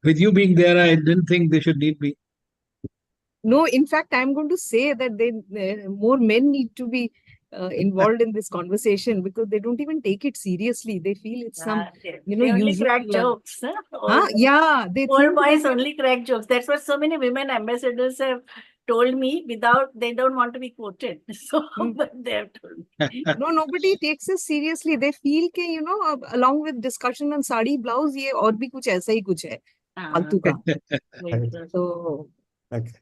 With you being there, I didn't think they should need me. No, in fact, I'm going to say that more men need to be involved in this conversation because they don't even take it seriously. They feel it's some, they only usual crack jokes. Yeah, they Old think boys that only crack jokes. That's what so many women ambassadors have told me they don't want to be quoted. So but they have told me. no, nobody takes it seriously. They feel कि, along with discussion on sari blouse, ये और भी कुछ ऐसा ही कुछ है फालतू का. So Okay.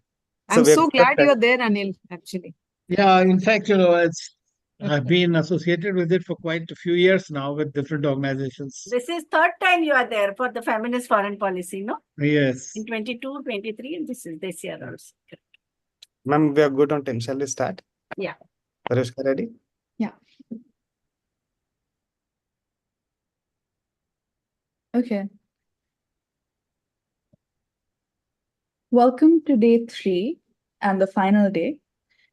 I'm so glad you're there, Anil, actually. Yeah, in fact, I've been associated with it for quite a few years now with different organizations. This is third time you are there for the feminist foreign policy, no? Yes. In 22, 23, and this is this year also. Ma'am, we are good on time. Shall we start? Yeah. Varushka, ready? Yeah. Okay. Welcome to day 3 and the final day.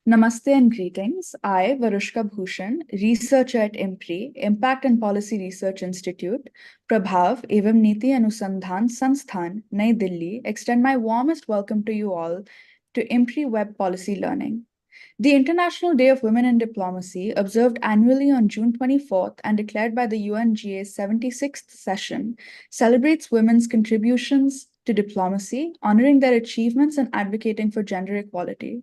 Namaste and greetings. I, Varushka Bhushan, researcher at IMPRI, Impact and Policy Research Institute, Prabhav Evam Niti Anusandhan Sansthan, Nai Delhi, extend my warmest welcome to you all to IMPRI Web Policy Learning. The International Day of Women in Diplomacy, observed annually on June 24th and declared by the UNGA's 76th session, celebrates women's contributions to diplomacy, honoring their achievements and advocating for gender equality.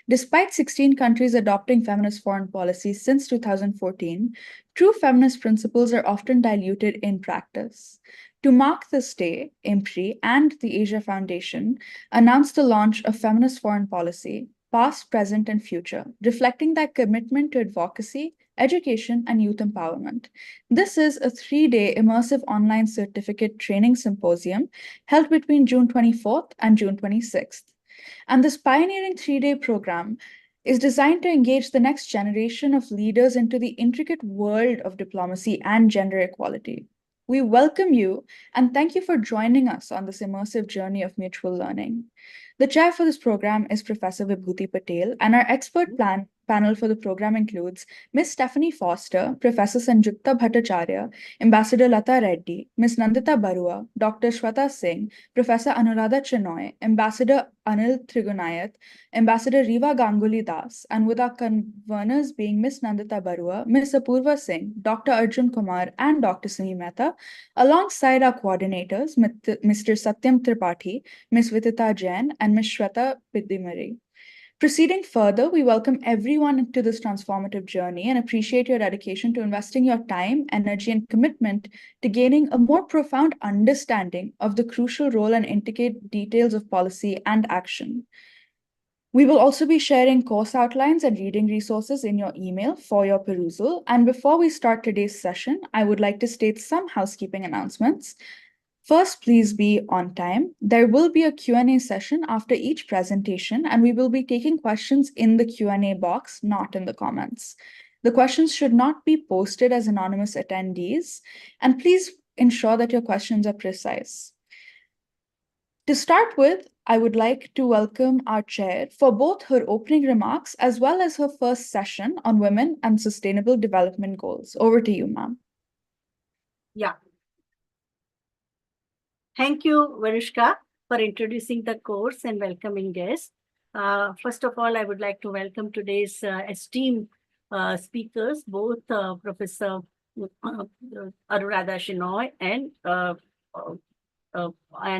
Despite 16 countries adopting feminist foreign policies since 2014, true feminist principles are often diluted in practice. To mark this day, IMPRI and the Asia Foundation announced the launch of feminist foreign policy, past, present, and future, reflecting their commitment to advocacy, education, and youth empowerment. This is a 3-day immersive online certificate training symposium held between June 24th and June 26th. And this pioneering 3-day program is designed to engage the next generation of leaders into the intricate world of diplomacy and gender equality. We welcome you and thank you for joining us on this immersive journey of mutual learning. The chair for this program is Professor Vibhuti Patel, and our expert panel for the program includes Ms. Stephanie Foster, Professor Sanjukta Bhattacharya, Ambassador Lata Reddy, Ms. Nandita Baruah, Dr. Shweta Singh, Professor Anuradha Chenoy, Ambassador Anil Trigunayat, Ambassador Riva Ganguly Das, and with our conveners being Ms. Nandita Baruah, Ms. Apurva Singh, Dr. Arjun Kumar, and Dr. Simi Mehta, alongside our coordinators, Mr. Satyam Tripathi, Ms. Vidita Jain, and Ms. Shweta Pidimari. Proceeding further, we welcome everyone into this transformative journey and appreciate your dedication to investing your time, energy, and commitment to gaining a more profound understanding of the crucial role and intricate details of policy and action. We will also be sharing course outlines and reading resources in your email for your perusal. And before we start today's session, I would like to state some housekeeping announcements. First, please be on time. There will be a Q&A session after each presentation, and we will be taking questions in the Q&A box, not in the comments. The questions should not be posted as anonymous attendees, and please ensure that your questions are precise. To start with, I would like to welcome our chair for both her opening remarks as well as her first session on women and sustainable development goals. Over to you, ma'am. Yeah. Thank you, Varushka, for introducing the course and welcoming guests. First of all, I would like to welcome today's esteemed speakers, both Professor Anuradha Chenoy and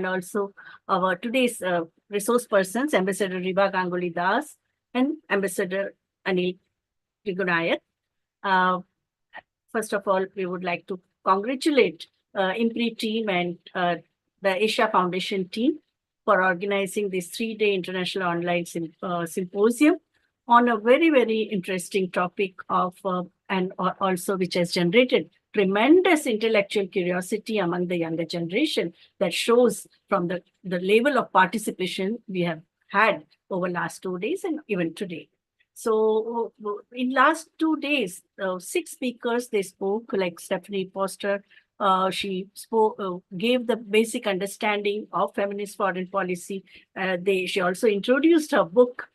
also our today's resource persons, Ambassador Riva Ganguly Das and Ambassador Anil Trigunayat. First of all, we would like to congratulate IMPRI team and the Asia Foundation team for organizing this 3-day international online symposium on a very, very interesting topic of and also which has generated tremendous intellectual curiosity among the younger generation that shows from the level of participation we have had over last 2 days and even today. So in last 2 days, 6 speakers, they spoke, like Stephanie Foster. She spoke, gave the basic understanding of feminist foreign policy. She also introduced her book,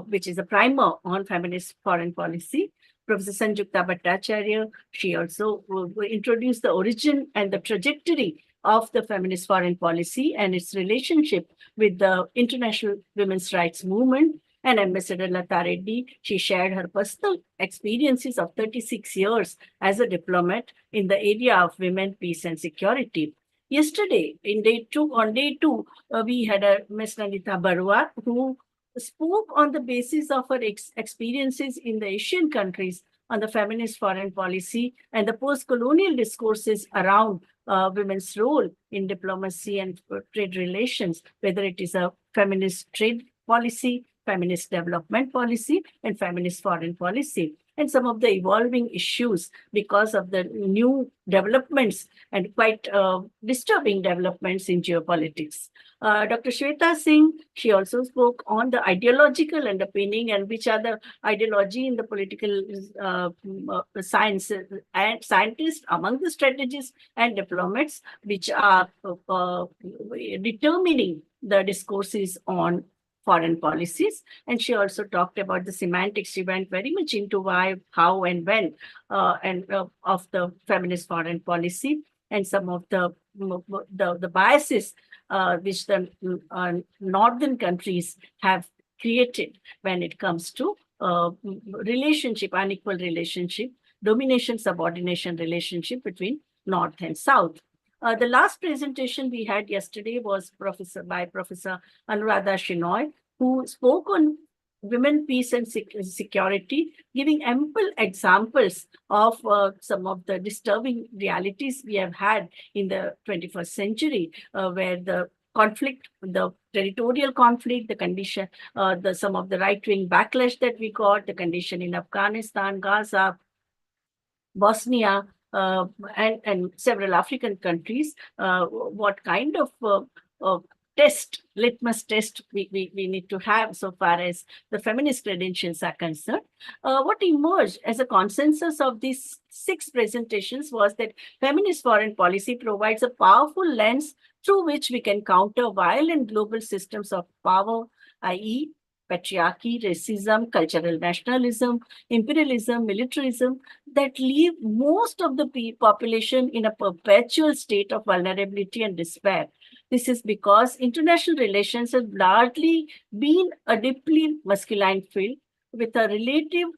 which is a primer on feminist foreign policy. Professor Sanjukta Bhattacharya. She also introduced the origin and the trajectory of the feminist foreign policy and its relationship with the international women's rights movement. And Ambassador Lata Reddy, she shared her personal experiences of 36 years as a diplomat in the area of women, peace, and security. Yesterday, on day two, we had a Ms. Nandita Baruah, who spoke on the basis of her experiences in the Asian countries on the feminist foreign policy and the post-colonial discourses around women's role in diplomacy and trade relations, whether it is a feminist trade policy, feminist development policy, and feminist foreign policy, and some of the evolving issues because of the new developments and quite disturbing developments in geopolitics. Dr. Shweta Singh, she also spoke on the ideological underpinning and which are the ideology in the political science and scientists among the strategists and diplomats, which are determining the discourses on foreign policies. And she also talked about the semantics. She went very much into why, how, and when of the feminist foreign policy and some of the biases which the northern countries have created when it comes to relationship, unequal relationship, domination, subordination relationship between North and South. The last presentation we had yesterday was by Professor Anuradha Shenoy, who spoke on women, peace, and security, giving ample examples of some of the disturbing realities we have had in the 21st century, where the conflict, the territorial conflict, the condition, some of the right-wing backlash that we got, the condition in Afghanistan, Gaza, Bosnia, and several African countries, what kind of litmus test we need to have so far as the feminist credentials are concerned. What emerged as a consensus of these 6 presentations was that feminist foreign policy provides a powerful lens through which we can counter violent global systems of power, i.e., patriarchy, racism, cultural nationalism, imperialism, militarism, that leave most of the population in a perpetual state of vulnerability and despair. This is because international relations have largely been a deeply masculine field with a relative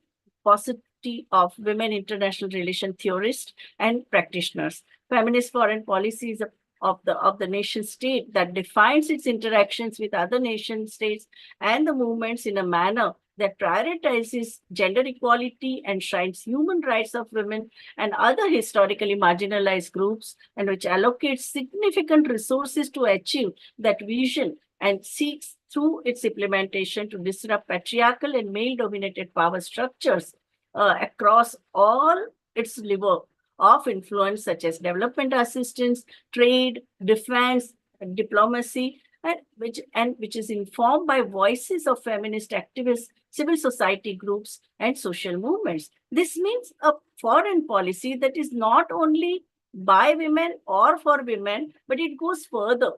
paucity of women international relation theorists and practitioners. Feminist foreign policy is of the nation state that defines its interactions with other nation states and the movements in a manner that prioritizes gender equality, enshrines human rights of women and other historically marginalized groups, and which allocates significant resources to achieve that vision and seeks through its implementation to disrupt patriarchal and male-dominated power structures across all its levers of influence, such as development assistance, trade, defense, diplomacy, and which is informed by voices of feminist activists, civil society groups, and social movements. This means a foreign policy that is not only by women or for women, but it goes further,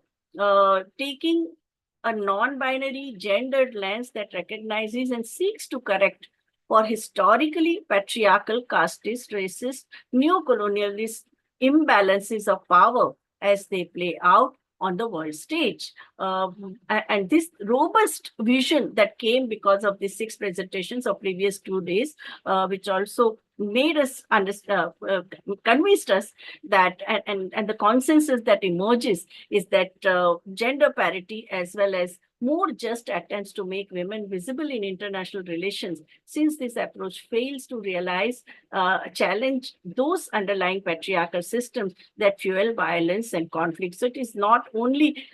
taking a non-binary gendered lens that recognizes and seeks to correct for historically patriarchal, casteist, racist, neo-colonialist imbalances of power as they play out on the world stage. And this robust vision that came because of the 6 presentations of previous 2 days, which also made us convinced us that, and the consensus that emerges is that gender parity as well as more just attempts to make women visible in international relations, since this approach fails to realize, challenge those underlying patriarchal systems that fuel violence and conflict. So it is not only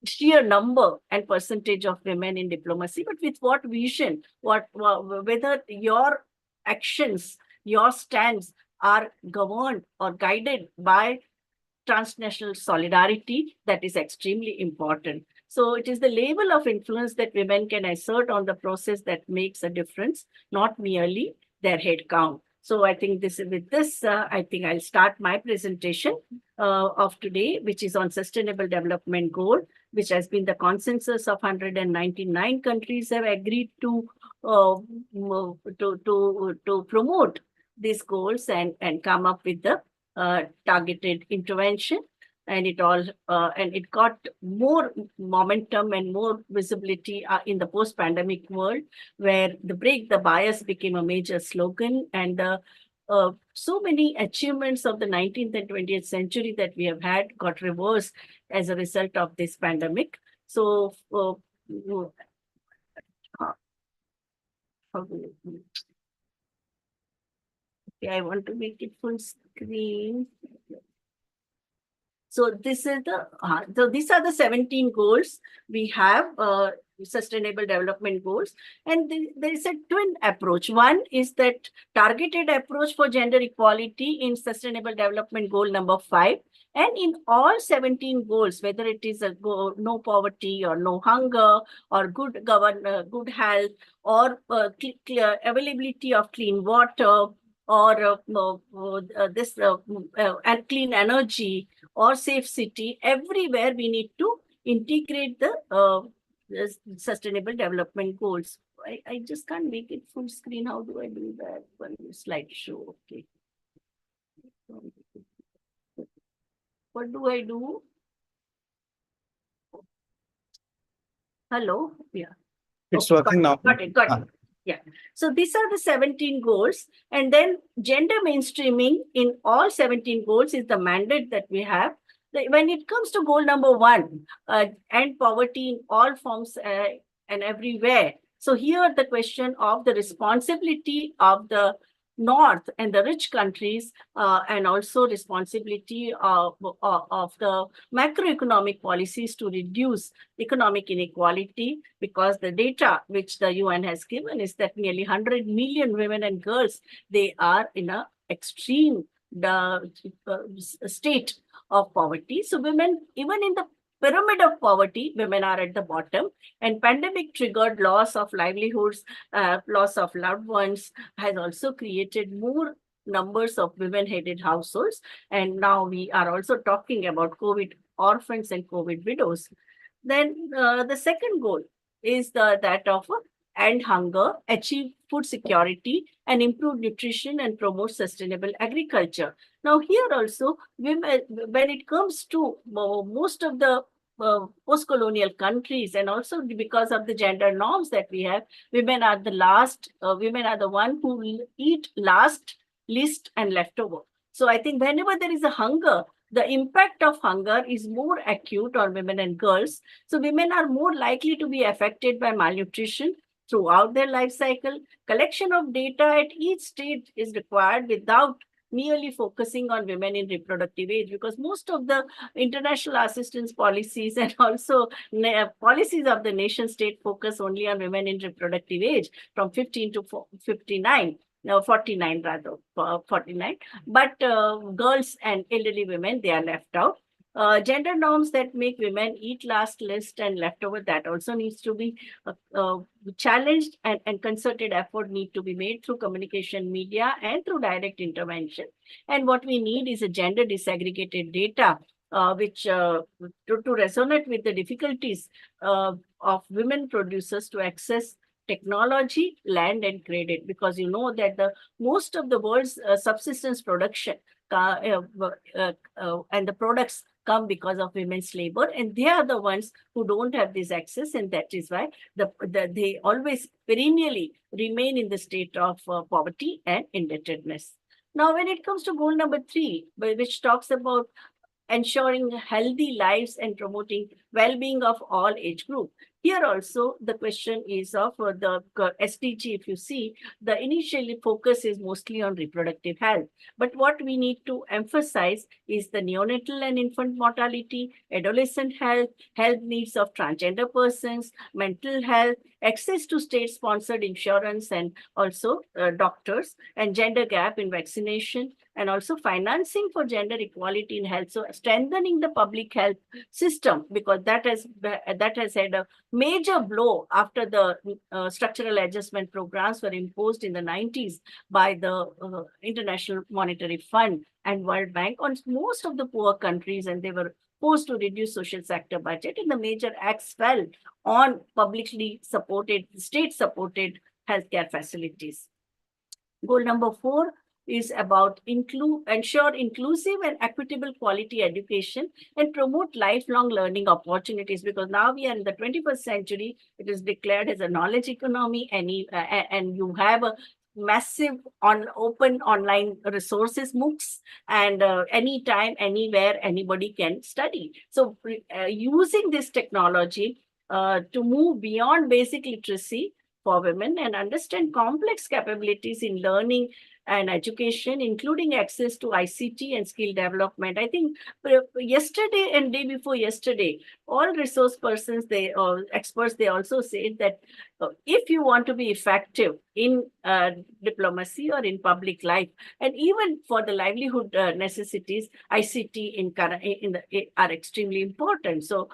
sheer number and percentage of women in diplomacy, but with what vision, whether your actions, your stands are governed or guided by transnational solidarity, that is extremely important. So it is the level of influence that women can assert on the process that makes a difference, not merely their head count. So I think I think I'll start my presentation of today, which is on Sustainable Development Goal, which has been the consensus of 199 countries have agreed to promote these goals and come up with the targeted intervention. And it got more momentum and more visibility in the post-pandemic world, where the break the bias became a major slogan, and so many achievements of the 19th and 20th century that we have had got reversed as a result of this pandemic. So okay, I want to make it full screen. So this is so these are the 17 goals we have, sustainable development goals. And there is a twin approach. One is that targeted approach for gender equality in sustainable development goal number 5. And in all 17 goals, whether it is a goal, no poverty or no hunger or good health or availability of clean water or and clean energy or safe city, everywhere we need to integrate the sustainable development goals. I just can't make it full screen. How do I do that? One slideshow. Okay. What do I do? Hello? Yeah. It's Okay, working now. Got it. Yeah. So these are the 17 goals. And then gender mainstreaming in all 17 goals is the mandate that we have. When it comes to goal number 1, end poverty in all forms and everywhere. So here the question of the responsibility of the North and the rich countries, and also responsibility of the macroeconomic policies to reduce economic inequality, because the data which the UN has given is that nearly 100 million women and girls, they are in a extreme state of poverty. So women, even in the pyramid of poverty, women are at the bottom, and pandemic triggered loss of livelihoods, loss of loved ones has also created more numbers of women-headed households. And now we are also talking about COVID orphans and COVID widows. Then the second goal is that of end hunger, achieve food security, and improve nutrition and promote sustainable agriculture. Now here also, women, when it comes to most of the post-colonial countries, and also because of the gender norms that we have, women are the last, women are the one who will eat last, least, and leftover. So I think whenever there is a hunger, the impact of hunger is more acute on women and girls. So women are more likely to be affected by malnutrition throughout their life cycle. Collection of data at each stage is required without merely focusing on women in reproductive age, because most of the international assistance policies and also policies of the nation state focus only on women in reproductive age from 15 to 59. No, 49 rather, 49. But girls and elderly women, they are left out. Gender norms that make women eat last, least, and leftover, that also needs to be challenged, and concerted effort need to be made through communication media and through direct intervention. And what we need is a gender disaggregated data, which to resonate with the difficulties of women producers to access technology, land, and credit, because you know that the most of the world's subsistence production and the products come because of women's labor, and they are the ones who don't have this access, and that is why they always perennially remain in the state of poverty and indebtedness. Now, when it comes to goal number 3, which talks about ensuring healthy lives and promoting well-being of all age group. Here also, the question is of the SDG. If you see, the initial focus is mostly on reproductive health. But what we need to emphasize is the neonatal and infant mortality, adolescent health, health needs of transgender persons, mental health, access to state-sponsored insurance and also doctors, and gender gap in vaccination, and also financing for gender equality in health. So strengthening the public health system, because that has had a major blow after the structural adjustment programs were imposed in the 90s by the International Monetary Fund and World Bank on most of the poor countries, and they were forced to reduce social sector budget, and the major axe fell on publicly supported, state-supported healthcare facilities. Goal number 4 is about ensure inclusive and equitable quality education and promote lifelong learning opportunities, because now we are in the 21st century. It is declared as a knowledge economy, and you have a massive open online resources, MOOCs, and anytime, anywhere, anybody can study. So using this technology to move beyond basic literacy for women and understand complex capabilities in learning and education, including access to ICT and skill development. I think yesterday and day before yesterday, all resource persons, experts, they also said that if you want to be effective in diplomacy or in public life, and even for the livelihood necessities, ICT are extremely important. So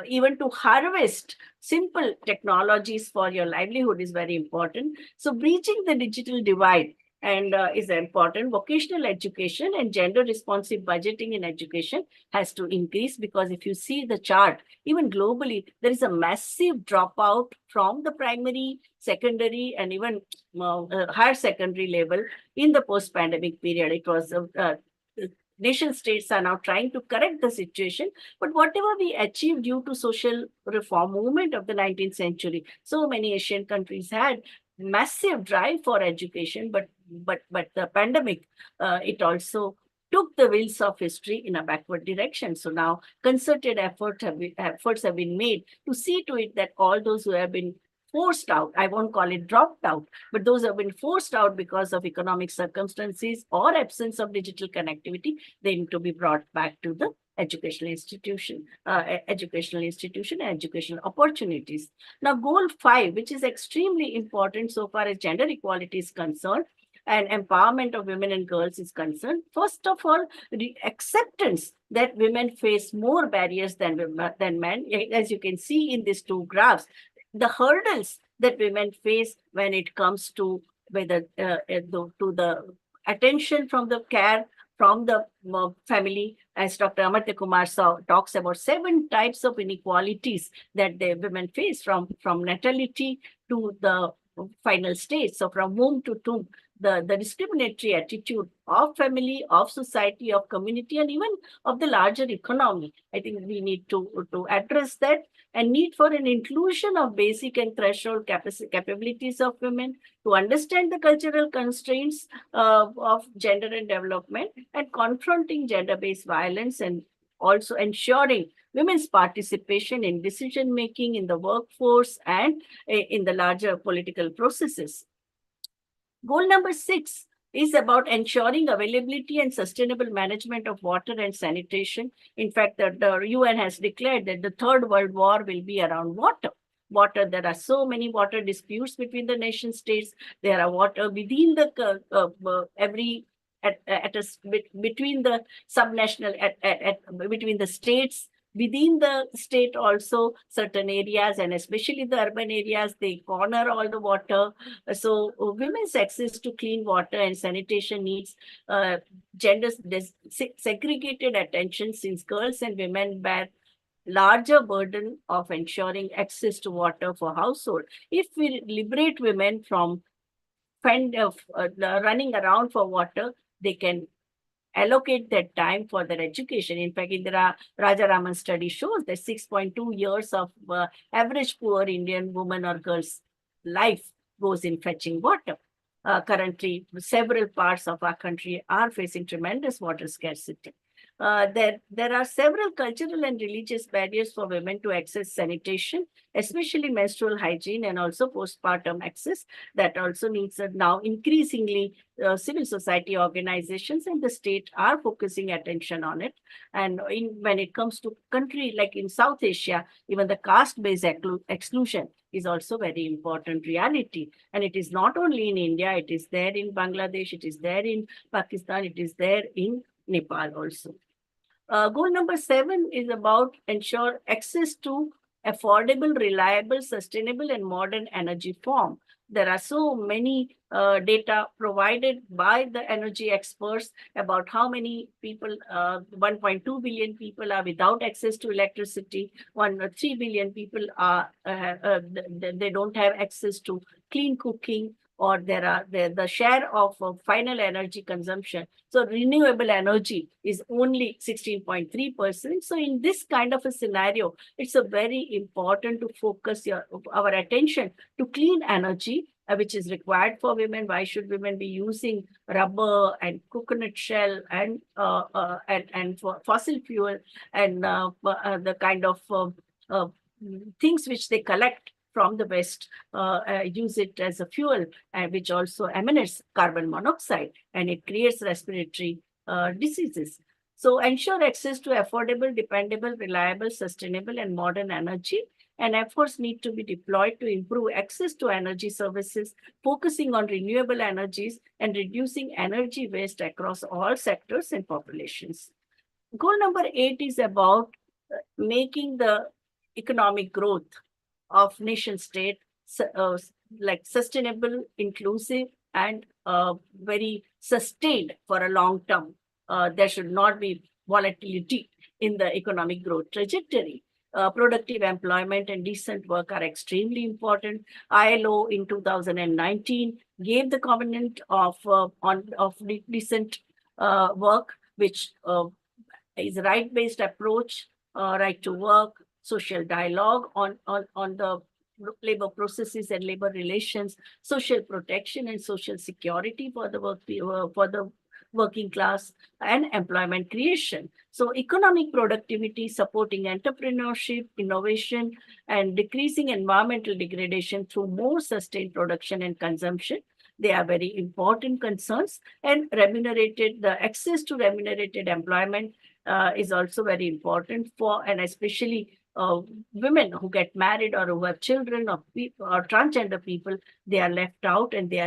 even to harvest simple technologies for your livelihood is very important. So breaching the digital divide is important. Vocational education and gender responsive budgeting in education has to increase, because if you see the chart, even globally, there is a massive dropout from the primary, secondary, and even higher secondary level in the post-pandemic period. It was nation states are now trying to correct the situation, but whatever we achieved due to social reform movement of the 19th century, so many Asian countries had massive drive for education, but the pandemic, it also took the wheels of history in a backward direction. So now concerted efforts have been made to see to it that all those who have been forced out, I won't call it dropped out, but those have been forced out because of economic circumstances or absence of digital connectivity, they need to be brought back to the educational institution and educational opportunities. Now, goal 5, which is extremely important so far as gender equality is concerned and empowerment of women and girls is concerned. First of all, the acceptance that women face more barriers than men. As you can see in these two graphs, the hurdles that women face when it comes to whether to the attention from the care from the family, as Dr. Amartya Kumar talks about 7 types of inequalities that the women face, from natality to the final stage. So from womb to tomb, the discriminatory attitude of family, of society, of community, and even of the larger economy. I think we need to address that, and need for an inclusion of basic and threshold capabilities of women, to understand the cultural constraints of gender and development, and confronting gender-based violence, and also ensuring women's participation in decision-making in the workforce and in the larger political processes. Goal number 6 is about ensuring availability and sustainable management of water and sanitation. In fact, the UN has declared that the third world war will be around water. There are so many water disputes between the nation states. There are water within the between the subnational between the states. Within the state also, certain areas, and especially the urban areas, they corner all the water. So women's access to clean water and sanitation needs gender segregated attention, since girls and women bear larger burden of ensuring access to water for household. If we liberate women from running around for water, they can allocate that time for their education. In fact, Indira Rajaraman study shows that 6.2 years of average poor Indian woman or girl's life goes in fetching water. Currently, several parts of our country are facing tremendous water scarcity. There are several cultural and religious barriers for women to access sanitation, especially menstrual hygiene and also postpartum access. That also needs now increasingly civil society organizations and the state are focusing attention on it. And when it comes to country like in South Asia, even the caste-based exclusion is also very important reality. And it is not only in India, it is there in Bangladesh, it is there in Pakistan, it is there in Nepal also. Goal number 7 is about ensure access to affordable, reliable, sustainable, and modern energy form. There are so many data provided by the energy experts about how many people, 1.2 billion people are without access to electricity, 3 billion people are, they don't have access to clean cooking, or the share of final energy consumption. So renewable energy is only 16.3%. So in this kind of a scenario, it's a very important to focus our attention to clean energy, which is required for women. Why should women be using rubber and coconut shell and for fossil fuel and the kind of things which they collect from the West, use it as a fuel, which also emits carbon monoxide, and it creates respiratory diseases. So ensure access to affordable, dependable, reliable, sustainable, and modern energy. And efforts need to be deployed to improve access to energy services, focusing on renewable energies and reducing energy waste across all sectors and populations. Goal number 8 is about making the economic growth of nation state like sustainable, inclusive, and very sustained for a long term. There should not be volatility in the economic growth trajectory. Productive employment and decent work are extremely important. ILO in 2019 gave the covenant of decent work, which is a right-based approach, right to work, social dialogue on the labor processes and labor relations, social protection and social security for the working class, and employment creation. So economic productivity, supporting entrepreneurship, innovation, and decreasing environmental degradation through more sustained production and consumption. They are very important concerns. And the access to remunerated employment is also very important for, and especially women who get married or who have children, or people or transgender people, they are left out and they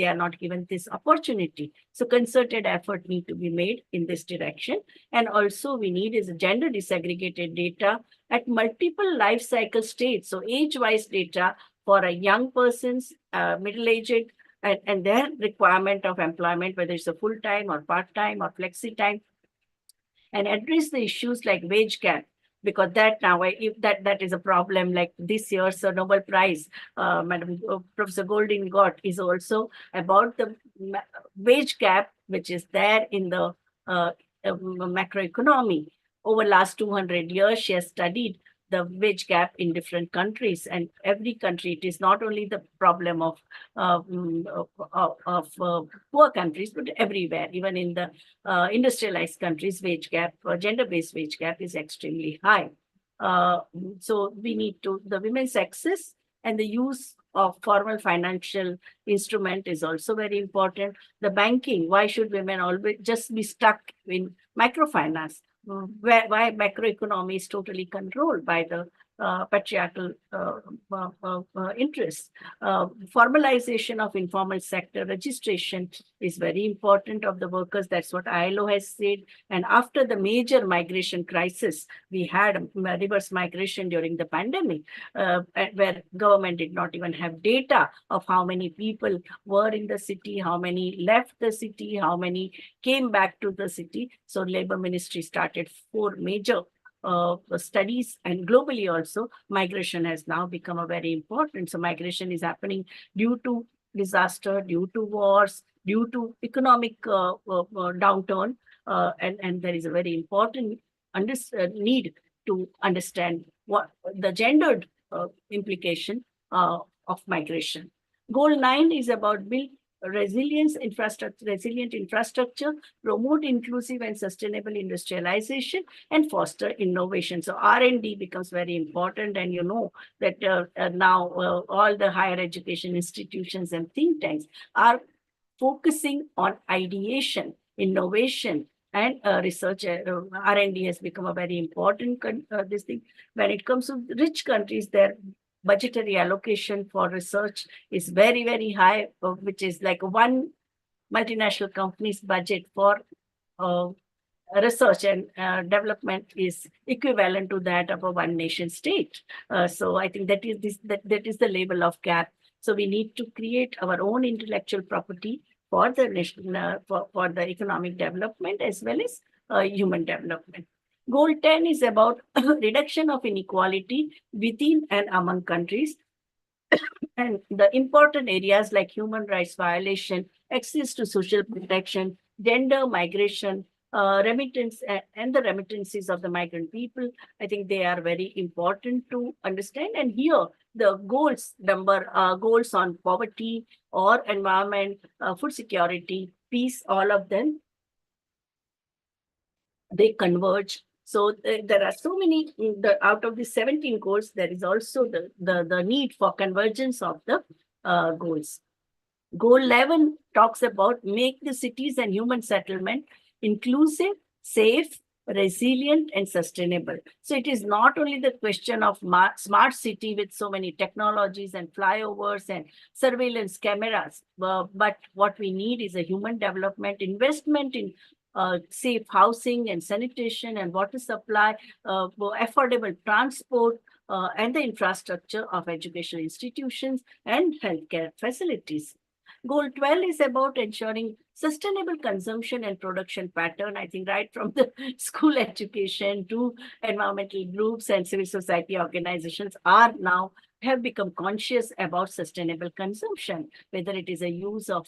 are not given this opportunity. So concerted effort need to be made in this direction. And also we need is gender disaggregated data at multiple life cycle states. So age-wise data for a young person's middle-aged and their requirement of employment, whether it's a full-time or part-time or flexi-time, and address the issues like wage gap, because that now, if that is a problem. Like this year's Nobel Prize, Madam Professor Goldin got, is also about the wage gap, which is there in the macroeconomy. Over last 200 years, she has studied the wage gap in different countries, and every country, it is not only the problem of poor countries, but everywhere, even in the industrialized countries, wage gap, gender-based wage gap is extremely high. So we need to, the women's access and the use of formal financial instrument is also very important. The banking, why should women always just be stuck in microfinance? Why macroeconomy is totally controlled by the patriarchal interests. Formalization of informal sector registration is very important of the workers. That's what ILO has said. And after the major migration crisis, we had reverse migration during the pandemic, where government did not even have data of how many people were in the city, how many left the city, how many came back to the city. So Labor Ministry started 4 major studies, and globally also migration has now become a very important. So migration is happening due to disaster, due to wars, due to economic downturn, and there is a very important need to understand what the gendered implication of migration. Goal 9 is about build resilient infrastructure, promote inclusive and sustainable industrialization, and foster innovation. So R&D becomes very important. And you know that now all the higher education institutions and think tanks are focusing on ideation, innovation, and research. R&D has become a very important this thing. When it comes to rich countries, their budgetary allocation for research is very, very high, which is like one multinational company's budget for research and development is equivalent to that of a one nation state. So I think that is the level of gap. So we need to create our own intellectual property for the national, for the economic development as well as human development. Goal 10 is about reduction of inequality within and among countries, and the important areas like human rights violation, access to social protection, gender, migration, remittance, and the remittances of the migrant people. I think they are very important to understand. And here, the goals on poverty or environment, food security, peace, all of them, they converge. So there are so many, out of the 17 goals, there is also the need for convergence of the goals. Goal 11 talks about make the cities and human settlement inclusive, safe, resilient, and sustainable. So it is not only the question of smart city with so many technologies and flyovers and surveillance cameras, but what we need is a human development, investment in safe housing and sanitation and water supply, affordable transport, and the infrastructure of educational institutions and healthcare facilities. Goal 12 is about ensuring sustainable consumption and production pattern. I think right from the school education to environmental groups and civil society organizations have become conscious about sustainable consumption, whether it is a use of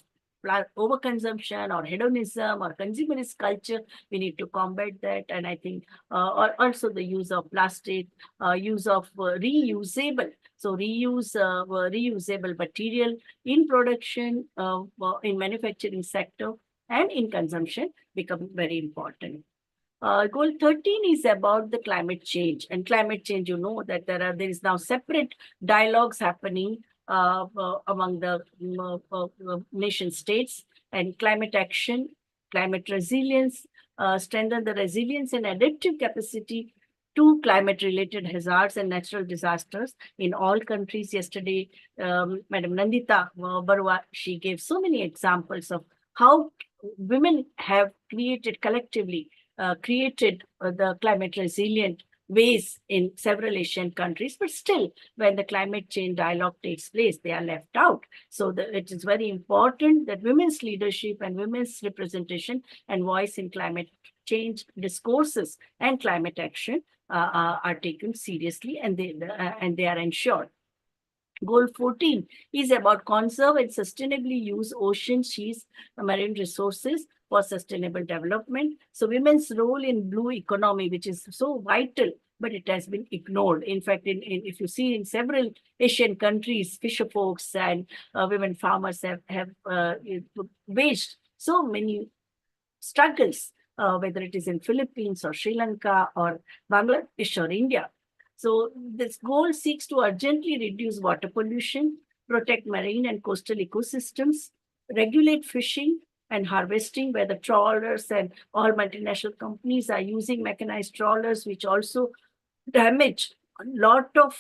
overconsumption or hedonism or consumerist culture. We need to combat that. And I think also the use of plastic, use of reusable. So reusable material in production, in manufacturing sector and in consumption become very important. Goal 13 is about the climate change. And climate change, you know that there is now separate dialogues happening among the nation states, and climate action, climate resilience, strengthen the resilience and adaptive capacity to climate-related hazards and natural disasters in all countries. Yesterday, Madam Nandita Baruah, she gave so many examples of how women have collectively created the climate resilient ways in several Asian countries, but still, when the climate change dialogue takes place, they are left out. So it is very important that women's leadership and women's representation and voice in climate change discourses and climate action are taken seriously, and they are ensured. Goal 14 is about conserve and sustainably use ocean, seas, marine resources for sustainable development. So women's role in blue economy, which is so vital, but it has been ignored. In fact, if you see in several Asian countries, fisher folks and women farmers have waged so many struggles, whether it is in Philippines or Sri Lanka or Bangladesh or India. So this goal seeks to urgently reduce water pollution, protect marine and coastal ecosystems, regulate fishing and harvesting, where the trawlers and all multinational companies are using mechanized trawlers, which also damage a lot of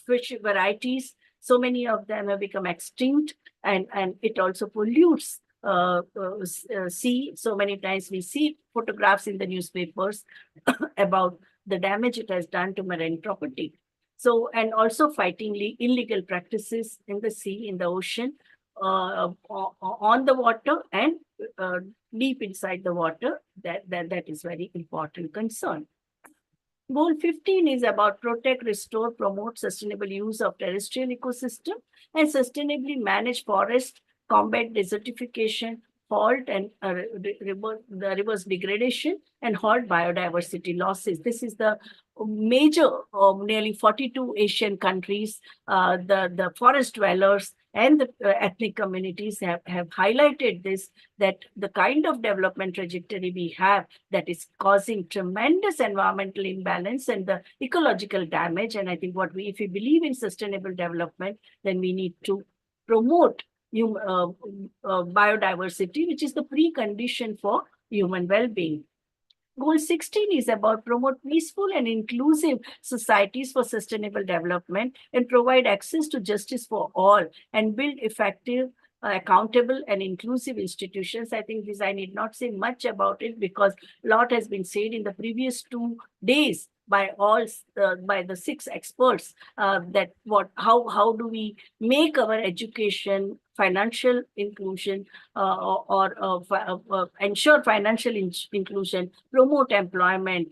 fish varieties. So many of them have become extinct, and it also pollutes sea. So many times we see photographs in the newspapers about the damage it has done to marine property. So, and also fighting illegal practices in the sea, in the ocean, on the water and deep inside the water. That is very important concern. Goal 15 is about protect, restore, promote sustainable use of terrestrial ecosystem and sustainably manage forest, combat desertification, halt and the reverse degradation, and halt biodiversity losses. This is the major nearly 42 Asian countries, the forest dwellers and the ethnic communities have highlighted this, that the kind of development trajectory we have that is causing tremendous environmental imbalance and the ecological damage. And I think if we believe in sustainable development, then we need to promote biodiversity, which is the precondition for human well-being. Goal 16 is about promote peaceful and inclusive societies for sustainable development and provide access to justice for all and build effective accountable and inclusive institutions. I think I need not say much about it because a lot has been said in the previous 2 days by by the 6 experts that how do we make our education financial inclusion or ensure financial inclusion, promote employment,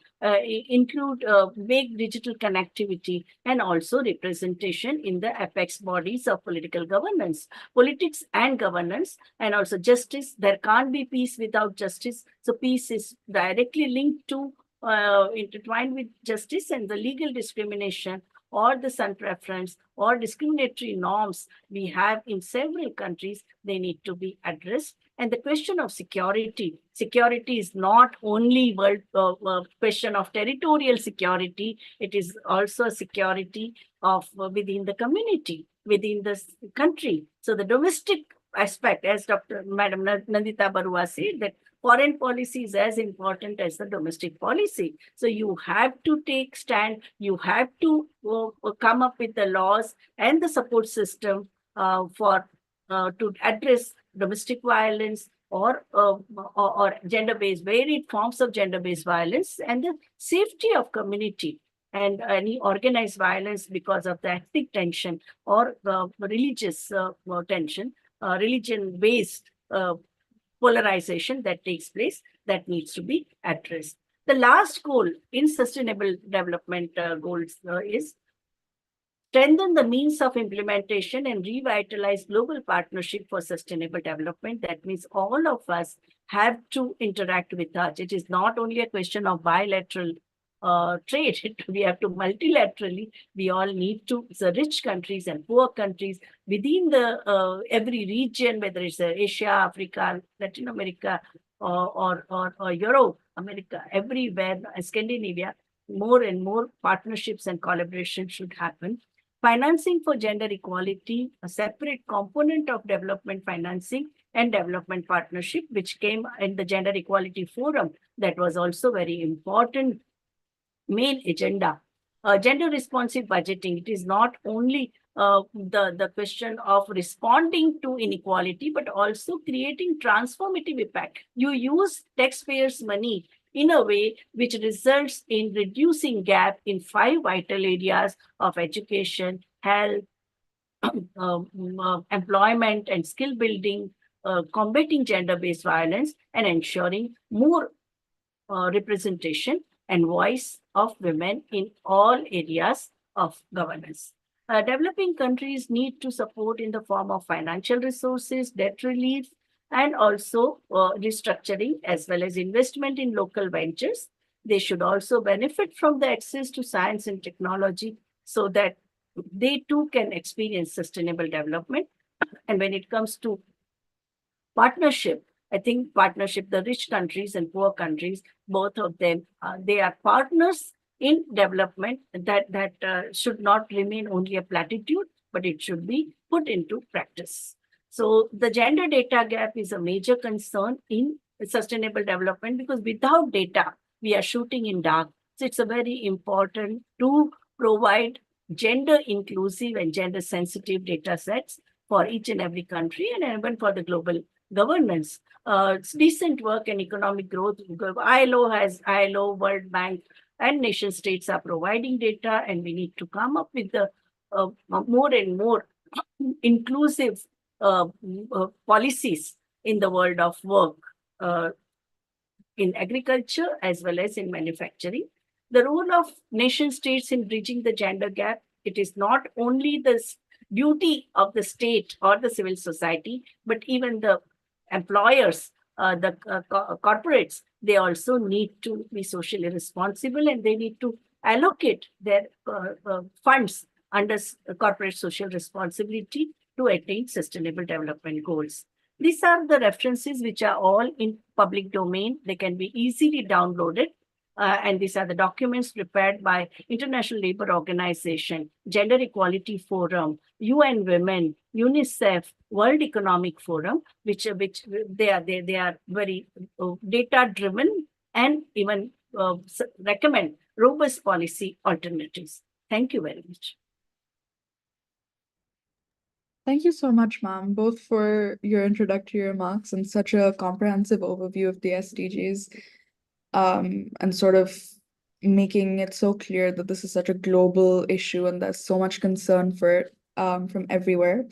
include make digital connectivity, and also representation in the apex bodies of political governance, politics and governance, and also justice. There can't be peace without justice. So peace is directly linked to intertwined with justice, and the legal discrimination or the sun preference or discriminatory norms we have in several countries, they need to be addressed. And the question of security is not only question of territorial security, it is also a security of within the community, within the country. So the domestic aspect, as Madam Nandita Baruah said, that foreign policy is as important as the domestic policy. So you have to take stand, you have to come up with the laws and the support system to address domestic violence or gender-based, varied forms of gender-based violence, and the safety of community and any organized violence because of the ethnic tension or religious tension, religion-based polarization that takes place, that needs to be addressed. The last goal in sustainable development goals is strengthen the means of implementation and revitalize global partnership for sustainable development. That means all of us have to interact with us. It is not only a question of bilateral trade. We have to multilaterally. We all need to, the rich countries and poor countries within the every region, whether it's Asia, Africa, Latin America, or Europe, America, everywhere, Scandinavia, more and more partnerships and collaboration should happen. Financing for gender equality, a separate component of development financing and development partnership, which came in the Gender Equality Forum, that was also very important main agenda. Gender responsive budgeting, it is not only the question of responding to inequality, but also creating transformative impact. You use taxpayers' money in a way which results in reducing gap in 5 vital areas of education, health, employment and skill building, combating gender-based violence, and ensuring more representation and voice of women in all areas of governance. Developing countries need to support in the form of financial resources, debt relief, and also restructuring, as well as investment in local ventures. They should also benefit from the access to science and technology so that they too can experience sustainable development. And when it comes to partnership, I think partnership, the rich countries and poor countries, both of them, they are partners in development that should not remain only a platitude, but it should be put into practice. So the gender data gap is a major concern in sustainable development because without data, we are shooting in dark. So it's a very important to provide gender inclusive and gender sensitive data sets for each and every country and even for the global governance. Decent work and economic growth. ILO, World Bank, and nation states are providing data, and we need to come up with the more and more inclusive policies in the world of work, in agriculture as well as in manufacturing. The role of nation states in bridging the gender gap, it is not only the duty of the state or the civil society, but even the employers, the corporates, they also need to be socially responsible and they need to allocate their funds under corporate social responsibility to attain sustainable development goals. These are the references which are all in public domain. They can be easily downloaded. And these are the documents prepared by International Labour Organization, Gender Equality Forum, UN Women, UNICEF, World Economic Forum, which they are very data driven and even recommend robust policy alternatives. Thank you very much. Thank you so much, ma'am, both for your introductory remarks and such a comprehensive overview of the SDGs, and sort of making it so clear that this is such a global issue and there's so much concern for it, from everywhere.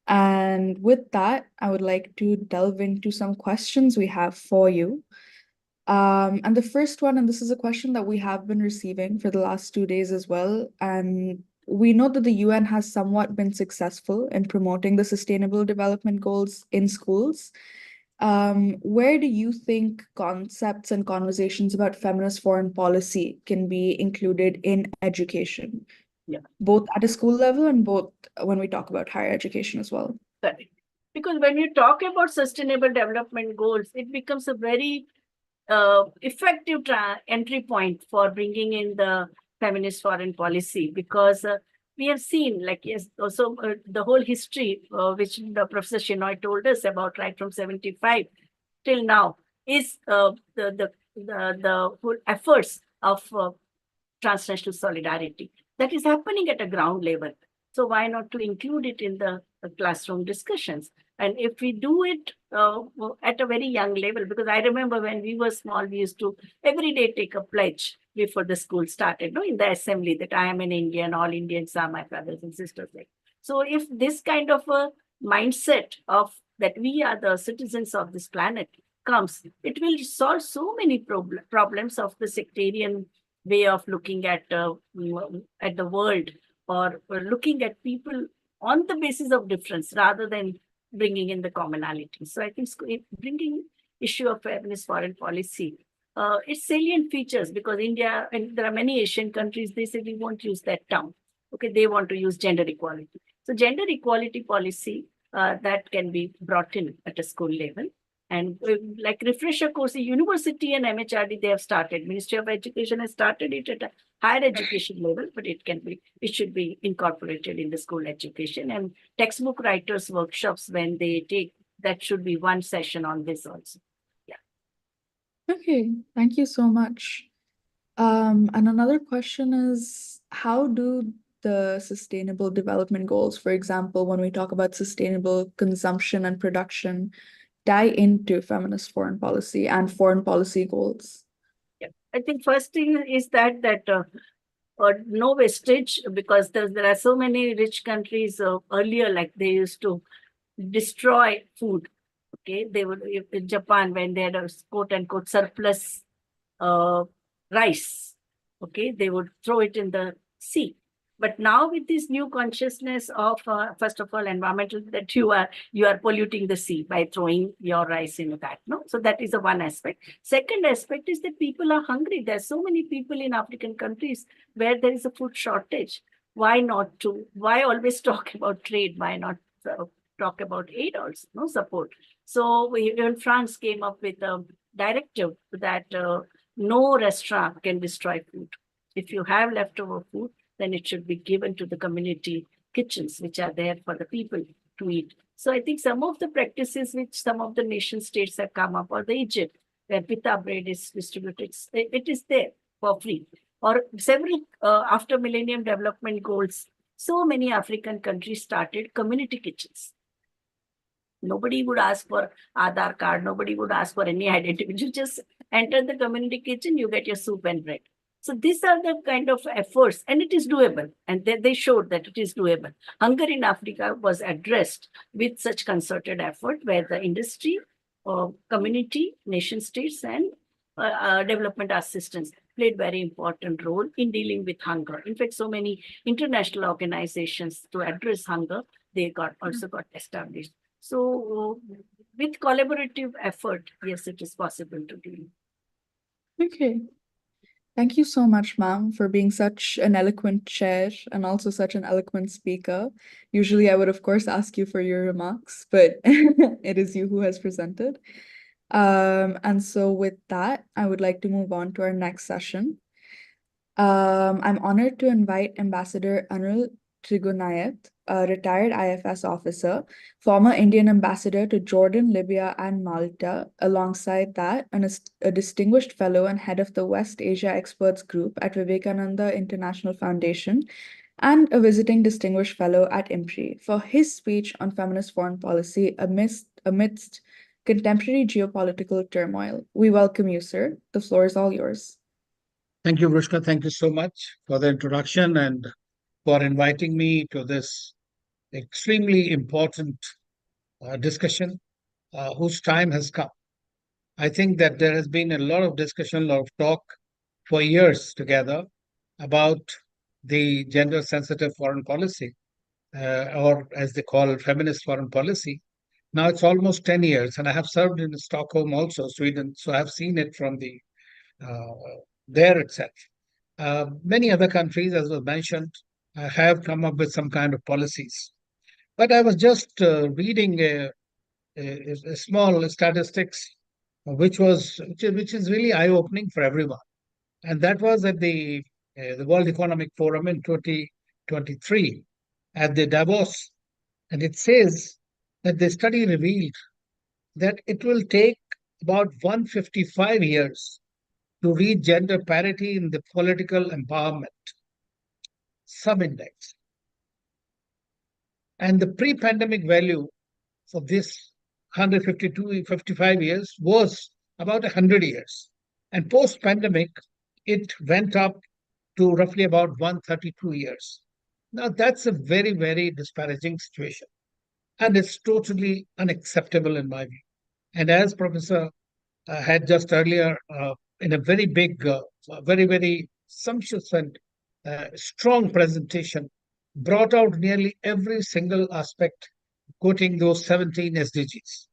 And with that, I would like to delve into some questions we have for you. And the first one, and this is a question that we have been receiving for the last 2 days as well, and we know that the UN has somewhat been successful in promoting the Sustainable Development Goals in schools. Where do you think concepts and conversations about feminist foreign policy can be included in education? Yeah. Both at a school level and both when we talk about higher education as well. Correct. Because when you talk about sustainable development goals, it becomes a very effective entry point for bringing in the feminist foreign policy, because we have seen, like, yes, also the whole history which the Professor Shinoy told us about, right from 75 till now, is the whole efforts of transnational solidarity that is happening at a ground level. So why not to include it in the classroom discussions? And if we do it at a very young level, because I remember when we were small, we used to every day take a pledge before the school started, no, in the assembly, that I am an Indian, all Indians are my brothers and sisters. Like, so if this kind of a mindset of that we are the citizens of this planet comes, it will solve so many problems of the sectarian way of looking at the world, or looking at people on the basis of difference rather than bringing in the commonality. So I think bringing issue of feminist foreign policy, its salient features, because India, and there are many Asian countries, they say we won't use that term. Okay, they want to use gender equality. So gender equality policy that can be brought in at a school level. And like refresher course, university and MHRD, they have started. Ministry of Education has started it at a higher education level, but it should be incorporated in the school education. And textbook writers workshops, when they take, that should be one session on this also. Yeah. Okay, thank you so much. And another question is, how do the Sustainable Development Goals, for example, when we talk about sustainable consumption and production, tie into feminist foreign policy and foreign policy goals? Yeah. I think first thing is that no wastage, because there are so many rich countries earlier, like they used to destroy food. Okay, they would, in Japan, when they had a quote unquote surplus rice, okay, they would throw it in the sea. But now with this new consciousness of first of all environmental, that you are polluting the sea by throwing your rice in that, no? So that is the one aspect. Second aspect is that people are hungry. There are so many people in African countries where there is a food shortage. Why always talk about trade? Why not talk about aid also, no, support? So even France came up with a directive that no restaurant can destroy food. If you have leftover food, then it should be given to the community kitchens, which are there for the people to eat. So I think some of the practices which some of the nation states have come up, or the Egypt, where pita bread is distributed, it is there for free. Or several after Millennium Development Goals, so many African countries started community kitchens. Nobody would ask for Aadhaar card. Nobody would ask for any identity. You just enter the community kitchen, you get your soup and bread. So these are the kind of efforts, and it is doable. And they showed that it is doable. Hunger in Africa was addressed with such concerted effort, where the industry, community, nation states, and development assistance played very important role in dealing with hunger. In fact, so many international organizations to address hunger, they also got established. So with collaborative effort, yes, it is possible to do. Okay. Thank you so much, ma'am, for being such an eloquent chair and also such an eloquent speaker. Usually I would, of course, ask you for your remarks, but it is you who has presented. And so with that, I would like to move on to our next session. I'm honored to invite Ambassador Anil Trigunayat, a retired IFS officer, former Indian ambassador to Jordan, Libya, and Malta. Alongside that, a distinguished fellow and head of the West Asia Experts Group at Vivekananda International Foundation, and a visiting distinguished fellow at IMPRI, for his speech on feminist foreign policy amidst contemporary geopolitical turmoil. We welcome you, sir. The floor is all yours. Thank you, Vrishka. Thank you so much for the introduction and for inviting me to this extremely important discussion whose time has come. I think that there has been a lot of discussion, a lot of talk for years together about the gender sensitive foreign policy, or as they call it, feminist foreign policy. Now it's almost 10 years, and I have served in Stockholm also, Sweden, so I've seen it from the there itself. Many other countries, as was mentioned, have come up with some kind of policies. But I was just reading a small statistics, which is really eye-opening for everyone, and that was at the World Economic Forum in 2023 at the Davos, and it says that the study revealed that it will take about 155 years to reach gender parity in the political empowerment sub-index. And the pre-pandemic value for this 55 years was about 100 years. And post-pandemic, it went up to roughly about 132 years. Now, that's a very, very disparaging situation. And it's totally unacceptable in my view. And as Professor had just earlier, in a very big, very, very sumptuous and strong presentation, brought out nearly every single aspect, quoting those 17 SDGs.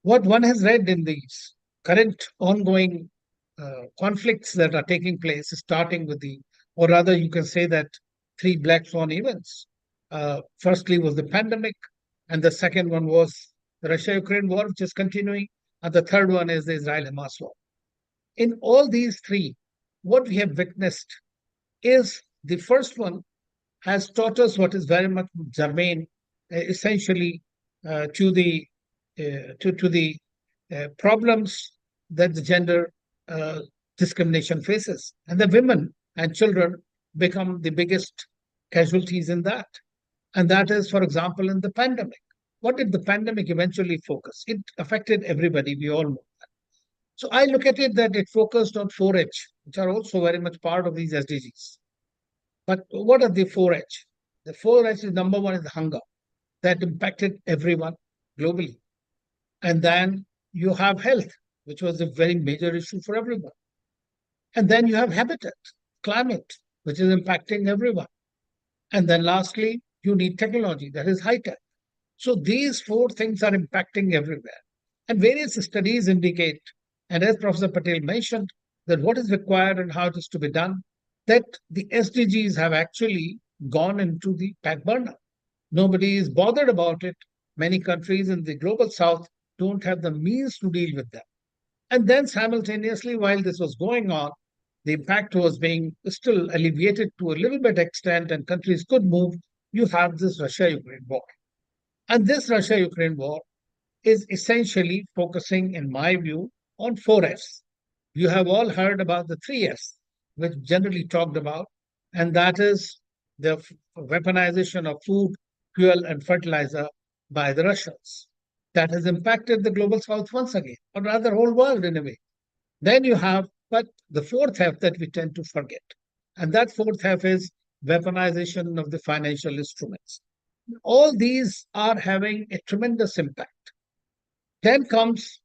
What one has read in these current ongoing conflicts that are taking place, starting with or rather you can say that 3 black swan events. Firstly was the pandemic, and the second one was the Russia-Ukraine war, which is continuing, and the third one is the Israel-Hamas war. In all these 3, what we have witnessed is the first one has taught us what is very much germane, essentially to the problems that the gender discrimination faces, and the women and children become the biggest casualties in that. And that is, for example, in the pandemic. What did the pandemic eventually focus? It affected everybody. We all know that. So I look at it that it focused on 4H, which are also very much part of these SDGs. But what are the 4H? The 4H is number one is hunger that impacted everyone globally. And then you have health, which was a very major issue for everyone. And then you have habitat, climate, which is impacting everyone. And then lastly, you need technology, that is high tech. So these 4 things are impacting everywhere. And various studies indicate, and as Professor Patel mentioned, that what is required and how it is to be done, that the SDGs have actually gone into the back burner. Nobody is bothered about it. Many countries in the global south don't have the means to deal with them. And then simultaneously, while this was going on, the impact was being still alleviated to a little bit extent and countries could move. You have this Russia-Ukraine war. And this Russia-Ukraine war is essentially focusing, in my view, on 4Fs. You have all heard about the 3Fs, which generally talked about, and that is the weaponization of food, fuel, and fertilizer by the Russians. That has impacted the global south once again, or rather whole world in a way. Then you have, but the 4th F that we tend to forget. And that 4th F is weaponization of the financial instruments. All these are having a tremendous impact. Then comes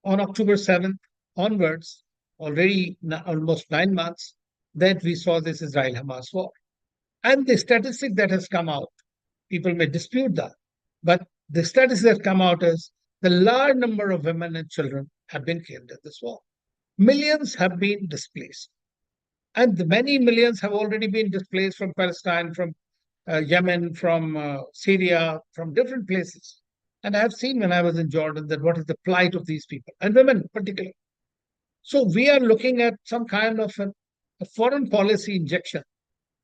on October 7th onwards, already almost 9 months, that we saw this Israel-Hamas war. And the statistic that has come out, people may dispute that, but the statistic that come out is the large number of women and children have been killed in this war. Millions have been displaced. And the many millions have already been displaced from Palestine, from Yemen, from Syria, from different places. And I have seen when I was in Jordan that what is the plight of these people, and women particularly. So we are looking at some kind of a foreign policy injection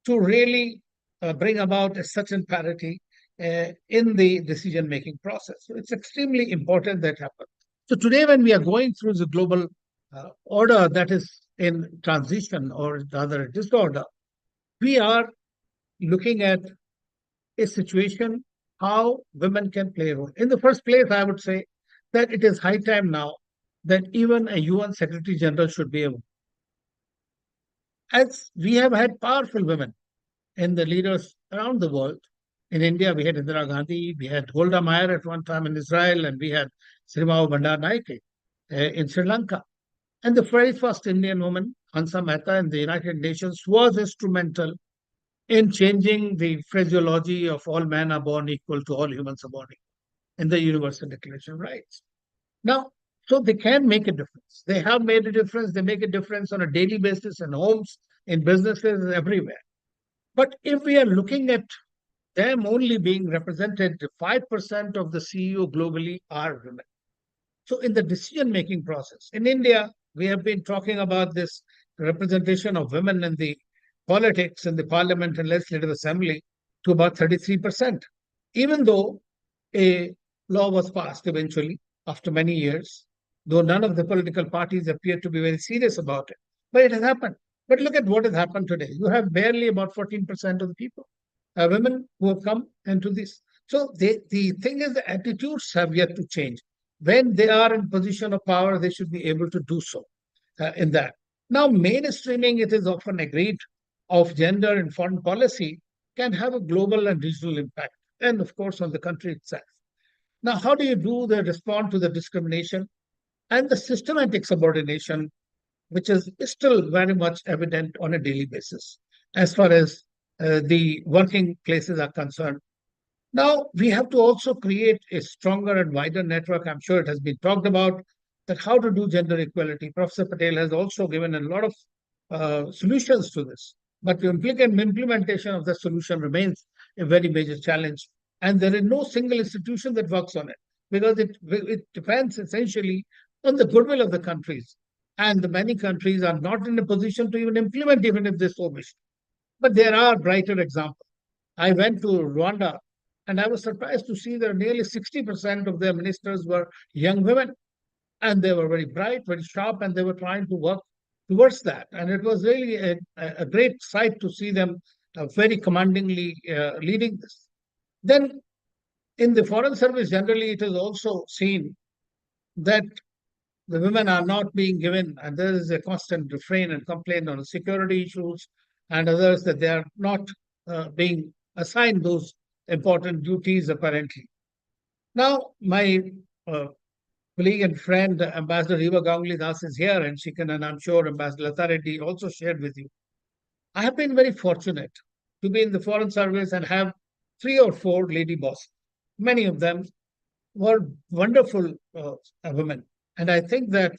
to really bring about a certain parity in the decision-making process. So it's extremely important that happens. So today when we are going through the global order that is in transition or rather disorder, we are looking at a situation how women can play a role. In the first place, I would say that it is high time now that even a UN Secretary General should be able. As we have had powerful women in the leaders around the world. In India, we had Indira Gandhi, we had Golda Meir at one time in Israel, and we had Srimao Bandaranaike in Sri Lanka. And the very first Indian woman, Hansa Mehta, in the United Nations, was instrumental in changing the phraseology of all men are born equal to all humans are born equal in the Universal Declaration of Rights. Now, so they can make a difference. They have made a difference. They make a difference on a daily basis in homes, in businesses, everywhere. But if we are looking at them only being represented, 5% of the CEO globally are women. So in the decision-making process, in India, we have been talking about this representation of women in the politics, in the parliament and legislative assembly to about 33%, even though a law was passed eventually after many years, though none of the political parties appear to be very serious about it. But it has happened. But look at what has happened today. You have barely about 14% of the people, women who have come into this. So the thing is, the attitudes have yet to change. When they are in position of power, they should be able to do so in that. Now, mainstreaming, it is often agreed, of gender in foreign policy can have a global and regional impact, and of course on the country itself. Now, how do you do the respond to the discrimination and the systematic subordination, which is still very much evident on a daily basis as far as the working places are concerned? Now, we have to also create a stronger and wider network. I'm sure it has been talked about that how to do gender equality. Professor Patel has also given a lot of solutions to this. But the implementation of the solution remains a very major challenge. And there is no single institution that works on it because it depends essentially on the goodwill of the countries. And the many countries are not in a position to even implement, even if they so wish. But there are brighter examples. I went to Rwanda and I was surprised to see that nearly 60% of their ministers were young women. And they were very bright, very sharp, and they were trying to work towards that. And it was really a great sight to see them very commandingly leading this. Then in the Foreign Service, generally, it is also seen that the women are not being given, and there is a constant refrain and complaint on security issues and others that they are not being assigned those important duties, apparently. Now, my colleague and friend, Ambassador Riva Ganguly Das is here, and she can, and I'm sure Ambassador Retd also shared with you. I have been very fortunate to be in the Foreign Service and have 3 or 4 lady bosses. Many of them were wonderful women. And I think that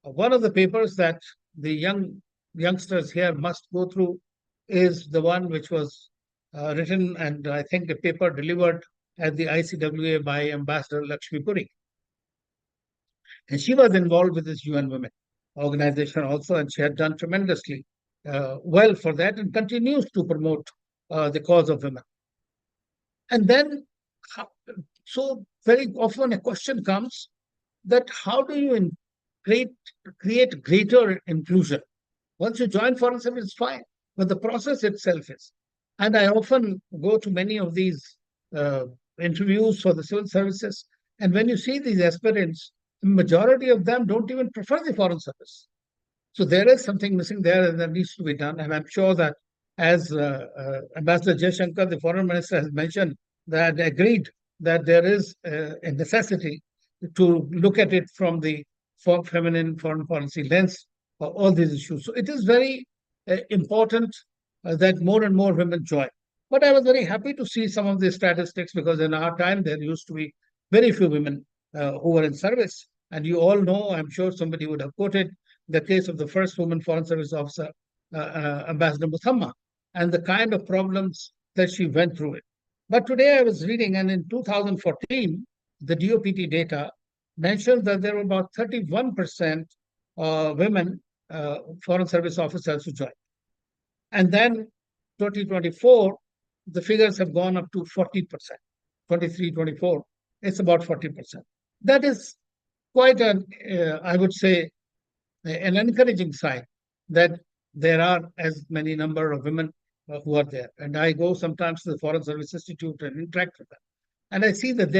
one of the papers that the youngsters here must go through is the one which was written, and I think a paper delivered at the ICWA by Ambassador Vibhuri. And she was involved with this UN Women organization also, and she had done tremendously well for that and continues to promote the cause of women. And then, so very often a question comes that how do you create greater inclusion? Once you join Foreign Service, it's fine, but the process itself is. And I often go to many of these interviews for the civil services, and when you see these aspirants, the majority of them don't even prefer the Foreign Service. So there is something missing there and that needs to be done. And I'm sure that as Ambassador Jaishankar, the Foreign Minister, has mentioned, that agreed that there is a necessity to look at it from the feminine foreign policy lens for all these issues. So it is very important that more and more women join. But I was very happy to see some of the statistics because in our time there used to be very few women who were in service. And you all know, I'm sure somebody would have quoted the case of the first woman Foreign Service officer, Ambassador Musamma, and the kind of problems that she went through it. But today I was reading, and in 2014, the DOPT data mentioned that there were about 31% women Foreign Service officers who joined. And then 2024, the figures have gone up to 40%, 23, 24, it's about 40%. That is quite an, I would say, an encouraging sign that there are as many number of women who are there. And I go sometimes to the Foreign Service Institute and interact with them. And I see that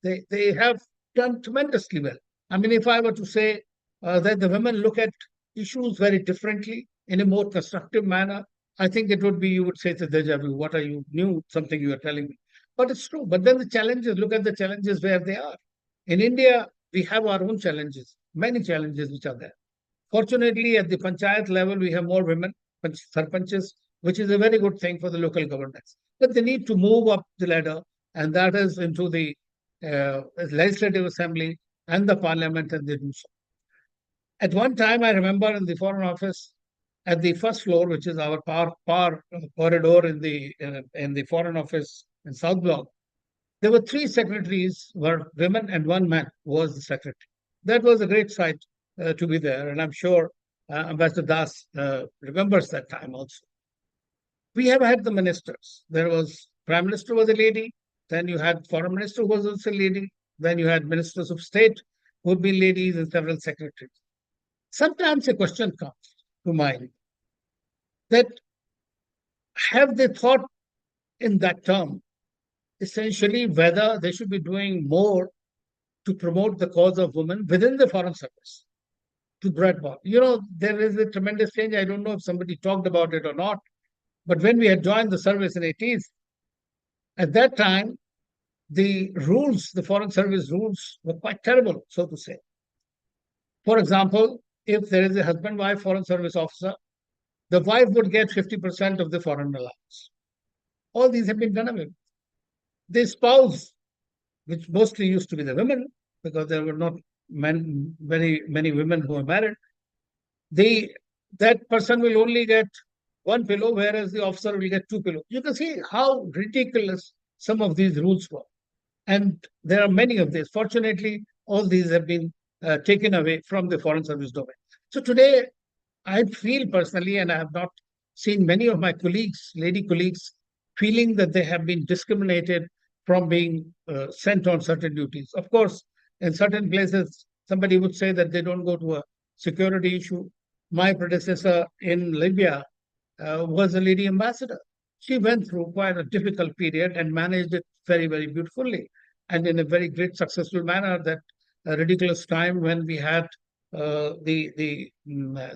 they have done tremendously well. I mean, if I were to say that the women look at issues very differently in a more constructive manner, I think it would be, you would say it's a deja vu. What are you new? Something you are telling me. But it's true. But then the challenges, look at the challenges where they are. In India, we have our own challenges, many challenges which are there. Fortunately, at the panchayat level, we have more women, sarpanches, which is a very good thing for the local governance. But they need to move up the ladder, and that is into the legislative assembly and the parliament, and they do so. At one time, I remember in the Foreign Office, at the first floor, which is our corridor in the Foreign Office in South Block, there were 3 secretaries were women and 1 man was the secretary. That was a great sight to be there, and I'm sure Ambassador Das remembers that time also. We have had the ministers. There was Prime Minister was a lady, then you had Foreign Minister who was also a lady, then you had Ministers of State who would be ladies and several secretaries. Sometimes a question comes to mind that have they thought in that term, essentially whether they should be doing more to promote the cause of women within the Foreign Service, to broadband. There is a tremendous change. I don't know if somebody talked about it or not, but when we had joined the service in 80s, at that time, the rules, the Foreign Service rules were quite terrible, so to say. For example, if there is a husband-wife Foreign Service officer, the wife would get 50% of the foreign allowance. All these have been done away with. The spouse, which mostly used to be the women, because there were not very many women who were married, that person will only get 1 pillow, whereas the officer will get 2 pillows. You can see how ridiculous some of these rules were. And there are many of these. Fortunately, all these have been taken away from the Foreign Service domain. So today, I feel personally, and I have not seen many of my colleagues, lady colleagues, feeling that they have been discriminated from being sent on certain duties. Of course, in certain places, somebody would say that they don't go to a security issue. My predecessor in Libya was a lady ambassador. She went through quite a difficult period and managed it very, very beautifully and in a very great, successful manner. That ridiculous time when we had the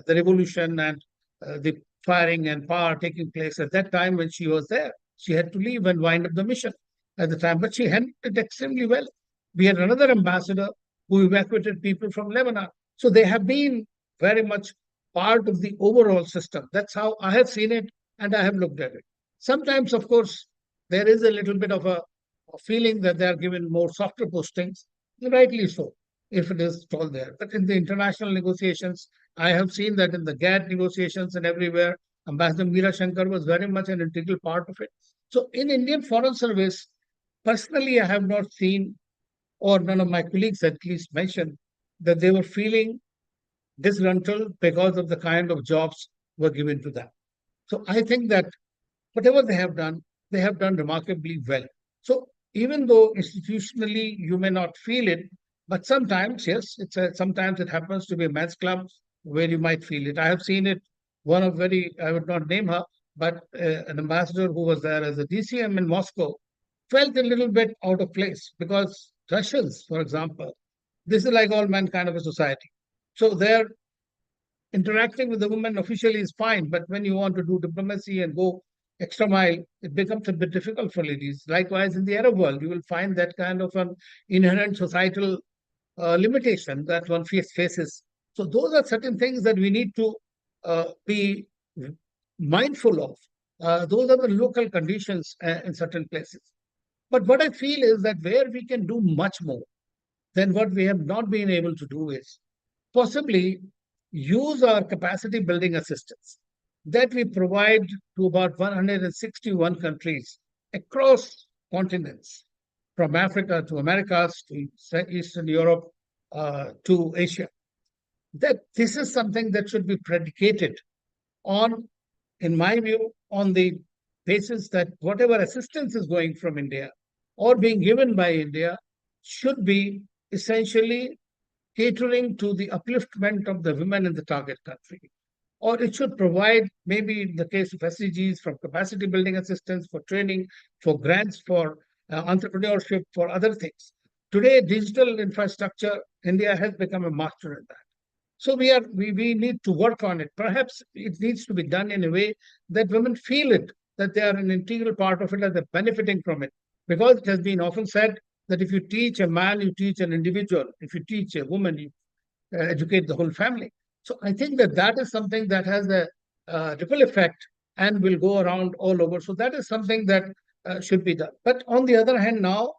revolution and the firing and power taking place at that time when she was there. She had to leave and wind up the mission at the time, but she handled it extremely well. We had another ambassador who evacuated people from Lebanon. So they have been very much part of the overall system. That's how I have seen it and I have looked at it. Sometimes, of course, there is a little bit of a feeling that they are given more softer postings, rightly so, if it is all there. But in the international negotiations, I have seen that in the GATT negotiations and everywhere, Ambassador Meera Shankar was very much an integral part of it. So in Indian Foreign Service, personally, I have not seen, or none of my colleagues at least mentioned, that they were feeling disgruntled because of the kind of jobs were given to them. So I think that whatever they have done remarkably well. So even though institutionally you may not feel it, but sometimes, yes, sometimes it happens to be a men's club where you might feel it. I have seen it. I would not name her, but an ambassador who was there as a DCM in Moscow felt a little bit out of place because Russians, for example, this is like all men kind of a society. So they're interacting with the women officially is fine, but when you want to do diplomacy and go extra mile, it becomes a bit difficult for ladies. Likewise, in the Arab world, you will find that kind of an inherent societal limitation that one faces. So those are certain things that we need to be mindful of. Those are the local conditions in certain places. But what I feel is that where we can do much more than what we have not been able to do is possibly use our capacity building assistance that we provide to about 161 countries across continents, from Africa to Americas to Eastern Europe to Asia. That this is something that should be predicated on, in my view, on the basis that whatever assistance is going from India or being given by India should be essentially catering to the upliftment of the women in the target country, or it should provide, maybe in the case of SDGs, from capacity building assistance, for training, for grants, for entrepreneurship, for other things. Today, digital infrastructure, India has become a master in that. So we need to work on it. Perhaps it needs to be done in a way that women feel it, that they are an integral part of it and they're benefiting from it. Because it has been often said that if you teach a man, you teach an individual. If you teach a woman, you educate the whole family. So I think that that is something that has a ripple effect and will go around all over. So that is something that should be done. But on the other hand, now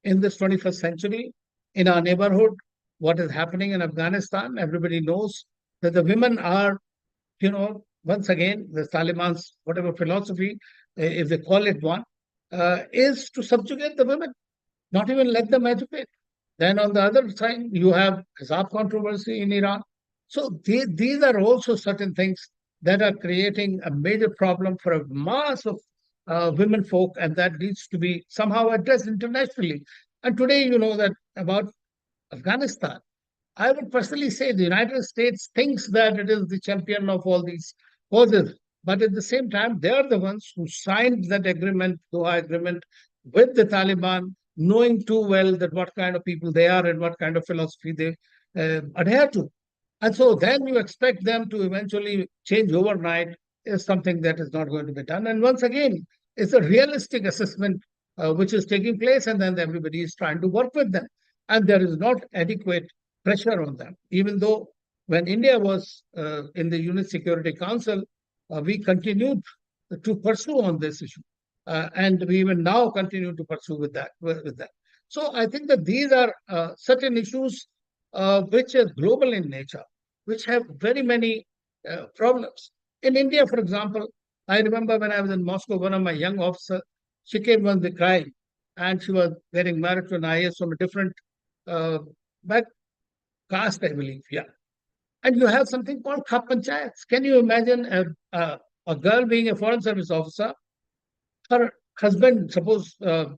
in this 21st century, in our neighborhood, what is happening in Afghanistan, everybody knows that the women are, once again, the Taliban's whatever philosophy, if they call it one, is to subjugate the women, not even let them educate. Then on the other side, you have hijab controversy in Iran. So these are also certain things that are creating a major problem for a mass of women folk, and that needs to be somehow addressed internationally. And today, you know that about Afghanistan, I would personally say the United States thinks that it is the champion of all these causes, but at the same time, they are the ones who signed that agreement, Doha agreement, with the Taliban, knowing too well that what kind of people they are and what kind of philosophy they adhere to. And so then you expect them to eventually change overnight is something that is not going to be done. And once again, it's a realistic assessment which is taking place, and then everybody is trying to work with them. And there is not adequate pressure on them. Even though when India was in the UN Security Council, we continued to pursue on this issue. And we even now continue to pursue with that. So I think that these are certain issues which are global in nature, which have very many problems. In India, for example, I remember when I was in Moscow, one of my young officers, she came one day crying, and she was getting married to an IS from a different back caste, I believe. Yeah. And you have something called Khap Panchayats. Can you imagine a girl being a foreign service officer? Her husband, suppose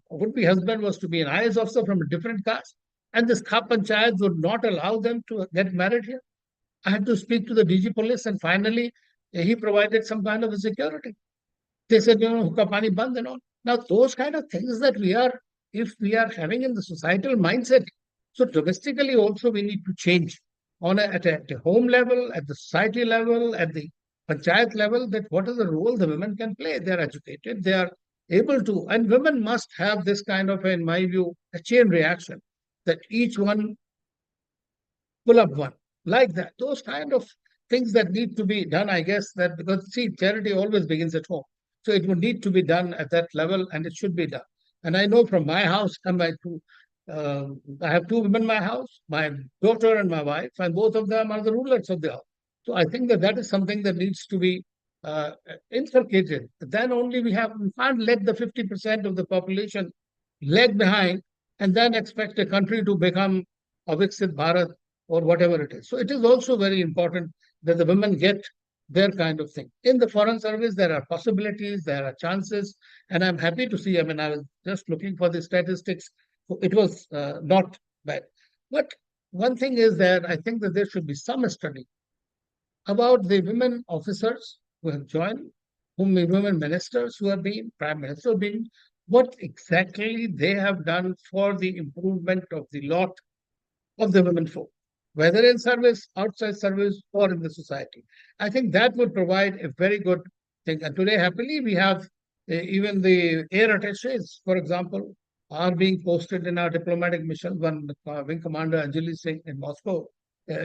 would-be husband was to be an IS officer from a different caste, and this Khap Panchayat would not allow them to get married here. I had to speak to the DG police, and finally he provided some kind of a security. They said, hukka pani band and all. Now, those kind of things that if we are having in the societal mindset, so domestically also we need to change at a home level, at the society level, at the panchayat level, that what is the role the women can play. They are educated, they are able to, and women must have this kind of, in my view, a chain reaction, that each one pull up one, like that. Those kind of things that need to be done, I guess, that because, see, charity always begins at home. So it would need to be done at that level, and it should be done. And I know from my house, and I have two women in my house, my daughter and my wife, and both of them are the rulers of the house. So I think that is something that needs to be inculcated. Then only we can't let the 50% of the population lag behind and then expect a country to become a Viksit Bharat or whatever it is. So it is also very important that the women get their kind of thing. In the foreign service, there are possibilities, there are chances, and I'm happy to see, I was just looking for the statistics. It was not bad. But one thing is that I think that there should be some study about the women officers who have joined, women ministers who have been, prime ministers who have been, what exactly they have done for the improvement of the lot of the women folk, whether in service, outside service, or in the society. I think that would provide a very good thing. And today, happily, we have even the air attaches, for example, are being posted in our diplomatic mission. One Wing Commander Anjali Singh in Moscow,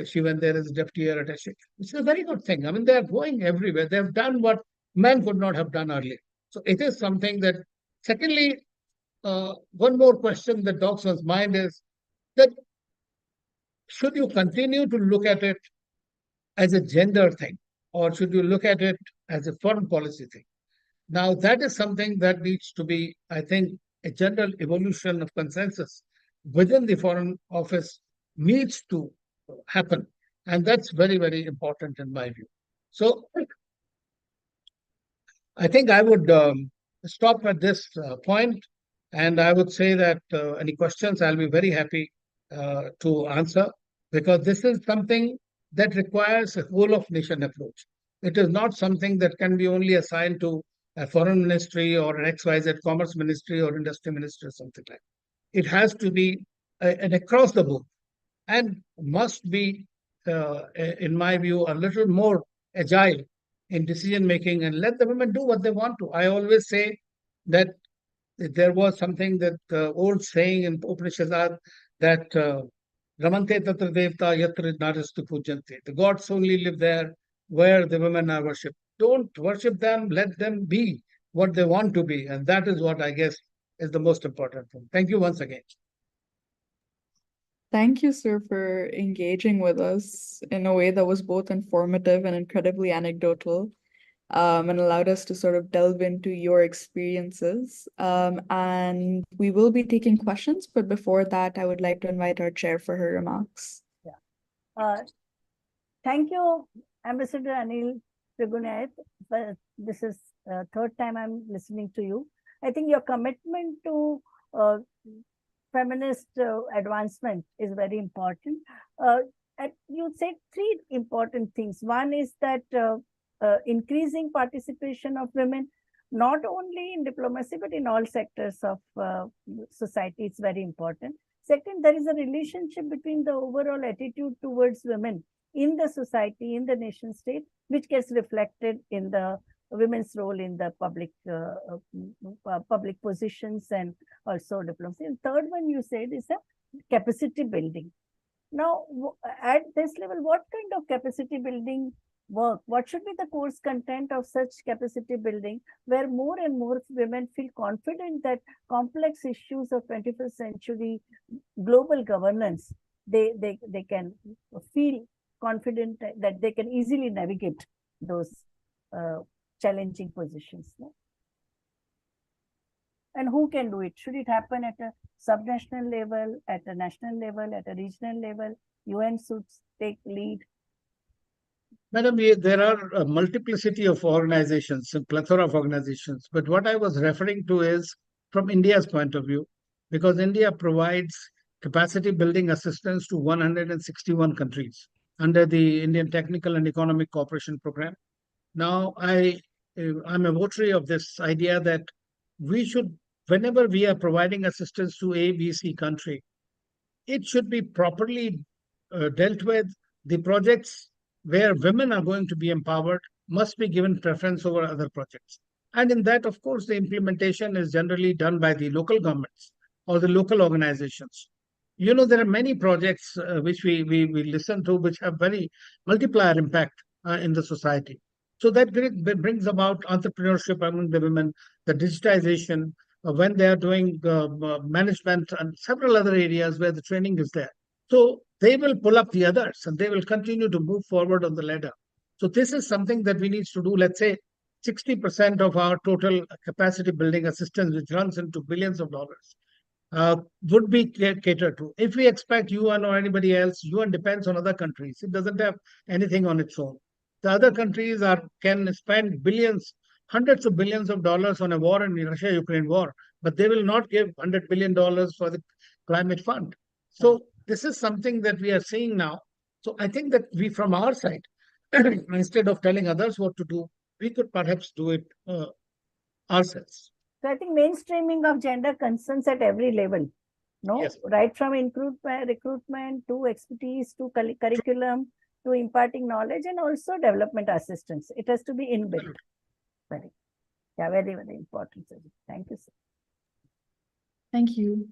she went there as deputy air attaché, which is a very good thing. They are going everywhere. They have done what men could not have done earlier. So it is something that, secondly, one more question that dogs one's mind is that should you continue to look at it as a gender thing, or should you look at it as a foreign policy thing? Now, that is something that needs to be, I think, a general evolution of consensus within the Foreign Office needs to happen. And that's very, very important in my view. So I think I would stop at this point, and I would say that any questions, I'll be very happy to answer, because this is something that requires a whole of nation approach. It is not something that can be only assigned to a foreign ministry or an XYZ commerce ministry or industry ministry or something like that. It has to be an across the board and must be, in my view, a little more agile in decision making and let the women do what they want to. I always say that there was something that old saying in Upanishads that Ramante tatra devta yatra narastu pujante. The gods only live there where the women are worshipped. Don't worship them, let them be what they want to be. And that is what I guess is the most important thing. Thank you once again. Thank you, sir, for engaging with us in a way that was both informative and incredibly anecdotal, and allowed us to sort of delve into your experiences. And we will be taking questions, but before that, I would like to invite our chair for her remarks. Thank you, Ambassador Anil Trigunayat. This is third time I'm listening to you. I think your commitment to feminist advancement is very important. And you said three important things. One is that increasing participation of women, not only in diplomacy, but in all sectors of society, it's very important. Second, there is a relationship between the overall attitude towards women in the society, in the nation state, which gets reflected in the women's role in the public positions and also diplomacy. And third one you said is a capacity building. Now, at this level, what kind of capacity building work? What should be the course content of such capacity building, where more and more women feel confident that complex issues of 21st century global governance, they can feel confident that they can easily navigate those challenging positions. No? And who can do it? Should it happen at a subnational level, at a national level, at a regional level? UN should take lead. Madam, there are a multiplicity of organizations, a plethora of organizations. But what I was referring to is from India's point of view, because India provides capacity building assistance to 161 countries under the Indian Technical and Economic Cooperation Program. Now, I'm a votary of this idea that we should, whenever we are providing assistance to A, B, C country, it should be properly dealt with. The projects where women are going to be empowered must be given preference over other projects. And in that, of course, the implementation is generally done by the local governments or the local organizations. You know, there are many projects which we listen to, which have very multiplier impact in the society. So that brings about entrepreneurship among the women, the digitization, when they are doing management and several other areas where the training is there. So they will pull up the others and they will continue to move forward on the ladder. So this is something that we need to do. Let's say 60% of our total capacity building assistance, which runs into billions of dollars, would be catered to. If we expect UN or anybody else, UN depends on other countries. It doesn't have anything on its own. The other countries can spend billions, hundreds of billions of dollars on a war in the Russia-Ukraine war, but they will not give $100 billion for the climate fund. So this is something that we are seeing now. So I think that we, from our side, instead of telling others what to do, we could perhaps do it ourselves. So I think mainstreaming of gender concerns at every level, no? Yes. Right from recruitment to expertise to curriculum to imparting knowledge and also development assistance. It has to be inbuilt. Very, very important. Thank you, sir. Thank you.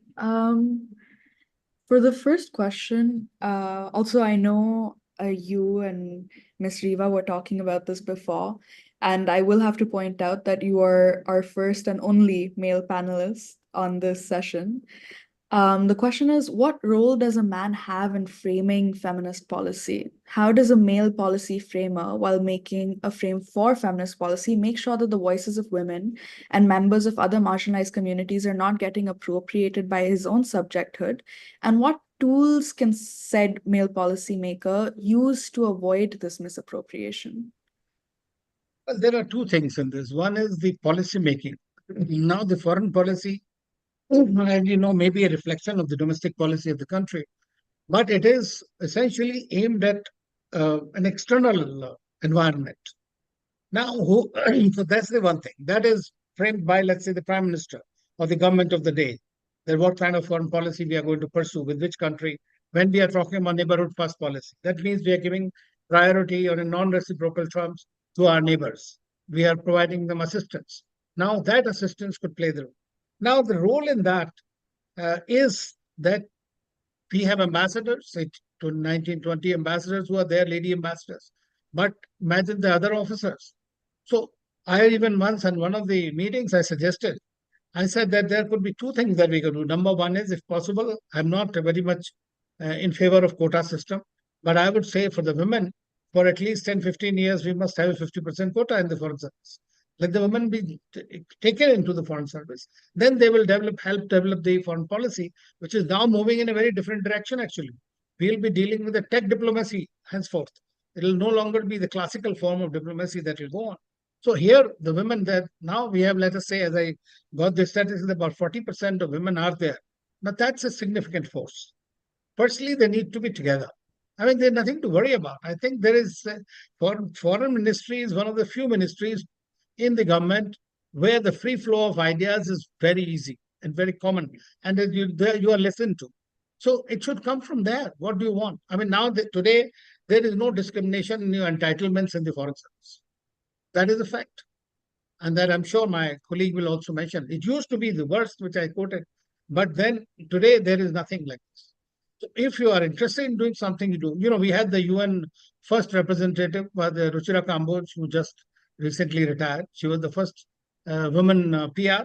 For the first question, also I know you and Ms. Riva were talking about this before, and I will have to point out that you are our first and only male panelist on this session. The question is, what role does a man have in framing feminist policy? How does a male policy framer, while making a frame for feminist policy, make sure that the voices of women and members of other marginalized communities are not getting appropriated by his own subjecthood? And what tools can said male policymaker use to avoid this misappropriation? Well, there are two things in this. One is the policy making. Now, the foreign policy, as you know, may be a reflection of the domestic policy of the country, but it is essentially aimed at an external environment. Now, who, so that's the one thing. That is framed by, let's say, the Prime Minister or the government of the day. That what kind of foreign policy we are going to pursue with which country when we are talking about neighborhood first policy. That means we are giving priority on a non-reciprocal terms to our neighbors. We are providing them assistance. Now that assistance could play the role. Now the role in that is that we have ambassadors, say to 19, 20 ambassadors who are there, lady ambassadors. But imagine the other officers. So I even once in one of the meetings I said that there could be two things that we could do. Number one is, if possible, I'm not very much in favor of quota system, but I would say for the women, for at least 10, 15 years, we must have a 50% quota in the foreign service. Let the women be taken into the foreign service. Then they will help develop the foreign policy, which is now moving in a very different direction, actually. We'll be dealing with the tech diplomacy henceforth. It will no longer be the classical form of diplomacy that will go on. So here, the women that now we have, let us say, as I got the statistics, about 40% of women are there. But that's a significant force. Firstly, they need to be together. I mean, there's nothing to worry about. I think there is, foreign ministry is one of the few ministries in the government where the free flow of ideas is very easy and very common, and that you are listened to. So it should come from there. What do you want? I mean, now today, there is no discrimination in your entitlements in the foreign service. That is a fact. And that I'm sure my colleague will also mention. It used to be the worst, which I quoted, but then today there is nothing like this. So if you are interested in doing something, you do. You know, we had the UN first representative, the Ruchira Kamboj, who just recently retired. She was the first woman PR,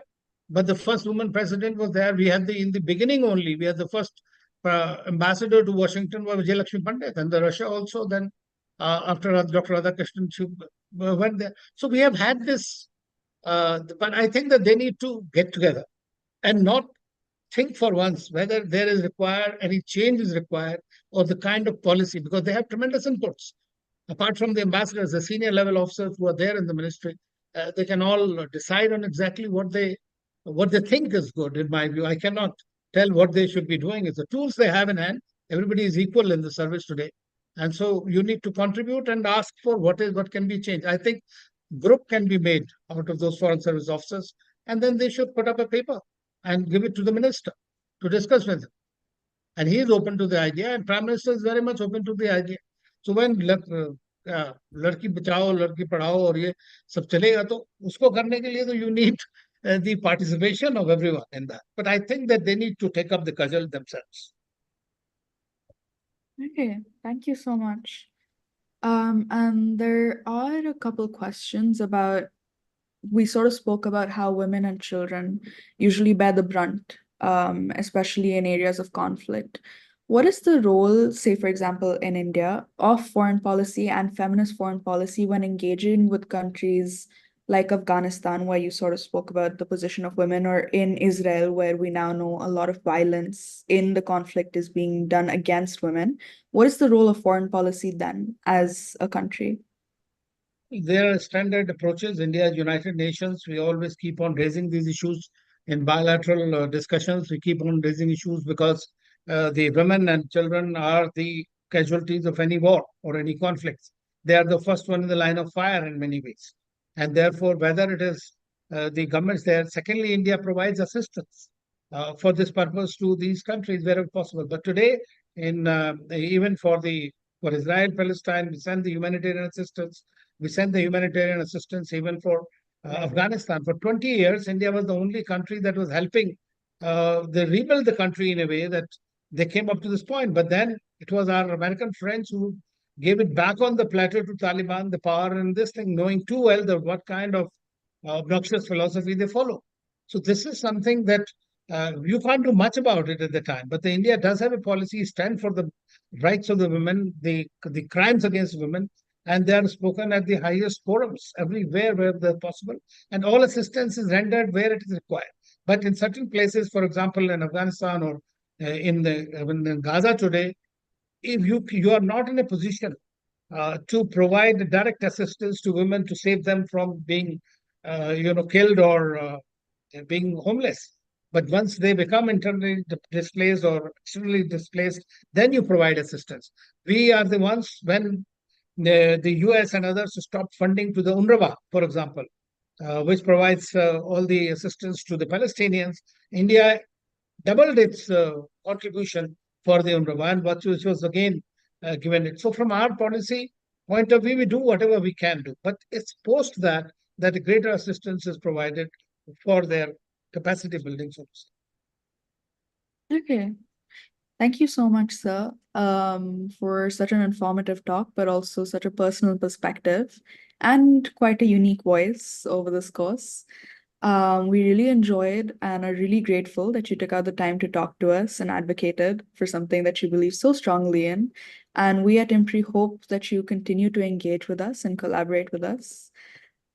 but the first woman president was there. We had in the beginning only, we had the first ambassador to Washington was Vijayalakshmi Pandit, and the Russia also then after Dr. Radhakrishnan, she went there. So we have had this, but I think that they need to get together and not think for once whether there is required, any change is required, or the kind of policy, because they have tremendous inputs. Apart from the ambassadors, the senior level officers who are there in the ministry, they can all decide on exactly what they think is good. In my view, I cannot tell what they should be doing. It's the tools they have in hand. Everybody is equal in the service today, and so you need to contribute and ask for what can be changed. I think group can be made out of those foreign service officers, and then they should put up a paper and give it to the minister to discuss with him. And he is open to the idea, and Prime Minister is very much open to the idea. So when लड़की बचाओ लड़की पढ़ाओ और ये सब चलेगा, तो उसको करने के लिए तो you need the participation of everyone in that. But I think that they need to take up the cudgel themselves. Okay, thank you so much. And there are a couple questions about, we sort of spoke about how women and children usually bear the brunt, especially in areas of conflict. What is the role, say, for example, in India, of foreign policy and feminist foreign policy when engaging with countries like Afghanistan, where you sort of spoke about the position of women, or in Israel, where we now know a lot of violence in the conflict is being done against women? What is the role of foreign policy then as a country? There are standard approaches. India, United Nations, we always keep on raising these issues in bilateral discussions. We keep on raising issues because the women and children are the casualties of any war or any conflicts. They are the first one in the line of fire in many ways. And therefore, whether it is the governments there, secondly, India provides assistance for this purpose to these countries wherever possible. But today, even for Israel, Palestine, we send the humanitarian assistance. We send the humanitarian assistance even for Afghanistan. For 20 years, India was the only country that was helping they rebuild the country in a way that they came up to this point. But then it was our American friends who gave it back on the platter to Taliban, the power in this thing, knowing too well that what kind of obnoxious philosophy they follow. So this is something that you can't do much about it at the time. But India does have a policy stand for the rights of the women, the crimes against women, and they are spoken at the highest forums everywhere where they're possible. And all assistance is rendered where it is required. But in certain places, for example, in Afghanistan or in Gaza today, if you are not in a position to provide direct assistance to women to save them from being killed or being homeless. But once they become internally displaced or externally displaced, then you provide assistance. We are the ones when the US and others stopped funding to the UNRWA, for example, which provides all the assistance to the Palestinians. India doubled its contribution for the UNRWA, and which was again given it. So, from our policy point of view, we do whatever we can do, but it's post that greater assistance is provided for their capacity building. So to say. Okay. Thank you so much, sir, for such an informative talk, but also such a personal perspective and quite a unique voice over this course. We really enjoyed and are really grateful that you took out the time to talk to us and advocated for something that you believe so strongly in. And we at IMPRI hope that you continue to engage with us and collaborate with us.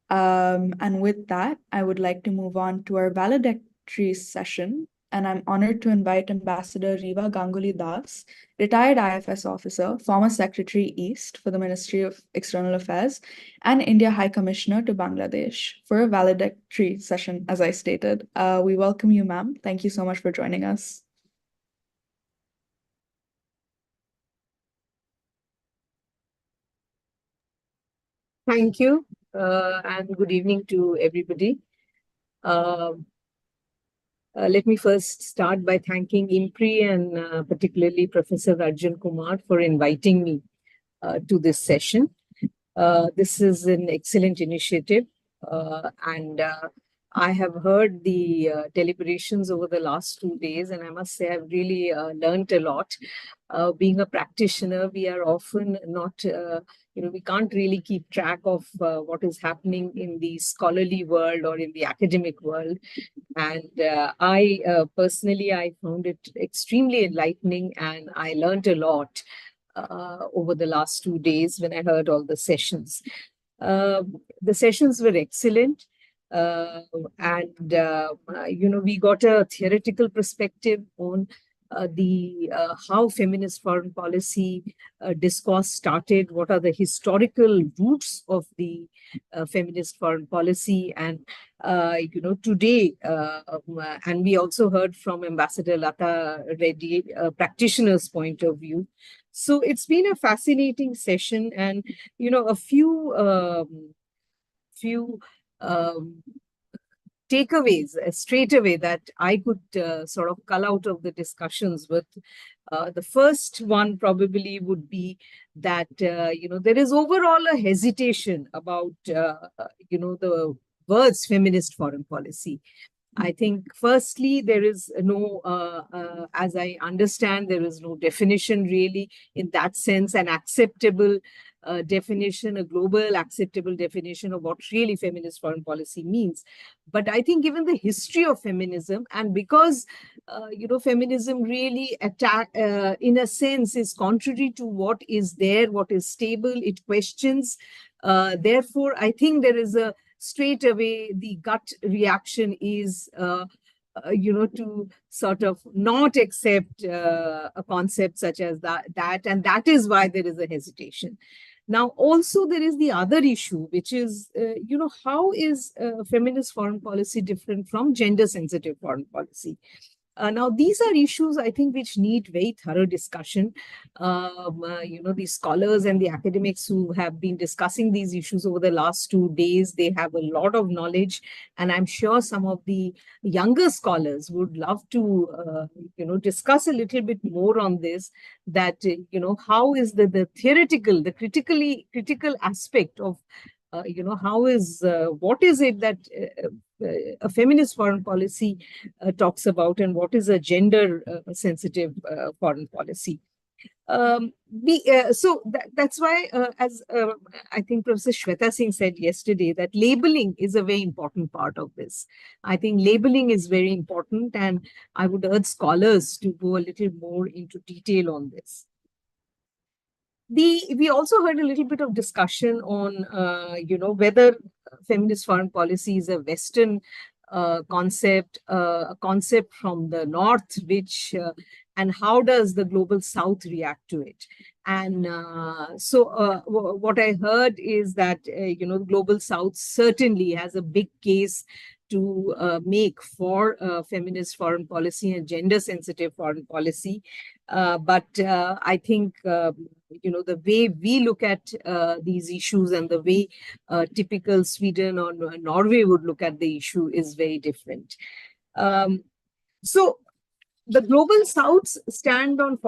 And with that, I would like to move on to our valedictory session. And I'm honored to invite Ambassador Riva Ganguly Das, retired IFS officer, former Secretary East for the Ministry of External Affairs, and India High Commissioner to Bangladesh for a valedictory session, as I stated. We welcome you, ma'am. Thank you so much for joining us. Thank you, and good evening to everybody. Let me first start by thanking IMPRI and particularly Professor Arjun Kumar for inviting me to this session. This is an excellent initiative, and I have heard the deliberations over the last 2 days, and I must say I've really learned a lot. Being a practitioner, we are often not, we can't really keep track of what is happening in the scholarly world or in the academic world. And I personally, I found it extremely enlightening, and I learned a lot over the last 2 days when I heard all the sessions. The sessions were excellent. And we got a theoretical perspective on how feminist foreign policy discourse started, what are the historical roots of the feminist foreign policy, and today, and we also heard from Ambassador Lata Reddy, a practitioner's point of view. So it's been a fascinating session, and a few takeaways straight away that I could sort of cull out of the discussions with. The first one probably would be that, there is overall a hesitation about, the words feminist foreign policy. I think firstly, there is no, as I understand, there is no definition really in that sense, an acceptable definition, a global acceptable definition of what really feminist foreign policy means. But I think given the history of feminism, and because, feminism really in a sense is contrary to what is there, what is stable, it questions. Therefore, I think there is a straight away, the gut reaction is, to sort of not accept a concept such as that, and that is why there is a hesitation. Now, also there is the other issue, which is, how is feminist foreign policy different from gender-sensitive foreign policy? Now, these are issues, I think, which need very thorough discussion. The scholars and the academics who have been discussing these issues over the last 2 days, they have a lot of knowledge. And I'm sure some of the younger scholars would love to, discuss a little bit more on this, that, how is the theoretical, the critical aspect of, what is it that a feminist foreign policy talks about, and what is a gender sensitive foreign policy. So that's why, as I think Professor Shweta Singh said yesterday, that labeling is a very important part of this. I think labeling is very important, and I would urge scholars to go a little more into detail on this. We also heard a little bit of discussion on, whether feminist foreign policy is a Western concept, a concept from the North, which, and how does the global South react to it? And so what I heard is that, global South certainly has a big case to make for feminist foreign policy and gender-sensitive foreign policy. But I think, the way we look at these issues and the way typical Sweden or Norway would look at the issue is very different. So the global South's stand on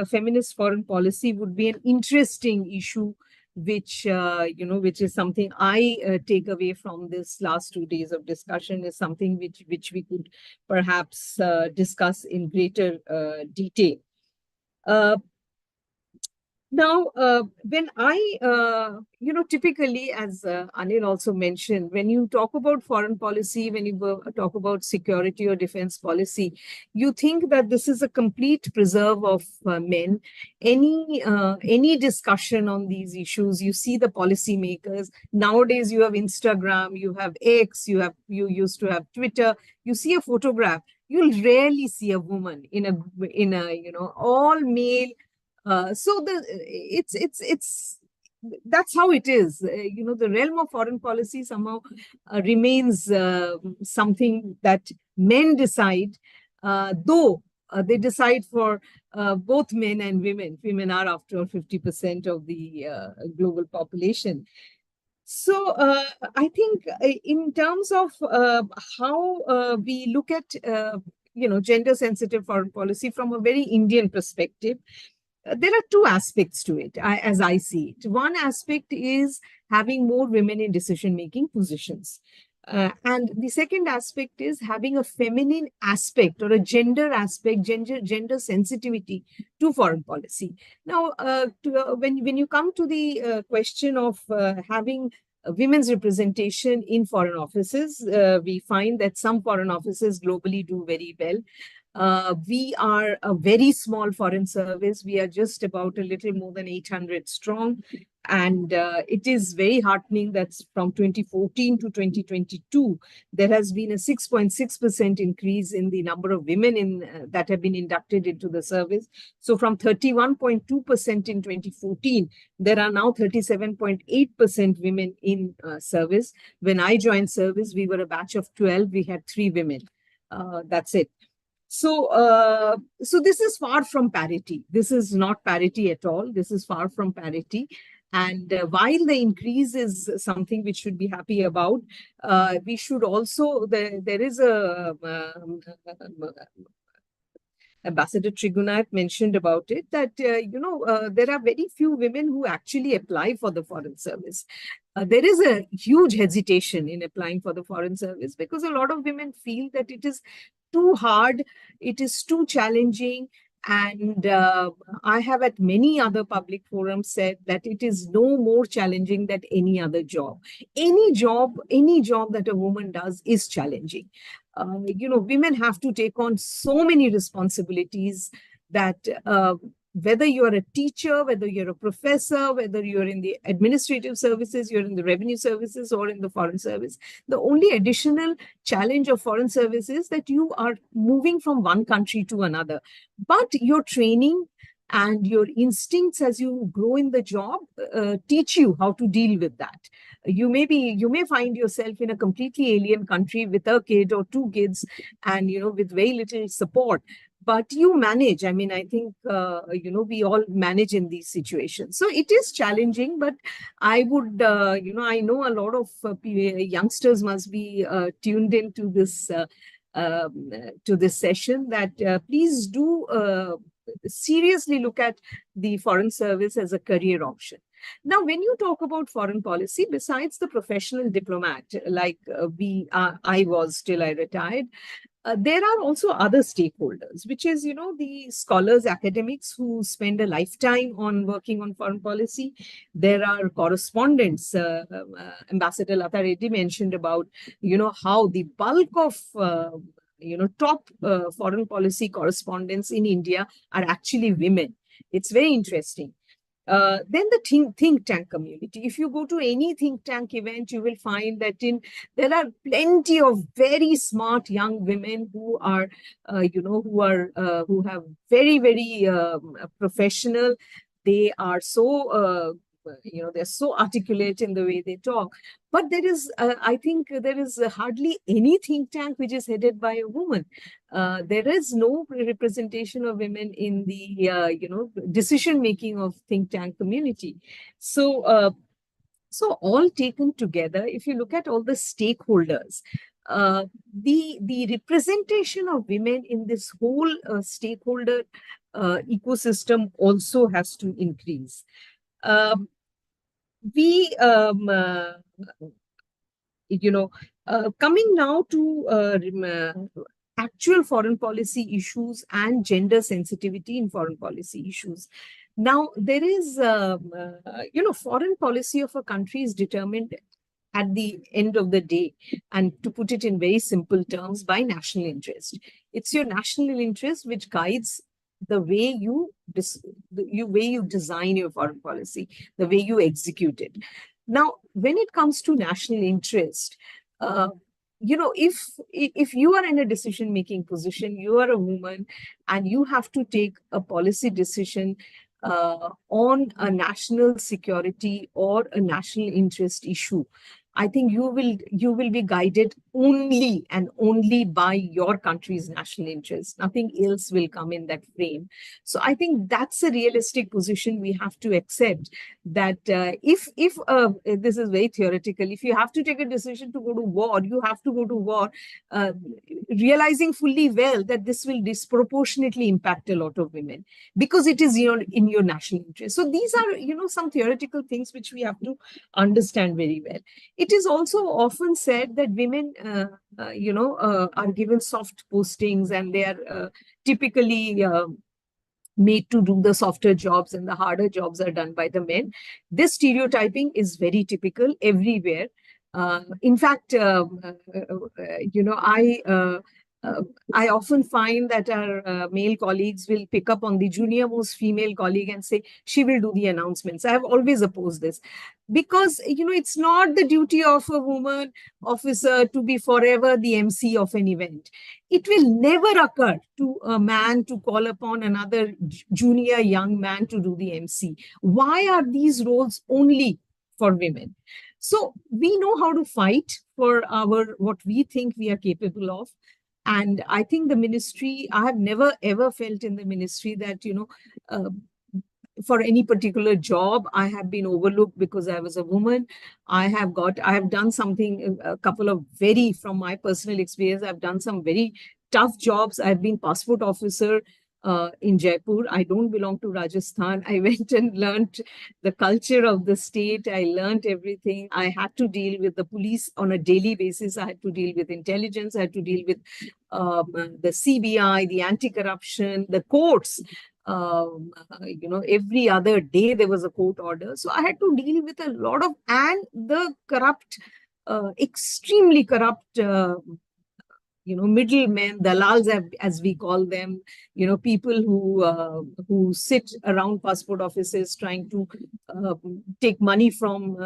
feminist foreign policy would be an interesting issue, which which is something I take away from this last 2 days of discussion, is something which we could perhaps discuss in greater detail. Now, when I, typically, as Anil also mentioned, when you talk about foreign policy, when you talk about security or defense policy, you think that this is a complete preserve of men. Any discussion on these issues, you see the policymakers. Nowadays, you have Instagram, you have X, you used to have Twitter. You see a photograph, you'll rarely see a woman in a all male. So that's how it is. The realm of foreign policy somehow remains something that men decide, though they decide for both men and women. Women are, after all, 50% of the global population. So I think in terms of how we look at gender-sensitive foreign policy from a very Indian perspective, there are two aspects to it, as I see it. One aspect is having more women in decision-making positions. And the second aspect is having a feminine aspect or a gender aspect, gender sensitivity to foreign policy. Now, when you come to the question of having women's representation in foreign offices, we find that some foreign offices globally do very well. We are a very small foreign service. We are just about a little more than 800 strong. And it is very heartening that from 2014 to 2022, there has been a 6.6% increase in the number of women that have been inducted into the service. So from 31.2% in 2014, there are now 37.8% women in service. When I joined service, we were a batch of 12. We had 3 women. That's it. So this is far from parity. This is not parity at all. This is far from parity. And while the increase is something which should be happy about, we should also, there is a Ambassador Trigunayat mentioned about it, that, there are very few women who actually apply for the foreign service. There is a huge hesitation in applying for the foreign service because a lot of women feel that it is too hard, it is too challenging. And I have at many other public forums said that it is no more challenging than any other job. Any job that a woman does is challenging. Women have to take on so many responsibilities that whether you're a teacher, whether you're a professor, whether you're in the administrative services, you're in the revenue services or in the foreign service, the only additional challenge of foreign service is that you are moving from one country to another. But your training and your instincts as you grow in the job teach you how to deal with that. You may find yourself in a completely alien country with a kid or 2 kids and, with very little support. But you manage. I mean, I think, we all manage in these situations. So it is challenging, but I would, I know a lot of youngsters must be tuned into this session, that please do seriously look at the foreign service as a career option. Now, when you talk about foreign policy, besides the professional diplomat, like I was till I retired, there are also other stakeholders, which is, the scholars, academics who spend a lifetime on working on foreign policy. There are correspondents. Ambassador Retd mentioned about, how the bulk of, top foreign policy correspondents in India are actually women. It's very interesting. Then the think tank community. If you go to any think tank event, you will find that there are plenty of very smart young women who are, who have very, very professional. They are so they're so articulate in the way they talk. But there is, I think there is hardly any think tank which is headed by a woman. There is no representation of women in the, decision making of think tank community. So, so all taken together, if you look at all the stakeholders, the representation of women in this whole stakeholder ecosystem also has to increase. We, coming now to actual foreign policy issues and gender sensitivity in foreign policy issues. Now, there is, foreign policy of a country is determined at the end of the day, and to put it in very simple terms, by national interest. It's your national interest which guides the way you design your foreign policy, the way you execute it. Now, when it comes to national interest, if you are in a decision-making position, you are a woman, and you have to take a policy decision on a national security or a national interest issue, I think you will be guided only and only by your country's national interest. Nothing else will come in that frame. So I think that's a realistic position we have to accept, that if this is very theoretical, if you have to take a decision to go to war, you have to go to war, realizing fully well that this will disproportionately impact a lot of women because it is in your national interest. So these are some theoretical things which we have to understand very well. It is also often said that women, are given soft postings, and they are typically made to do the softer jobs, and the harder jobs are done by the men. This stereotyping is very typical everywhere. In fact, I often find that our male colleagues will pick up on the junior most female colleague and say, she will do the announcements. I have always opposed this because, it's not the duty of a woman officer to be forever the MC of an event. It will never occur to a man to call upon another junior young man to do the MC. Why are these roles only for women? So we know how to fight for what we think we are capable of. And I think the ministry, I have never ever felt in the ministry that, for any particular job, I have been overlooked because I was a woman. I have done something, from my personal experience, I've done some very tough jobs. I've been passport officer in Jaipur. I don't belong to Rajasthan. I went and learned the culture of the state. I learned everything. I had to deal with the police on a daily basis. I had to deal with intelligence. I had to deal with the CBI, the anti-corruption, the courts. Every other day there was a court order. So I had to deal with a lot of, and the corrupt, extremely corrupt, middlemen, dalals, as we call them, people who sit around passport offices trying to take money from,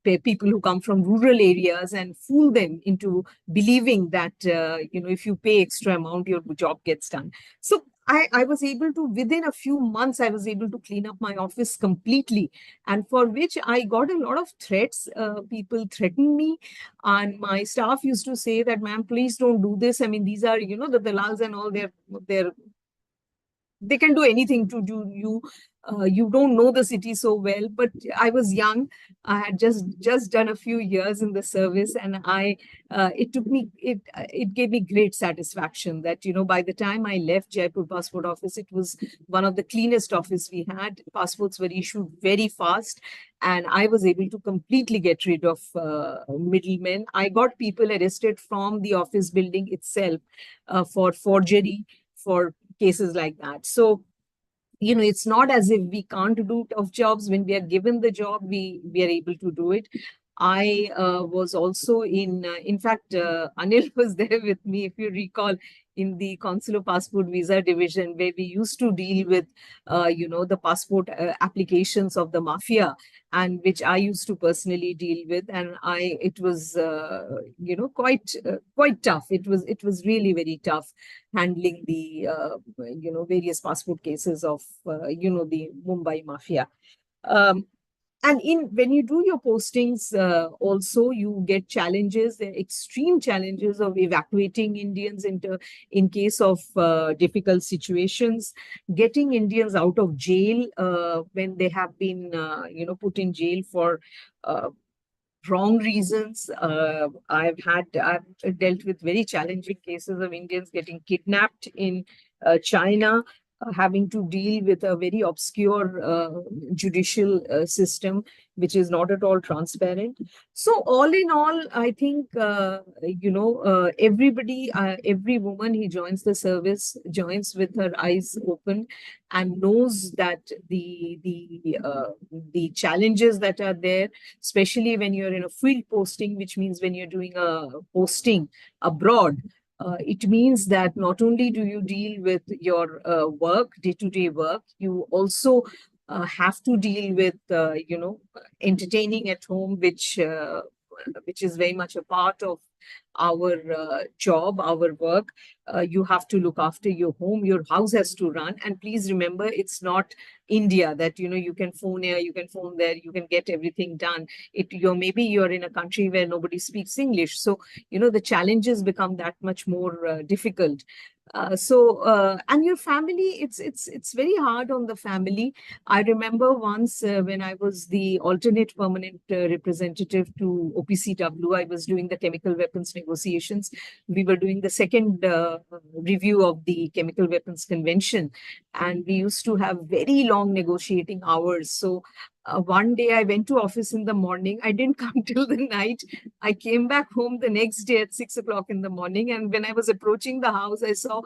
people who come from rural areas and fool them into believing that, if you pay extra amount, your job gets done. So I was able to, within a few months, I was able to clean up my office completely, and for which I got a lot of threats. People threatened me, and my staff used to say that, ma'am, please don't do this. I mean, these are, the dalals and all, they can do anything to do you. You don't know the city so well, but I was young. I had just done a few years in the service, and it gave me great satisfaction that, by the time I left Jaipur Passport Office, it was one of the cleanest office we had. Passports were issued very fast, and I was able to completely get rid of middlemen. I got people arrested from the office building itself for forgery, for cases like that. So, it's not as if we can't do tough jobs. When we are given the job, we are able to do it. I was also in fact, Anil was there with me, if you recall, in the consular passport visa division, where we used to deal with, the passport applications of the mafia, and which I used to personally deal with. And it was, quite tough. It was really very tough handling the, various passport cases of, the Mumbai mafia. Um, and when you do your postings, also you get challenges, the extreme challenges of evacuating Indians in case of difficult situations, getting Indians out of jail when they have been, put in jail for uh, wrong reasons. I've dealt with very challenging cases of Indians getting kidnapped in China, having to deal with a very obscure judicial system, which is not at all transparent. So all in all, I think, everybody, every woman who joins the service joins with her eyes open and knows that the challenges that are there, especially when you're in a field posting, which means when you're doing a posting abroad. It means that not only do you deal with your work, day-to-day work, you also have to deal with, entertaining at home, which is very much a part of our job, our work. You have to look after your home, your house has to run. And please remember, it's not India that, you can phone here, you can phone there, you can get everything done. Maybe you're in a country where nobody speaks English. So, the challenges become that much more difficult. And your family, it's very hard on the family. I remember once when I was the alternate permanent representative to OPCW, I was doing the chemical weapons negotiations. We were doing the second review of the Chemical Weapons Convention, and we used to have very long negotiating hours. So one day I went to office in the morning. I didn't come till the night. I came back home the next day at 6 o'clock in the morning. And when I was approaching the house, I saw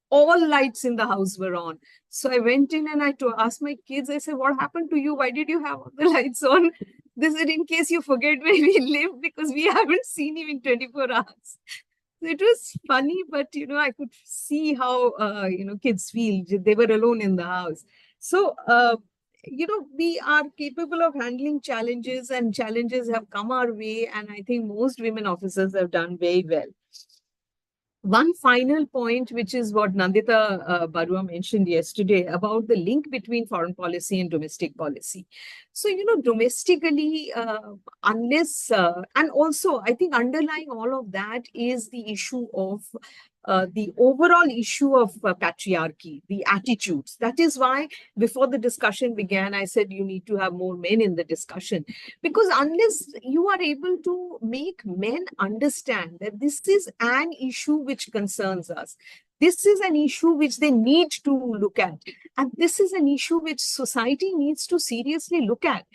all lights in the house were on. So I went in and I asked my kids, I said, what happened to you? Why did you have all the lights on? They said, in case you forget where we live, because we haven't seen you in 24 hours. So it was funny, but, I could see how, kids feel. They were alone in the house. So, we are capable of handling challenges, and challenges have come our way. And I think most women officers have done very well. One final point, which is what Nandita Baruah mentioned yesterday about the link between foreign policy and domestic policy. So, domestically, and also I think underlying all of that is the issue of the overall issue of patriarchy, the attitudes. That is why before the discussion began, I said you need to have more men in the discussion, because unless you are able to make men understand that this is an issue which concerns us, this is an issue which they need to look at, and this is an issue which society needs to seriously look at,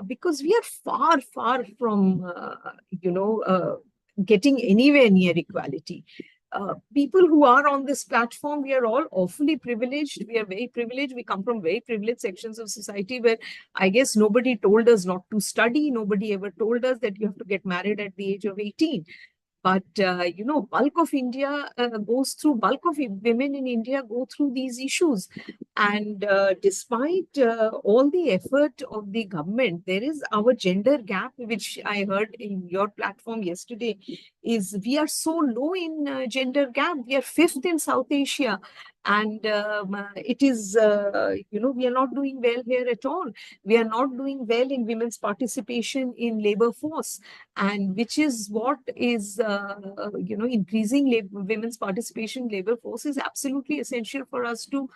because we are far, far from, getting anywhere near equality. People who are on this platform, we are all awfully privileged. We are very privileged. We come from very privileged sections of society where I guess nobody told us not to study. Nobody ever told us that you have to get married at the age of 18. But, bulk of India bulk of women in India go through these issues. And despite all the effort of the government, there is our gender gap, which I heard in your platform yesterday, is we are so low in gender gap. We are 5th in South Asia. And it is, we are not doing well here at all. We are not doing well in women's participation in labor force, and which is what is, increasing women's participation in labor force is absolutely essential for us to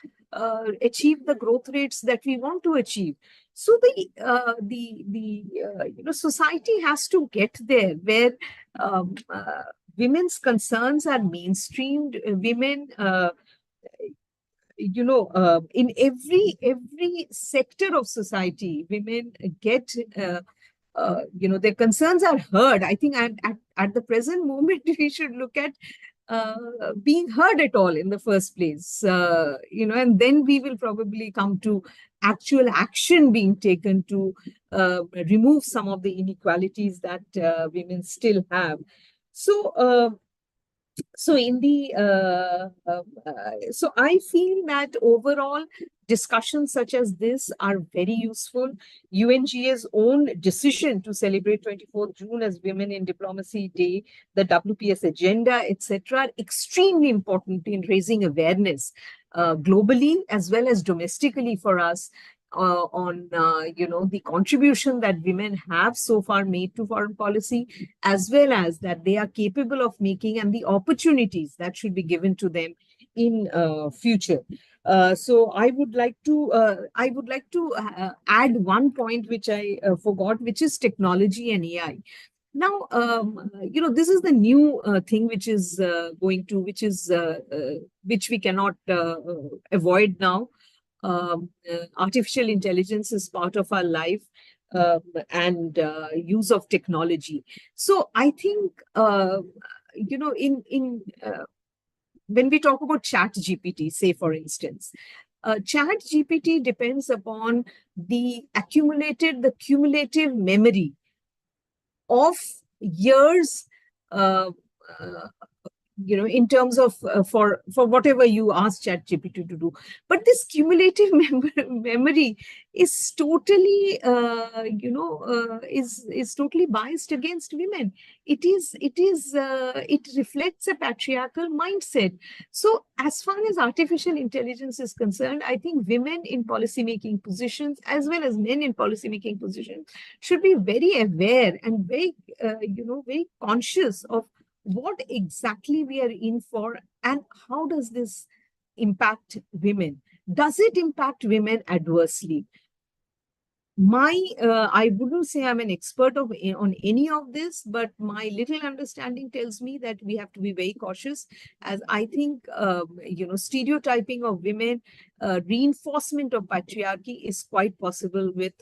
achieve the growth rates that we want to achieve. So society has to get there where women's concerns are mainstreamed. Women, in every sector of society, women get, their concerns are heard. I think at the present moment, we should look at being heard at all in the first place, and then we will probably come to actual action being taken to remove some of the inequalities that women still have. So, so I feel that overall discussions such as this are very useful. UNGA's own decision to celebrate 24th June as Women in Diplomacy Day, the WPS agenda, etc., are extremely important in raising awareness globally as well as domestically for us on the contribution that women have so far made to foreign policy, as well as that they are capable of making and the opportunities that should be given to them in future. So I would like to add one point which I forgot, which is technology and AI. Now, this is the new thing which is which we cannot avoid now. Artificial intelligence is part of our life and use of technology. So I think, when we talk about Chat GPT, say for instance, Chat GPT depends upon the cumulative memory of years, in terms of for whatever you ask ChatGPT to do. But this cumulative memory is totally, is totally biased against women. It reflects a patriarchal mindset. So as far as artificial intelligence is concerned, I think women in policymaking positions as well as men in policymaking positions should be very aware and very, very conscious of what exactly we are in for and how does this impact women. Does it impact women adversely? I wouldn't say I'm an expert on any of this, but my little understanding tells me that we have to be very cautious, as I think, stereotyping of women, reinforcement of patriarchy is quite possible with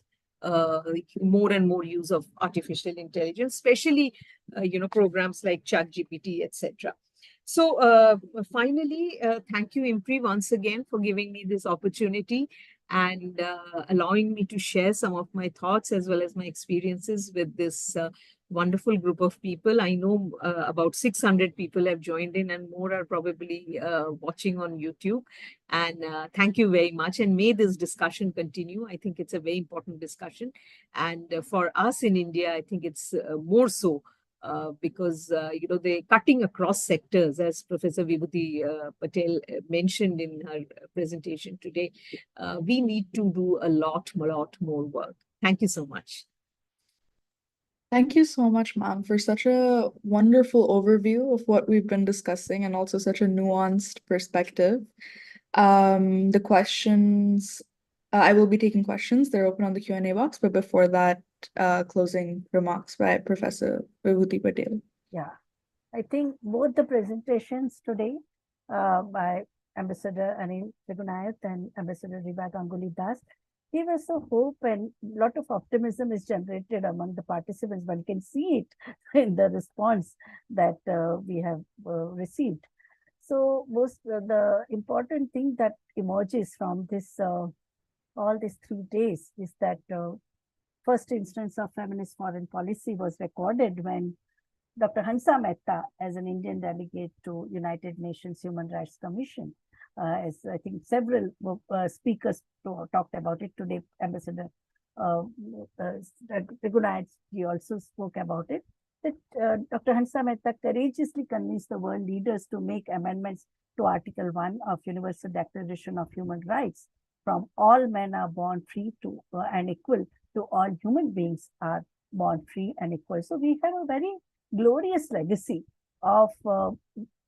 more and more use of artificial intelligence, especially, programs like ChatGPT, etc. So finally, thank you, IMPRI, once again for giving me this opportunity and allowing me to share some of my thoughts as well as my experiences with this wonderful group of people. I know about 600 people have joined in and more are probably watching on YouTube. And thank you very much. And may this discussion continue. I think it's a very important discussion. And for us in India, I think it's more so because, they're cutting across sectors, as Professor Vibhuti Patel mentioned in her presentation today. We need to do a lot more work. Thank you so much. Thank you so much, ma'am, for such a wonderful overview of what we've been discussing and also such a nuanced perspective. The questions, I will be taking questions. They're open on the Q&A box, but before that, closing remarks by Professor Vibhuti Patel. Yeah, I think both the presentations today by Ambassador Anil Trigunayat and Ambassador Riva Ganguly Das give us a hope, and a lot of optimism is generated among the participants. One can see it in the response that we have received. So the important thing that emerges from this all these 3 days is that first instance of feminist foreign policy was recorded when Dr. Hansa Mehta, as an Indian delegate to United Nations Human Rights Commission, as I think several speakers talked about it today, Ambassador Trigunayat, he also spoke about it, that Dr. Hansa Mehta courageously convinced the world leaders to make amendments to Article 1 of Universal Declaration of Human Rights. From all men are born free to and equal to all human beings are born free and equal. So we have a very glorious legacy of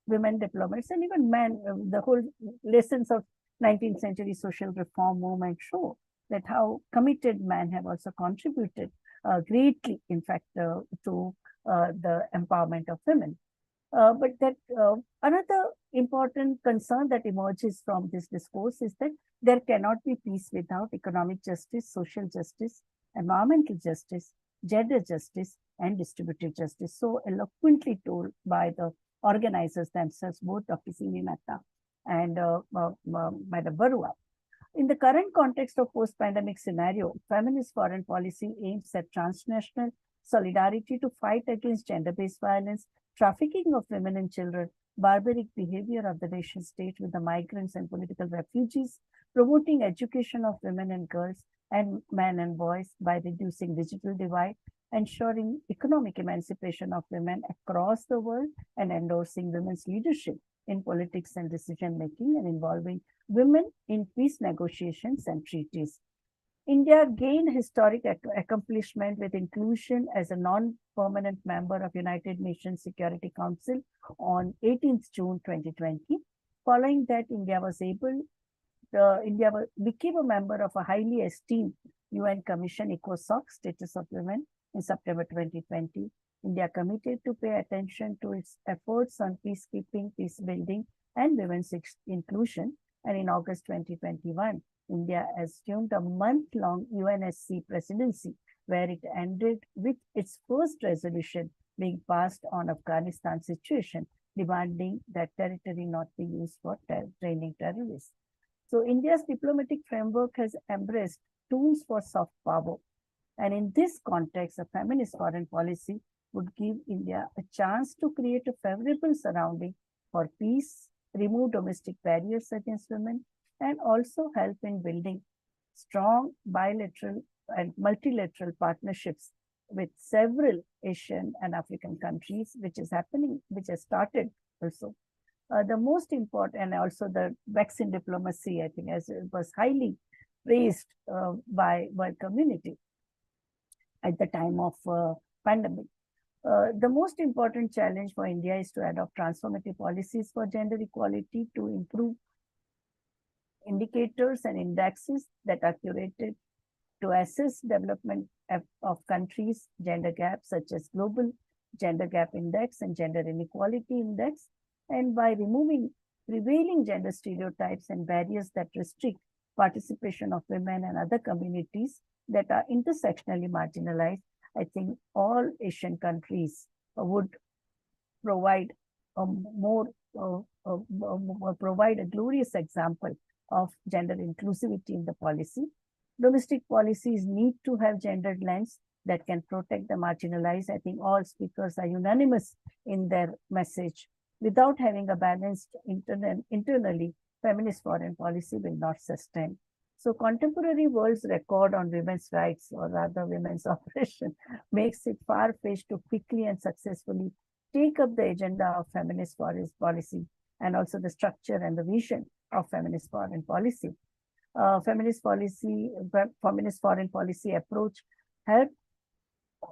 women diplomats and even men. The whole lessons of 19th century social reform movement show that how committed men have also contributed greatly, in fact, to the empowerment of women. But that another important concern that emerges from this discourse is that there cannot be peace without economic justice, social justice, environmental justice, gender justice, and distributive justice. So eloquently told by the organizers themselves, both Dr. Simi, Mehta and Madam Baruah. In the current context of post-pandemic scenario, feminist foreign policy aims at transnational solidarity to fight against gender-based violence, trafficking of women and children, barbaric behavior of the nation state with the migrants and political refugees, promoting education of women and girls and men and boys by reducing digital divide, ensuring economic emancipation of women across the world, and endorsing women's leadership in politics and decision making, and involving women in peace negotiations and treaties. India gained historic accomplishment with inclusion as a non-permanent member of United Nations Security Council on 18th June 2020. Following that, India became a member of a highly esteemed UN Commission ECOSOC status of women in September 2020. India committed to pay attention to its efforts on peacekeeping, peace building, and women's inclusion. And in August 2021, India assumed a month-long UNSC presidency, where it ended with its first resolution being passed on Afghanistan situation, demanding that territory not be used for training terrorists. So India's diplomatic framework has embraced tools for soft power. And in this context, a feminist foreign policy would give India a chance to create a favorable surrounding for peace, remove domestic barriers against women, and also help in building strong bilateral and multilateral partnerships with several Asian and African countries, which is happening, which has started also. The most important, and also the vaccine diplomacy, I think, as it was highly praised by world community at the time of pandemic. The most important challenge for India is to adopt transformative policies for gender equality to improve indicators and indexes that are curated to assess development of countries' gender gaps, such as Global Gender Gap Index and Gender Inequality Index, and by removing prevailing gender stereotypes and barriers that restrict participation of women and other communities that are intersectionally marginalized. I think all Asian countries would provide provide a glorious example of gender inclusivity in the policy. Domestic policies need to have gendered lens that can protect the marginalized. I think all speakers are unanimous in their message. Without having a balanced internally, feminist foreign policy will not sustain. So contemporary world's record on women's rights, or rather women's oppression, makes it far-fetched to quickly and successfully take up the agenda of feminist foreign policy, and also the structure and the vision of feminist foreign policy. Feminist foreign policy approach help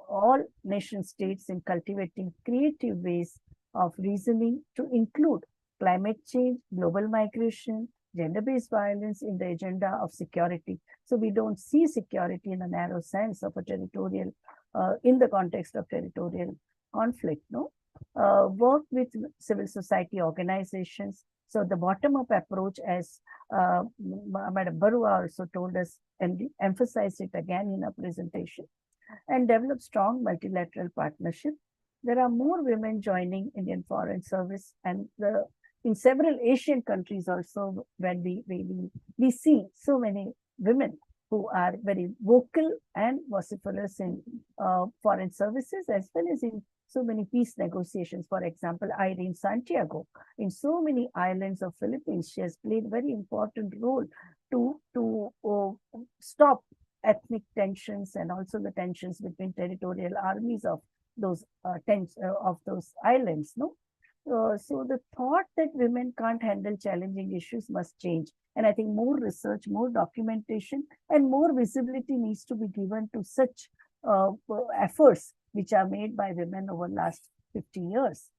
all nation states in cultivating creative ways of reasoning to include climate change, global migration, gender-based violence in the agenda of security. So we don't see security in a narrow sense of a territorial, in the context of territorial conflict, no? Work with civil society organizations. So the bottom-up approach, as Madam Baruah also told us and emphasized it again in her presentation, and develop strong multilateral partnership. There are more women joining Indian Foreign Service, and in several Asian countries also, when we see so many women who are very vocal and vociferous in foreign services, as well as in so many peace negotiations. For example, Irene Santiago, in so many islands of Philippines, she has played a very important role to stop ethnic tensions and also the tensions between territorial armies of those islands. No, so the thought that women can't handle challenging issues must change. And I think more research, more documentation, and more visibility needs to be given to such efforts which are made by women over the last 50 years.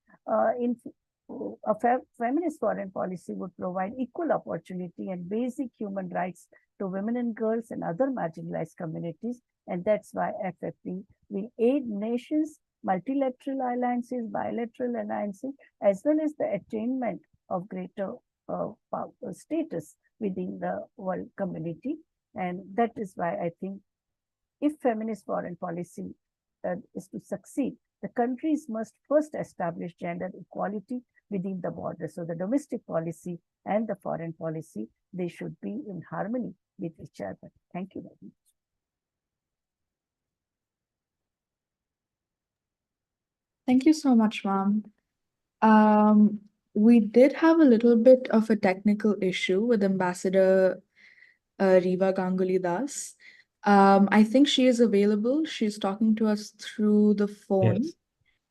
Feminist foreign policy would provide equal opportunity and basic human rights to women and girls and other marginalized communities. And that's why FFP will aid nations, multilateral alliances, bilateral alliances, as well as the attainment of greater status within the world community. And that is why I think if feminist foreign policy is to succeed, the countries must first establish gender equality within the borders. So the domestic policy and the foreign policy, they should be in harmony with each other. Thank you very much. Thank you so much, ma'am. We did have a little bit of a technical issue with Ambassador Riva Ganguly Das. I think she is available. She's talking to us through the phone. Yes.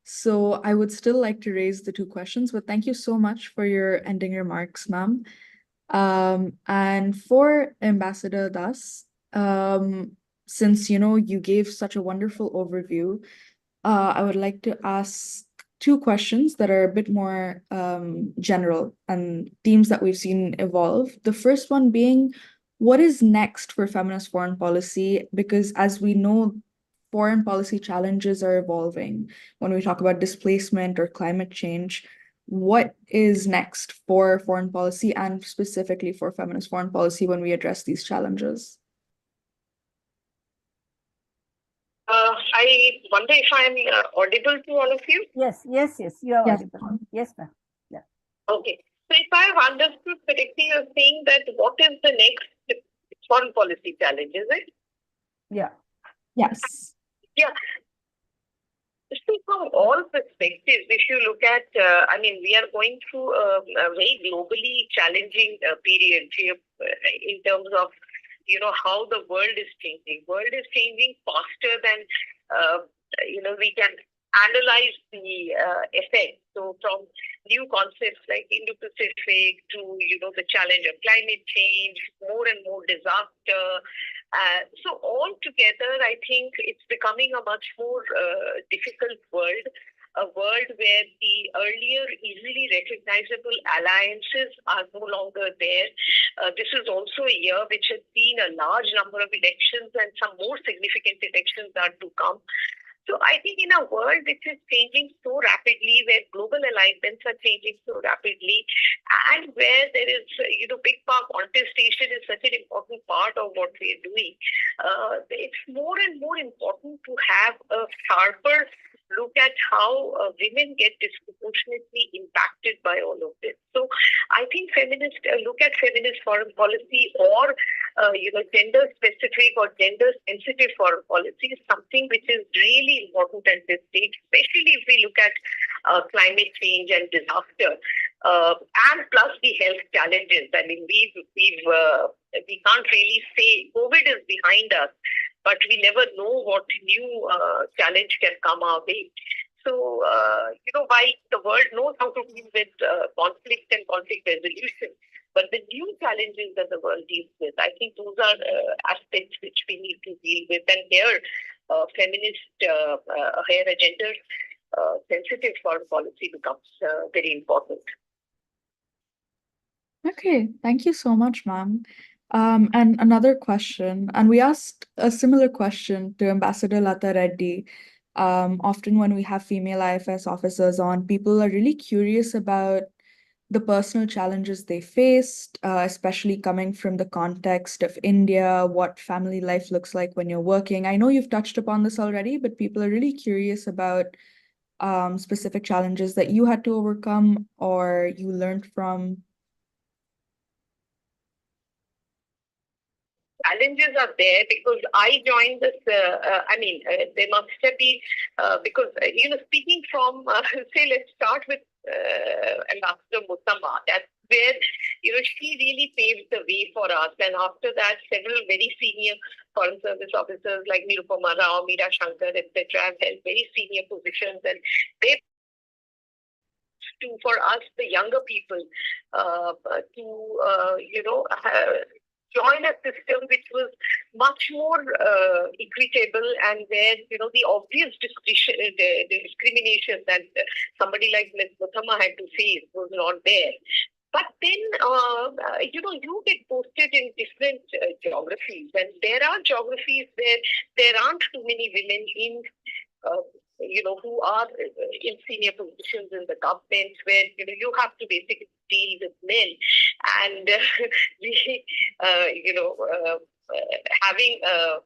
So I would still like to raise the two questions, but thank you so much for your ending remarks, ma'am. And for Ambassador Das, since you gave such a wonderful overview, I would like to ask two questions that are a bit more general and themes that we've seen evolve. The first one being, what is next for feminist foreign policy? Because as we know, foreign policy challenges are evolving. When we talk about displacement or climate change, what is next for foreign policy and specifically for feminist foreign policy when we address these challenges? I wonder if I'm audible to all of you. Yes, you are Yes. audible. Yes, ma'am. Yeah. Okay. So if I have understood correctly, you're saying that what is the next foreign policy challenge, is it? Yeah. Yes. Yeah. So from all perspectives, if you look at, we are going through a very globally challenging period here in terms of, how the world is changing. World is changing faster than, we can analyze the effect. So from new concepts like Indo-Pacific to, the challenge of climate change, more and more disaster. So altogether, I think it's becoming a much more difficult world, a world where the earlier easily recognizable alliances are no longer there. This is also a year which has seen a large number of elections, and some more significant elections are to come. So I think in a world which is changing so rapidly, where global alignments are changing so rapidly, and where there is, big power contestation is such an important part of what we are doing, it's more and more important to have a sharper look at how women get disproportionately impacted by all of this. So I think feminists look at feminist foreign policy or gender-specific or gender-sensitive foreign policy is something which is really important at this stage, especially if we look at climate change and disaster, and plus the health challenges. I mean, we can't really say COVID is behind us, but we never know what new challenge can come our way. So, while the world knows how to deal with conflict and conflict resolution, but the new challenges that the world deals with, I think those are aspects which we need to deal with. And here, here a gender-sensitive foreign policy becomes very important. Okay, thank you so much, ma'am. And another question, and we asked a similar question to Ambassador Lata Reddy. Often when we have female IFS officers on, people are really curious about the personal challenges they faced, especially coming from the context of India, what family life looks like when you're working. I know you've touched upon this already, but people are really curious about specific challenges that you had to overcome or you learned from. Challenges are there because I joined this, there must have been, because, speaking from, say, let's start with Ambassador Muttama. That's where, she really paved the way for us. And after that, several very senior foreign service officers like Nirupama Rao, Meera Shankar, etc. have held very senior positions. And they for us, the younger people, join a system which was much more equitable, and where the obvious discrimination that somebody like Ms. Muttama had to face was not there. But then, you get posted in different geographies, and there are geographies where there aren't too many women in who are in senior positions in the government, where you have to basically deal with men, and having a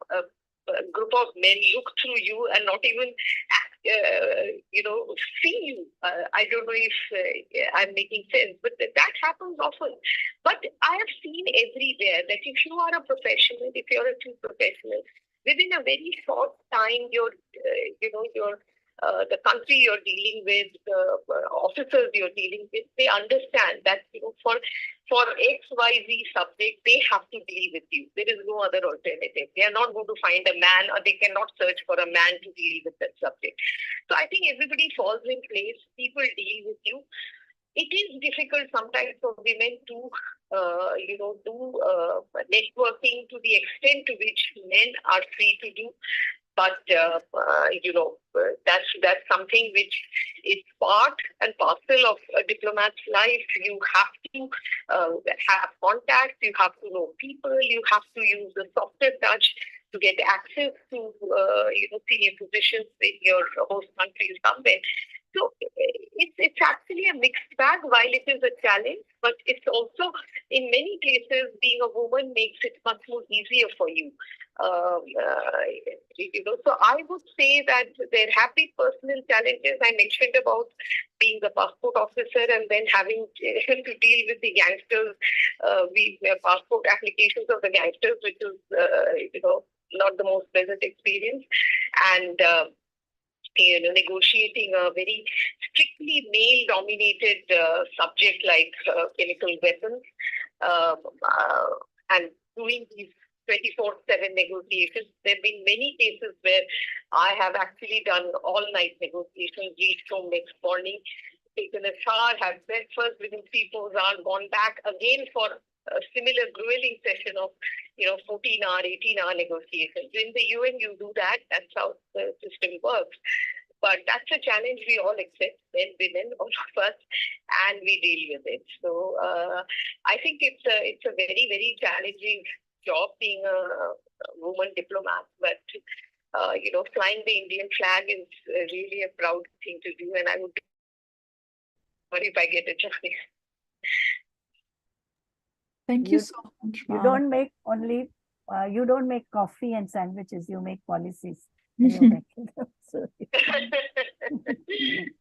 group of men look through you and not even see you. I don't know if I'm making sense, but that happens often. But I have seen everywhere that if you are a professional, if you're a true professional, within a very short time, the country you're dealing with, the officers you're dealing with, they understand that for XYZ subject, they have to deal with you. There is no other alternative. They are not going to find a man, or they cannot search for a man to deal with that subject. So I think everybody falls in place. People deal with you. It is difficult sometimes for women to, do networking to the extent to which men are free to do. But that's something which is part and parcel of a diplomat's life. You have to have contacts. You have to know people. You have to use the softer touch to get access to senior positions in your host countries somewhere. So it's actually a mixed bag. While it is a challenge, but it's also in many places being a woman makes it much more easier for you. So I would say that there have been personal challenges. I mentioned about being the passport officer and then having to deal with the gangsters, passport applications of the gangsters, which is not the most pleasant experience, and negotiating a very strictly male-dominated subject like chemical weapons, and doing these 24/7 negotiations. There have been many cases where I have actually done all-night negotiations, reached home next morning, taken a shower, had breakfast, within 3-4 hours, gone back again for a similar grueling session of 14-hour, 18-hour negotiations. In the UN, you do that. That's how the system works. But that's a challenge we all accept, men, women, all of us, and we deal with it. So I think it's a very, very challenging job being a woman diplomat. But flying the Indian flag is really a proud thing to do, and I would be sorry if I get a chance. Thank you so much, You ma'am. don't make only, you don't make coffee and sandwiches, you make policies. And you make them. So,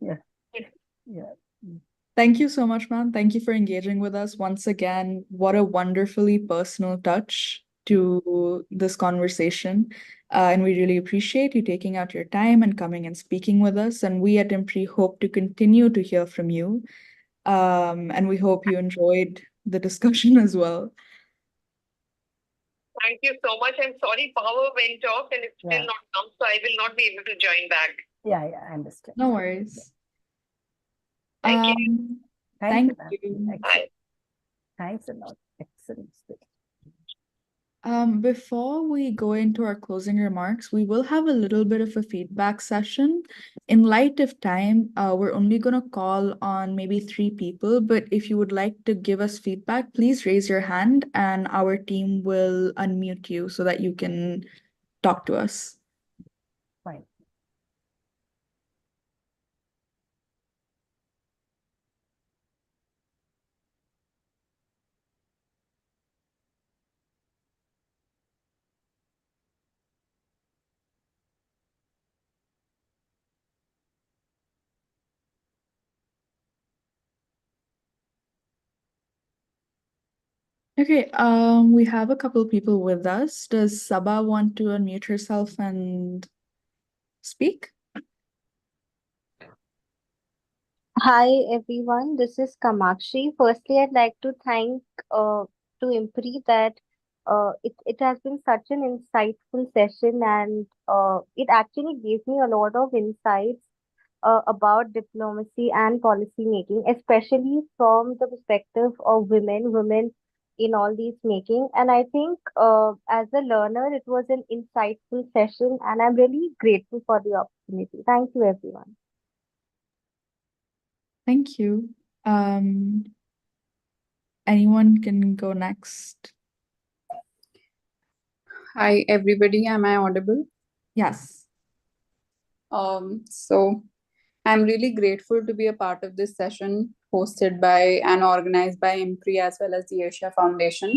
yeah. Thank you so much, ma'am. Thank you for engaging with us once again. What a wonderfully personal touch to this conversation. And we really appreciate you taking out your time and coming and speaking with us. And we at IMPRI hope to continue to hear from you. And we hope you enjoyed the discussion as well. Thank you so much. I'm sorry power went off and it's still not come, so I will not be able to join back. Yeah, I understand. No worries. Thank you. Thank you. you. Bye. Thanks a lot. Excellent. Before we go into our closing remarks, we will have a little bit of a feedback session. In light of time, we're only going to call on maybe 3 people, but if you would like to give us feedback, please raise your hand and our team will unmute you so that you can talk to us. Fine. Okay, we have a couple people with us. Does Sabah want to unmute herself and speak? Hi everyone, this is Kamakshi. Firstly, I'd like to thank to IMPRI that it has been such an insightful session, and it actually gave me a lot of insights about diplomacy and policy making, especially from the perspective of women in all these making. And I think as a learner, it was an insightful session, and I'm really grateful for the opportunity. Thank you, everyone. Thank you. Anyone can go next. Hi, everybody. Am I audible? Yes. So I'm really grateful to be a part of this session hosted by and organized by IMPRI as well as the Asia Foundation.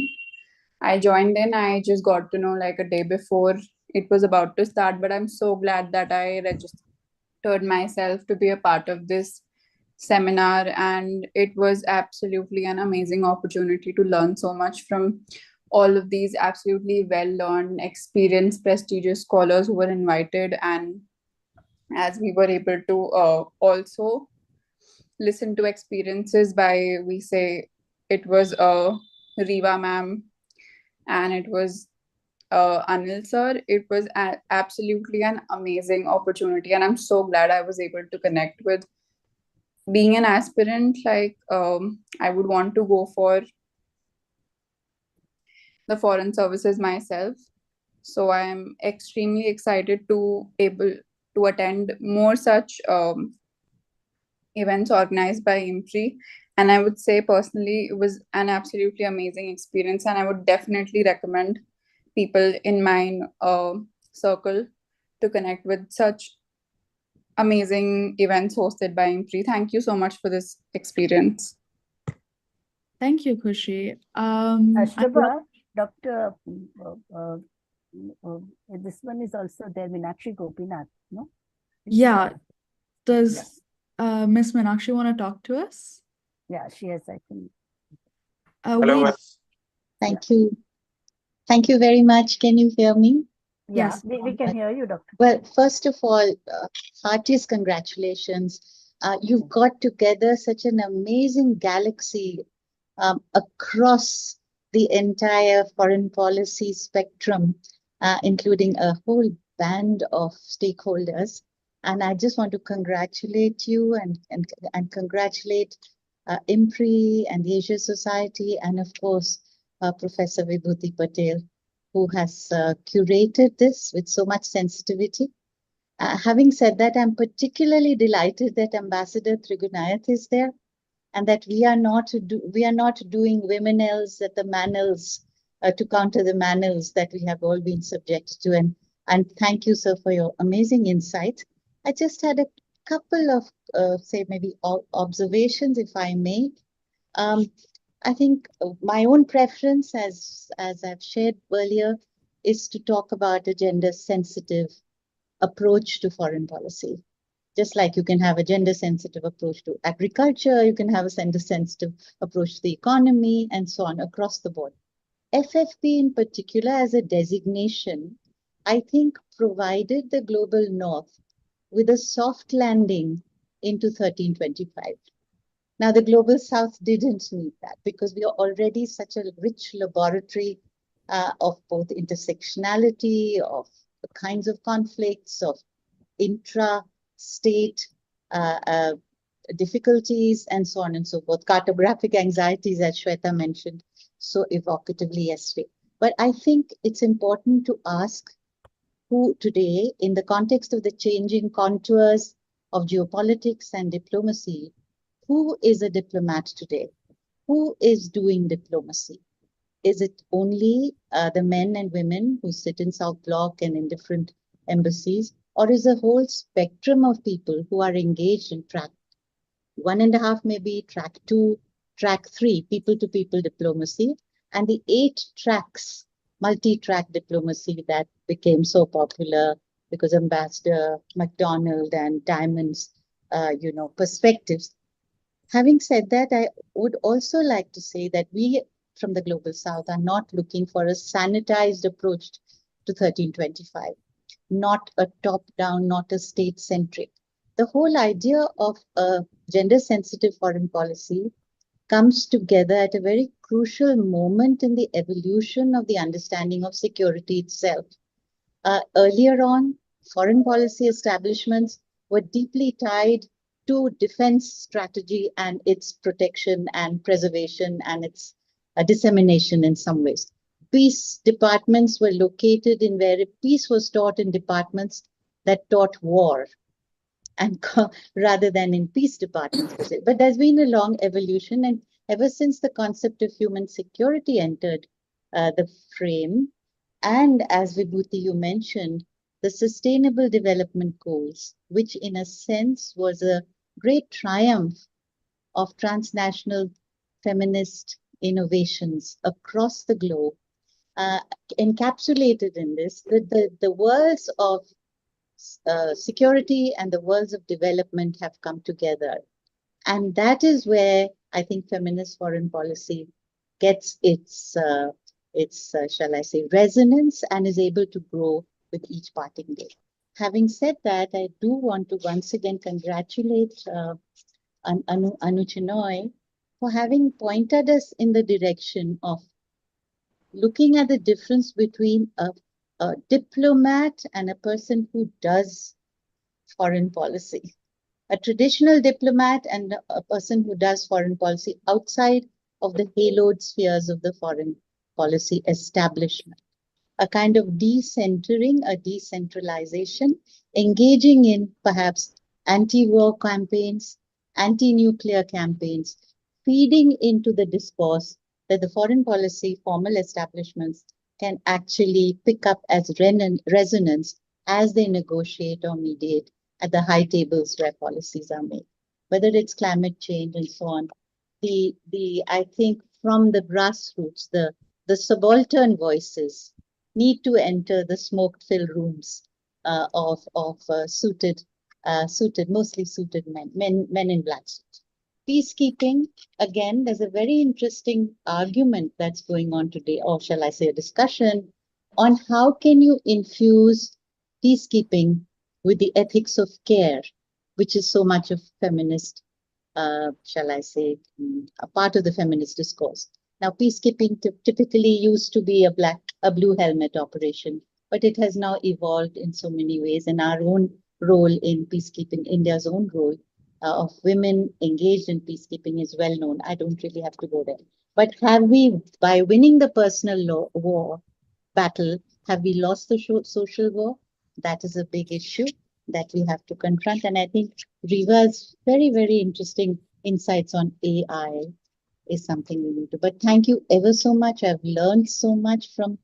I joined in, I just got to know like a day before it was about to start, but I'm so glad that I registered myself to be a part of this seminar, and it was absolutely an amazing opportunity to learn so much from all of these absolutely well-learned, experienced, prestigious scholars who were invited. And as we were able to also listen to experiences by, we say, it was Riva ma'am and it was Anil sir. It was absolutely an amazing opportunity, and I'm so glad I was able to connect with. Being an aspirant, like I would want to go for the foreign services myself. So I am extremely excited to able to attend more such events organized by IMPRI. And I would say personally, it was an absolutely amazing experience, and I would definitely recommend people in my circle to connect with such amazing events hosted by IMPRI. Thank you so much for this experience. Thank you, Khushi. Shubha, Dr. This one is also there, Meenakshi Gopinath, no? Yeah. Does Miss Meenakshi want to talk to us? Yeah, she has, I think. Hello. Thank you. Thank you very much. Can you hear me? Yeah, Yes. we can hear you, Doctor. Well, first of all, heartiest congratulations. You've got together such an amazing galaxy across the entire foreign policy spectrum, including a whole band of stakeholders. And I just want to congratulate you and congratulate IMPRI and the Asia Society, and of course, Professor Vibhuti Patel, who has curated this with so much sensitivity. Having said that, I'm particularly delighted that Ambassador Trigunayat is there, and that we are not doing womenels at the manels to counter the manels that we have all been subjected to. And thank you, sir, for your amazing insight. I just had a couple of say maybe observations, if I may. I think my own preference, as I've shared earlier, is to talk about a gender-sensitive approach to foreign policy. Just like you can have a gender-sensitive approach to agriculture, you can have a gender-sensitive approach to the economy, and so on across the board. FFP in particular, as a designation, I think provided the global north with a soft landing into 1325. Now, the global south didn't need that because we are already such a rich laboratory of both intersectionality, of the kinds of conflicts, of intra-state difficulties, and so on and so forth. Cartographic anxieties, as Shweta mentioned so evocatively yesterday. But I think it's important to ask who today, in the context of the changing contours of geopolitics and diplomacy, who is a diplomat today? Who is doing diplomacy? Is it only the men and women who sit in South Bloc and in different embassies? Or is a whole spectrum of people who are engaged in track 1.5, maybe track 2, track 3, people-to-people diplomacy, and the 8 tracks, multi-track diplomacy that became so popular because Ambassador MacDonald and Diamond's, perspectives. Having said that, I would also like to say that we from the Global South are not looking for a sanitized approach to 1325, not a top-down, not a state-centric. The whole idea of a gender-sensitive foreign policy comes together at a very crucial moment in the evolution of the understanding of security itself. Earlier on, foreign policy establishments were deeply tied to defense strategy and its protection and preservation and its dissemination in some ways. Peace departments were located in where peace was taught in departments that taught war, and rather than in peace departments. But there's been a long evolution, and ever since the concept of human security entered the frame, and as Vibhuti, you mentioned, the Sustainable Development Goals, which in a sense was a great triumph of transnational feminist innovations across the globe, encapsulated in this, the worlds of security and the worlds of development have come together. And that is where I think feminist foreign policy gets its shall I say, resonance and is able to grow with each passing day. Having said that, I do want to once again congratulate Anu Chinoy for having pointed us in the direction of looking at the difference between a diplomat and a person who does foreign policy. A traditional diplomat and a person who does foreign policy outside of the haloed spheres of the foreign policy establishment. A kind of decentering, a decentralization, engaging in perhaps anti-war campaigns, anti-nuclear campaigns, feeding into the discourse that the foreign policy formal establishments can actually pick up as resonance as they negotiate or mediate at the high tables where policies are made, whether it's climate change and so on. I think from the grassroots, the subaltern voices need to enter the smoke-filled rooms of mostly suited men in black suits. Peacekeeping, again, there's a very interesting argument that's going on today, or shall I say a discussion, on how can you infuse peacekeeping with the ethics of care, which is so much of feminist, shall I say, a part of the feminist discourse. Now, peacekeeping typically used to be a blue helmet operation, but it has now evolved in so many ways, and our own role in peacekeeping, India's own role of women engaged in peacekeeping is well known. I don't really have to go there. But have we, by winning the personal war battle, have we lost the social war? That is a big issue that we have to confront. And I think Riva's very, very interesting insights on AI is something we need to. But thank you ever so much. I've learned so much from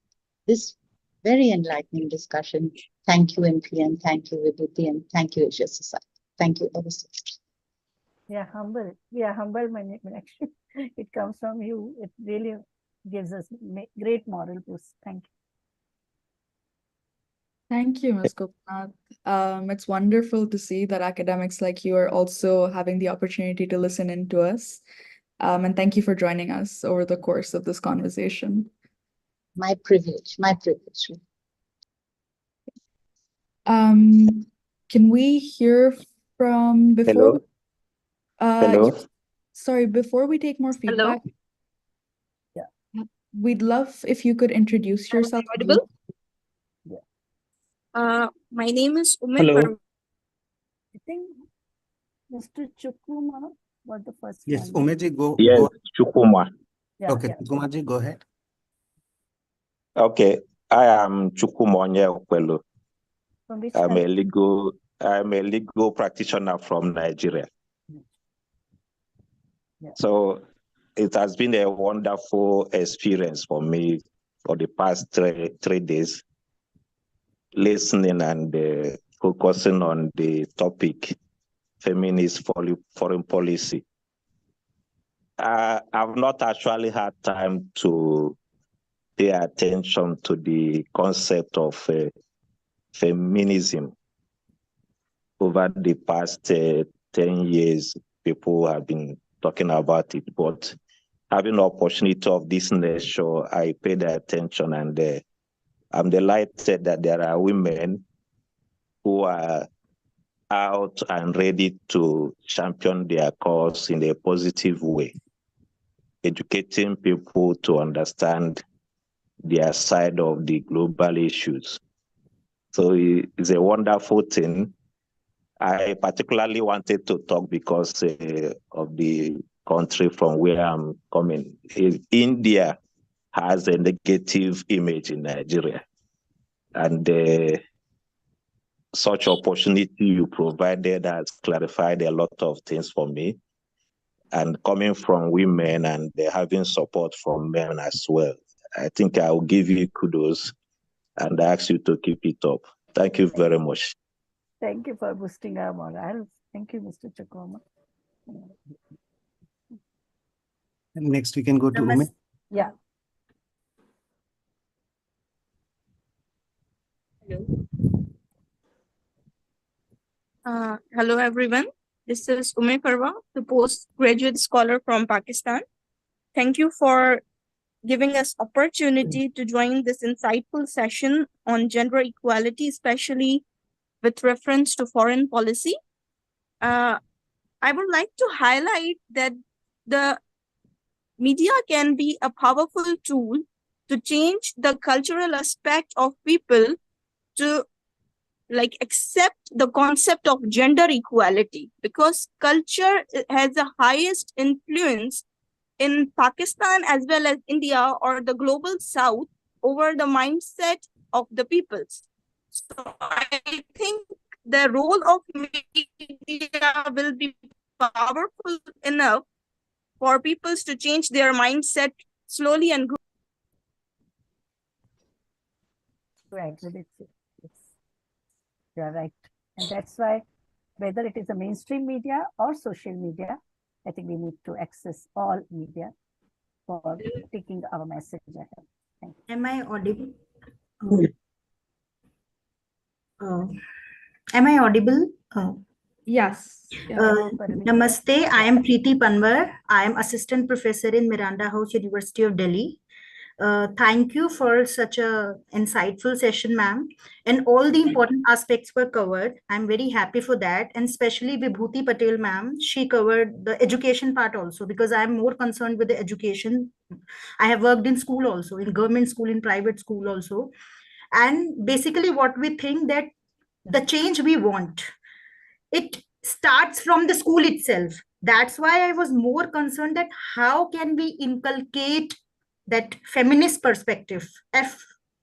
this very enlightening discussion. Thank you, IMPRI, and thank you, VIBHUTI, and thank you, Asia Society. Thank you ever so much. Yeah, humble. We are humble, actually. It comes from you. It really gives us great moral boost. Thank you. Thank you, Ms. Gopinath. It's wonderful to see that academics like you are also having the opportunity to listen in to us. And thank you for joining us over the course of this conversation. My privilege, my privilege. Can we hear from before? Hello. Sorry, before we take more feedback, we'd love if you could introduce yourself. Audible? My name is Umid. Hello. I think Mr. Chukuma was the first one. Yes, Umeji, go. Yes, go. Chukuma. Yeah, Okay, yeah. Chukumaji, go ahead. Okay, I am Chukuma Okwelu. From which I'm country? a legal practitioner from Nigeria. Yeah. So it has been a wonderful experience for me for the past three days, listening and focusing on the topic, feminist foreign policy. I've not actually had time to pay attention to the concept of feminism. Over the past 10 years, people have been talking about it, but having the opportunity of this nature, I paid attention, and I'm delighted that there are women who are out and ready to champion their cause in a positive way, educating people to understand their side of the global issues. So it's a wonderful thing. I particularly wanted to talk because of the country from where I'm coming. India has a negative image in Nigeria. And such opportunity you provided has clarified a lot of things for me. And coming from women and having support from men as well, I think I will give you kudos and ask you to keep it up. Thank you very much. Thank you for boosting our morale. Thank you, Mr. Chukuma. And next, we can go to Umid. Yeah. Hello. Hello, everyone. This is Farwa, the postgraduate scholar from Pakistan. Thank you for giving us opportunity to join this insightful session on gender equality, especially with reference to foreign policy. I would like to highlight that the media can be a powerful tool to change the cultural aspect of people to accept the concept of gender equality, because culture has the highest influence in Pakistan as well as India or the global south over the mindset of the peoples. So I think the role of media will be powerful enough for peoples to change their mindset slowly and gradually. Right, yes. You are right. And that's why whether it is a mainstream media or social media, I think we need to access all media for taking our message ahead. Thank you. Am I audible? Am I audible? Yes. Namaste, I am Preeti Panwar. I am assistant professor in Miranda House, University of Delhi. Thank you for such a insightful session, ma'am. And all the important aspects were covered. I'm very happy for that. And especially Vibhuti Patel, ma'am, she covered the education part also, because I'm more concerned with the education. I have worked in school also, in government school, in private school also. And basically what we think that the change we want, it starts from the school itself. That's why I was more concerned that how can we inculcate that feminist perspective,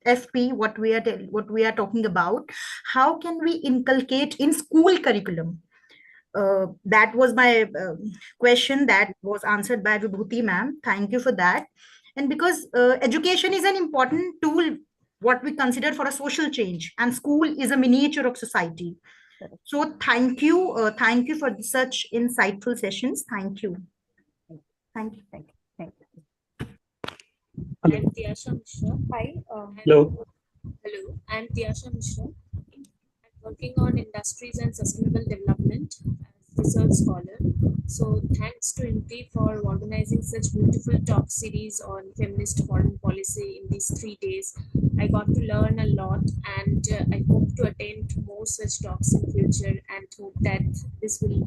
FP, what we are talking about, how can we inculcate in school curriculum? That was my question that was answered by Vibhuti ma'am. Thank you for that. And because education is an important tool, what we consider for a social change, and school is a miniature of society. So thank you for such insightful sessions. Thank you. Thank you. Thank you. Thank you. I'm Tiyasha Mishra. Hi. Hello. Hello. I'm Tiyasha Mishra. I'm working on industries and sustainable development as research scholar. So thanks to IMPRI for organizing such beautiful talk series on feminist foreign policy in these 3 days. I got to learn a lot, and I hope to attend more such talks in future, and hope that this will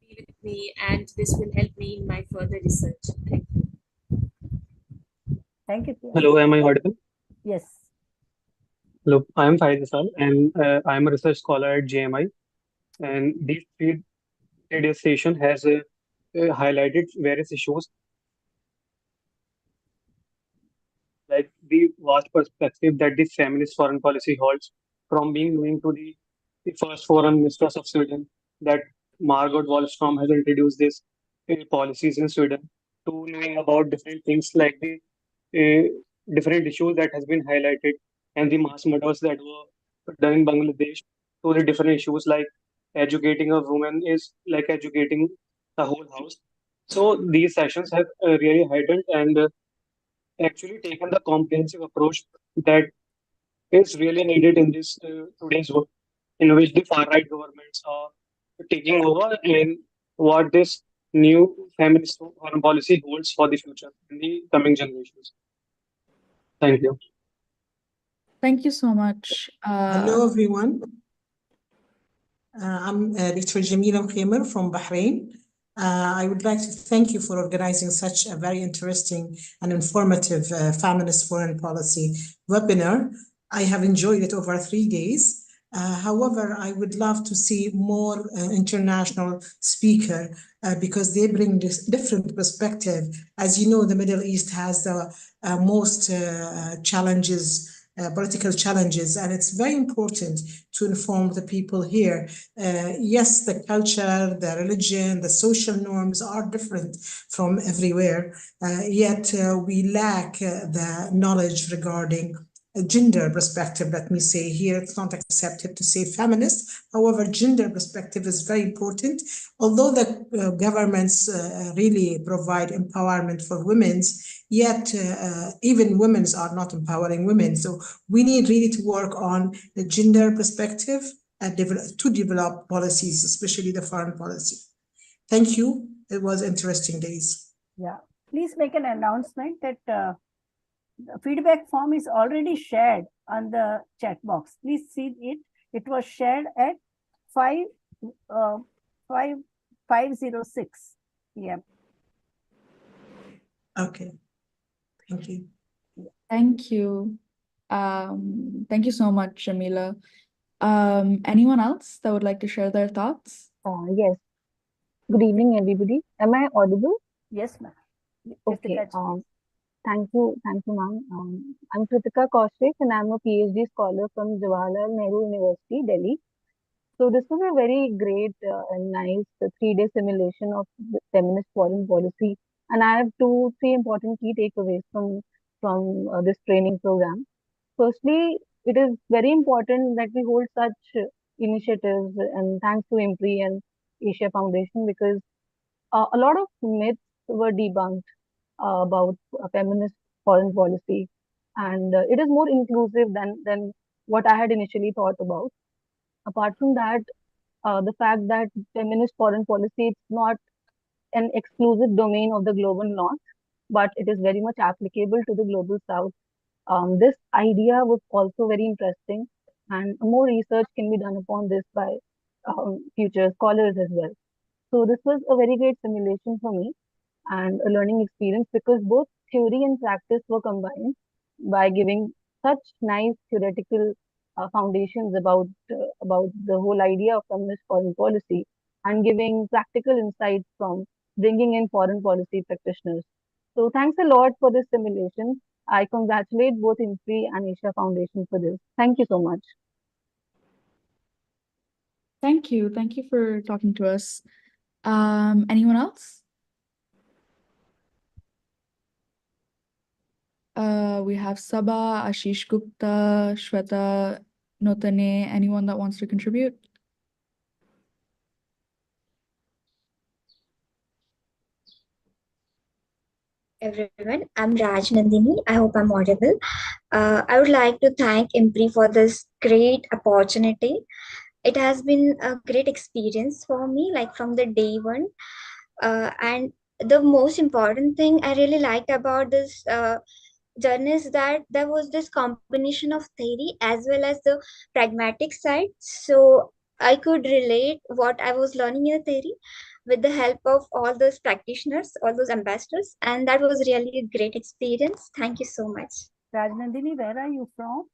be with me and this will help me in my further research. Thank you. Thank you. Hello, am I audible? Yes. Hello, I am Faiz Asal, and I am a research scholar at JMI. And this 3 day session has highlighted various issues like the vast perspective that the feminist foreign policy holds, from being known to the first foreign mistress of Sweden, that Margot Wallström has introduced these policies in Sweden, to knowing about different things like the different issues that has been highlighted and the mass murders that were done in Bangladesh, to the different issues like educating a woman is like educating the whole house. So these sessions have really heightened and actually taken the comprehensive approach that is really needed in this today's world, in which the far right governments are taking over, and what this new feminist foreign policy holds for the future in the coming generations. Thank you. Thank you so much. Hello, everyone. I'm Dr. Jamila Mkhimer from Bahrain. I would like to thank you for organizing such a very interesting and informative feminist foreign policy webinar. I have enjoyed it over 3 days. However, I would love to see more international speaker because they bring this different perspective. As you know, the Middle East has the most challenges, political challenges, and it's very important to inform the people here. Yes, the culture, the religion, the social norms are different from everywhere, yet we lack the knowledge regarding a gender perspective. Let me say here, it's not accepted to say feminist. However, gender perspective is very important. Although the governments really provide empowerment for women, yet even women are not empowering women. So we need really to work on the gender perspective to develop policies, especially the foreign policy. Thank you. It was interesting days. Yeah. Please make an announcement that the feedback form is already shared on the chat box. Please see it. It was shared at 5:06 p.m. Okay. Thank you. Thank you. Thank you so much, Jamila. Anyone else that would like to share their thoughts? Yes. Good evening, everybody. Am I audible? Yes, ma'am. Okay. Thank you, ma'am. I'm Kritika Kaushik, and I'm a PhD scholar from Jawaharlal Nehru University, Delhi. So this was a very great and nice 3-day simulation of the feminist foreign policy, and I have 3 important key takeaways from this training program. Firstly, it is very important that we hold such initiatives, and thanks to IMPRI and Asia Foundation, because a lot of myths were debunked about feminist foreign policy, and it is more inclusive than what I had initially thought about. Apart from that, the fact that feminist foreign policy is not an exclusive domain of the global north, but it is very much applicable to the global south. This idea was also very interesting, and more research can be done upon this by future scholars as well. So this was a very great simulation for me and a learning experience, because both theory and practice were combined by giving such nice theoretical foundations about the whole idea of feminist foreign policy, and giving practical insights from bringing in foreign policy practitioners. So thanks a lot for this simulation. I congratulate both IMPRI and Asia Foundation for this. Thank you so much. Thank you. Thank you for talking to us. Anyone else? We have Sabha, Ashish Gupta, Shweta Notane. Anyone that wants to contribute? Everyone, I'm Raj Nandini. I hope I'm audible. I would like to thank IMPRI for this great opportunity. It has been a great experience for me, like from the day one. And the most important thing I really liked about this journey is that there was this combination of theory as well as the pragmatic side. So I could relate what I was learning in the theory with the help of all those practitioners, all those ambassadors, and that was really a great experience. Thank you so much. Rajnandini, where are you from?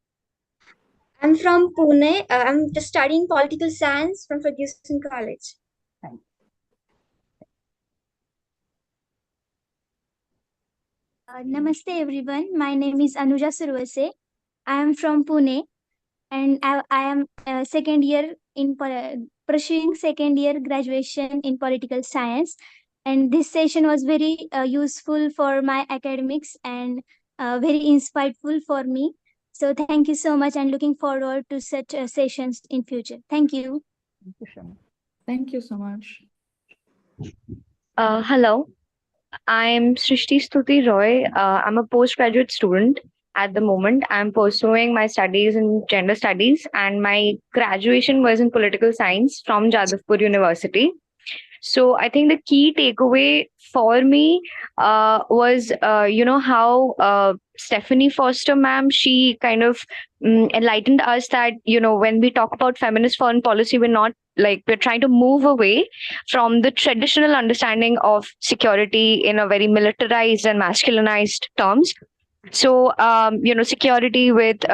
I'm from Pune. I'm just studying political science from Ferguson College. Thank you. Namaste everyone. My name is Anuja Survase. I am from Pune, and I am second year in pursuing second year graduation in political science. And this session was very useful for my academics and very insightful for me. So thank you so much, and looking forward to such sessions in future. Thank you. Thank you, Shama. Thank you so much. Hello, I'm Srishti Stuti Roy. I'm a postgraduate student at the moment. I'm pursuing my studies in gender studies, and my graduation was in political science from Jadavpur University. So I think the key takeaway for me was, how Stephanie Foster ma'am, she kind of enlightened us that, when we talk about feminist foreign policy, we're trying to move away from the traditional understanding of security in a very militarized and masculinized terms. So, security with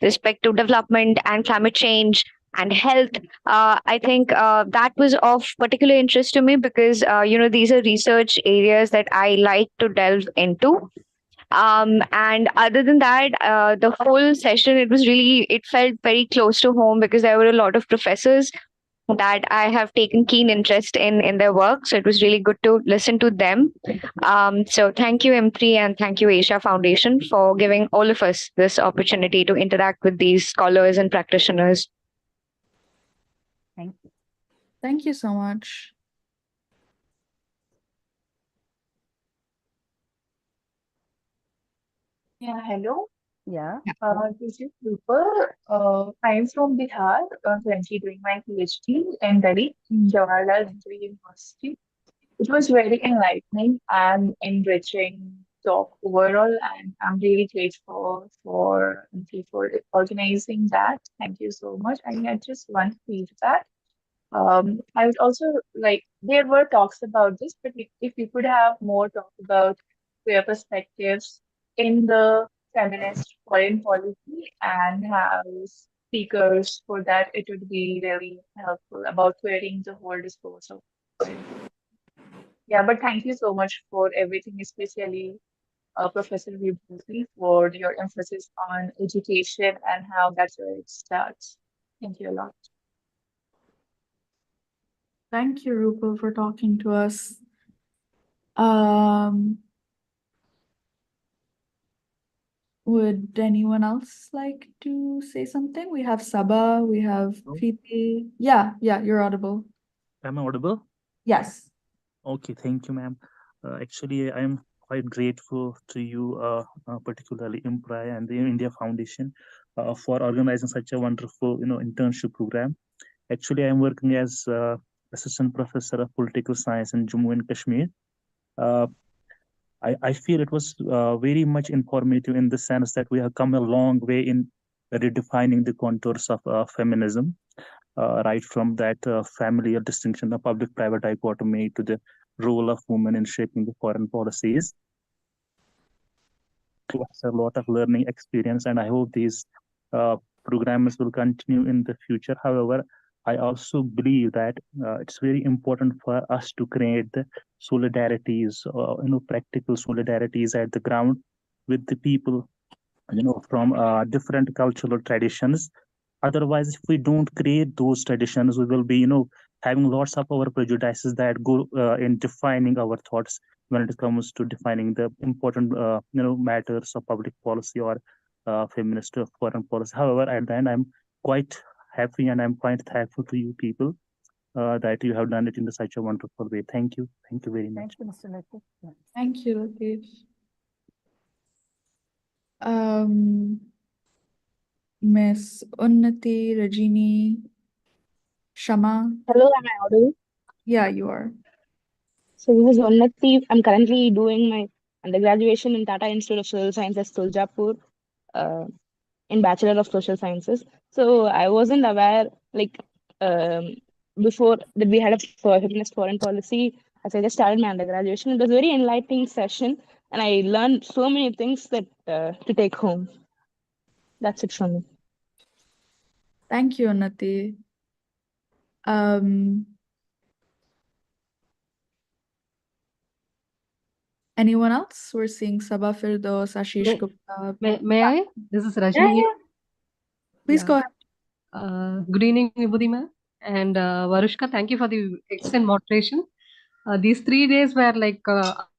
respect to development and climate change and health, I think that was of particular interest to me because, these are research areas that I like to delve into. And other than that, the whole session, it felt very close to home because there were a lot of professors that I have taken keen interest in their work. So it was really good to listen to them. So thank you, IMPRI, and thank you, Asia Foundation, for giving all of us this opportunity to interact with these scholars and practitioners. Thank you. Thank you so much. Yeah, hello. Yeah. This is Super. I'm from Bihar, currently doing my PhD in Delhi, in Jawaharlal Nehru University. It was very enlightening and enriching talk overall, and I'm really grateful for Anil for organizing that. Thank you so much. I had just one feedback. I would also like, there were talks about this, but if we could have more talk about queer perspectives in the feminist foreign policy and have speakers for that, it would be really helpful about querying the whole discourse of foreign policy. Yeah, but thank you so much for everything, especially Professor Vibhuri, for your emphasis on education and how that's where it starts. Thank you a lot. Thank you, Rupal, for talking to us. Um, would anyone else like to say something? We have Sabah, we have Preeti. Yeah, you're audible. Am I audible? Yes. Okay, thank you, ma'am. Actually, I am quite grateful to you, particularly IMPRI and the India Foundation, for organizing such a wonderful, internship program. Actually, I am working as assistant professor of political science in Jammu and Kashmir. I feel it was very much informative in the sense that we have come a long way in redefining the contours of feminism, right from that familiar distinction of public-private dichotomy to the role of women in shaping the foreign policies. It was a lot of learning experience, and I hope these programs will continue in the future. However, I also believe that it's very important for us to create the solidarities, practical solidarities at the ground with the people, from different cultural traditions. Otherwise, if we don't create those traditions, we will be, having lots of our prejudices that go in defining our thoughts when it comes to defining the important, matters of public policy or feminist foreign policy. However, at the end, I'm quite happy and I'm quite thankful to you people that you have done it in such a wonderful way. Thank you. Thank you very much. Thank you, Mr. Latif. Thank you, Latif. Miss Unnati, Rajini, Shama. Hello, am I audible? Yeah, you are. So this is Unnati. I'm currently doing my undergraduate in Tata Institute of Social Sciences, Tuljapur, in Bachelor of Social Sciences. So I wasn't aware, um, before that we had a feminist foreign policy. As I just started my undergraduate, it was a very enlightening session, and I learned so many things that to take home. That's it from me. Thank you, Unnati. Anyone else? We're seeing Sabah Firdaus, Ashish Gupta. May I? This is Rajni here. Please go Yeah. ahead. Good evening, Vibhuti ma'am. And Varushka, thank you for the excellent moderation. These 3 days were like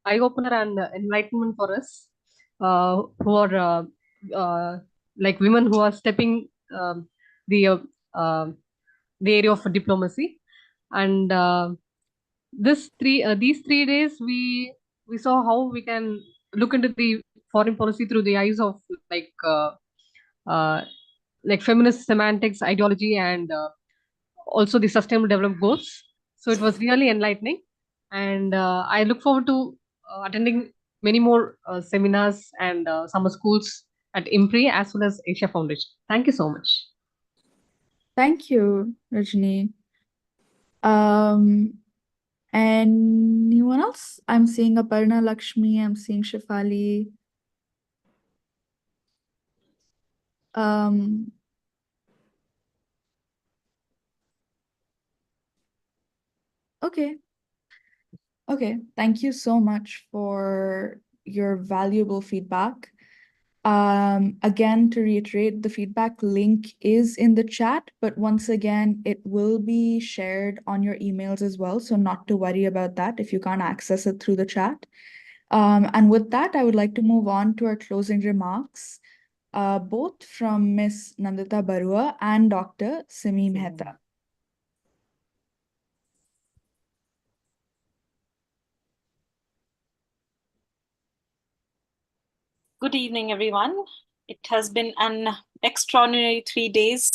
eye-opener and enlightenment for us, who are like women who are stepping the the area of diplomacy. And these 3 days we saw how we can look into the foreign policy through the eyes of uh, like feminist semantics, ideology, and also the sustainable development goals. So it was really enlightening, and I look forward to attending many more seminars and summer schools at IMPRI as well as Asia Foundation. Thank you so much. Thank you, Rajni. Anyone else? I'm seeing Aparna Lakshmi. I'm seeing Shifali. Okay. Thank you so much for your valuable feedback. Again, to reiterate, the feedback link is in the chat, but once again, it will be shared on your emails as well. So not to worry about that if you can't access it through the chat. And with that, I would like to move on to our closing remarks, both from Ms. Nandita Baruah and Dr. Simi Mehta. Good evening, everyone. It has been an extraordinary 3 days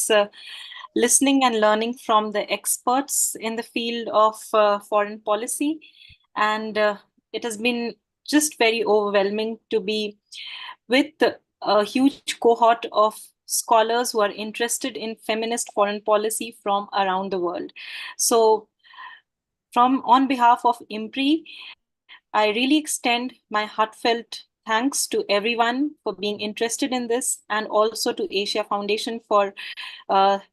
listening and learning from the experts in the field of foreign policy. And it has been just very overwhelming to be with a huge cohort of scholars who are interested in feminist foreign policy from around the world. So on behalf of IMPRI, I really extend my heartfelt thanks to everyone for being interested in this, and also to Asia Foundation for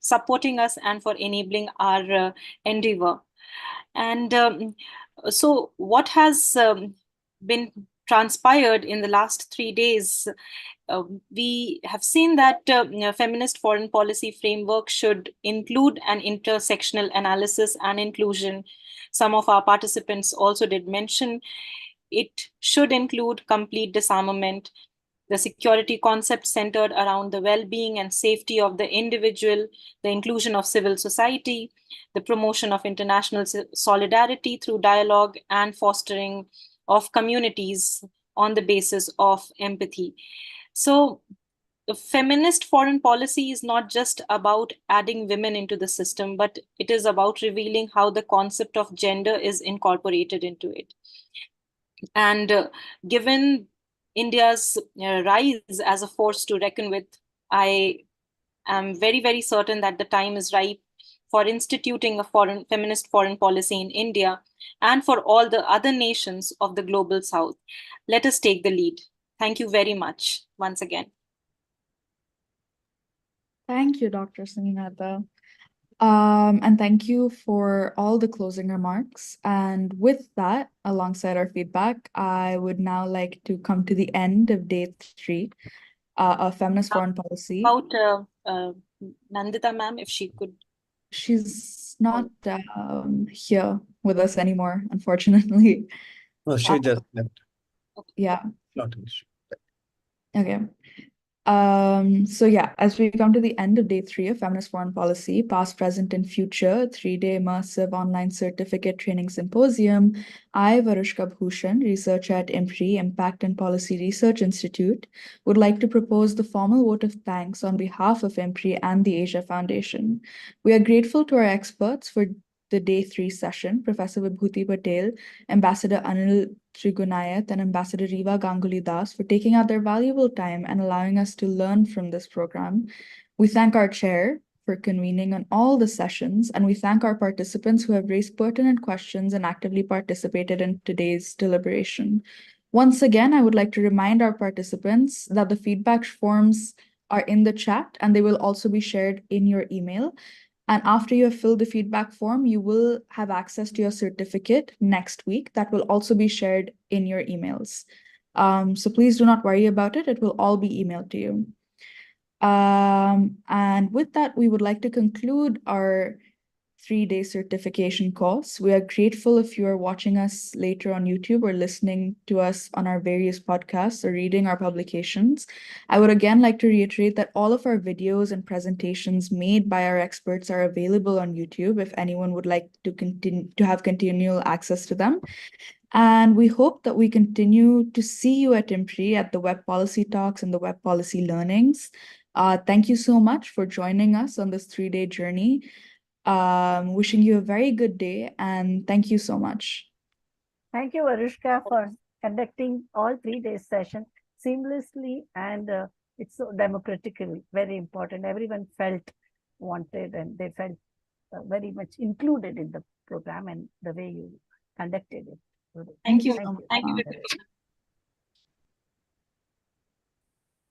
supporting us and for enabling our endeavor. And so what has been transpired in the last 3 days, we have seen that feminist foreign policy framework should include an intersectional analysis and inclusion. Some of our participants also did mention it should include complete disarmament, the security concept centered around the well-being and safety of the individual, the inclusion of civil society, the promotion of international solidarity through dialogue, and fostering of communities on the basis of empathy. So feminist foreign policy is not just about adding women into the system, but it is about revealing how the concept of gender is incorporated into it. And given India's rise as a force to reckon with, I am very, very certain that the time is ripe for instituting a feminist foreign policy in India and for all the other nations of the global south. Let us take the lead. Thank you very much once again. Thank you, Dr. Mehta. And thank you for all the closing remarks. And with that, alongside our feedback, I would now like to come to the end of day 3 of feminist foreign policy. About Nandita ma'am, if she could. She's not here with us anymore, unfortunately. Oh, she just left. Yeah. Not an issue. Okay. So yeah, as we come to the end of day 3 of feminist foreign policy, past, present, and future, 3-day immersive online certificate training symposium, I, Varushka Bhushan, researcher at IMPRI, Impact and Policy Research Institute, would like to propose the formal vote of thanks on behalf of IMPRI and the Asia Foundation. We are grateful to our experts for the day 3 session, Professor Vibhuti Patel, Ambassador Anil Trigunayat, and Ambassador Riva Ganguly Das for taking out their valuable time and allowing us to learn from this program. We thank our chair for convening on all the sessions, and we thank our participants who have raised pertinent questions and actively participated in today's deliberation. Once again, I would like to remind our participants that the feedback forms are in the chat and they will also be shared in your email. And after you have filled the feedback form, you will have access to your certificate next week that will also be shared in your emails. So please do not worry about it. It will all be emailed to you. And with that, we would like to conclude our 3-day certification course. We are grateful if you are watching us later on YouTube or listening to us on our various podcasts or reading our publications. I would again like to reiterate that all of our videos and presentations made by our experts are available on YouTube if anyone would like to have continual access to them. And we hope that we continue to see you at IMPRI at the Web Policy Talks and the Web Policy Learnings. Thank you so much for joining us on this 3-day journey. Wishing you a very good day and thank you so much. Thank you, Varushka, for conducting all 3-day session seamlessly and it's so democratically, very important. Everyone felt wanted and they felt very much included in the program and the way you conducted it. Thank you. Thank you. Thank you.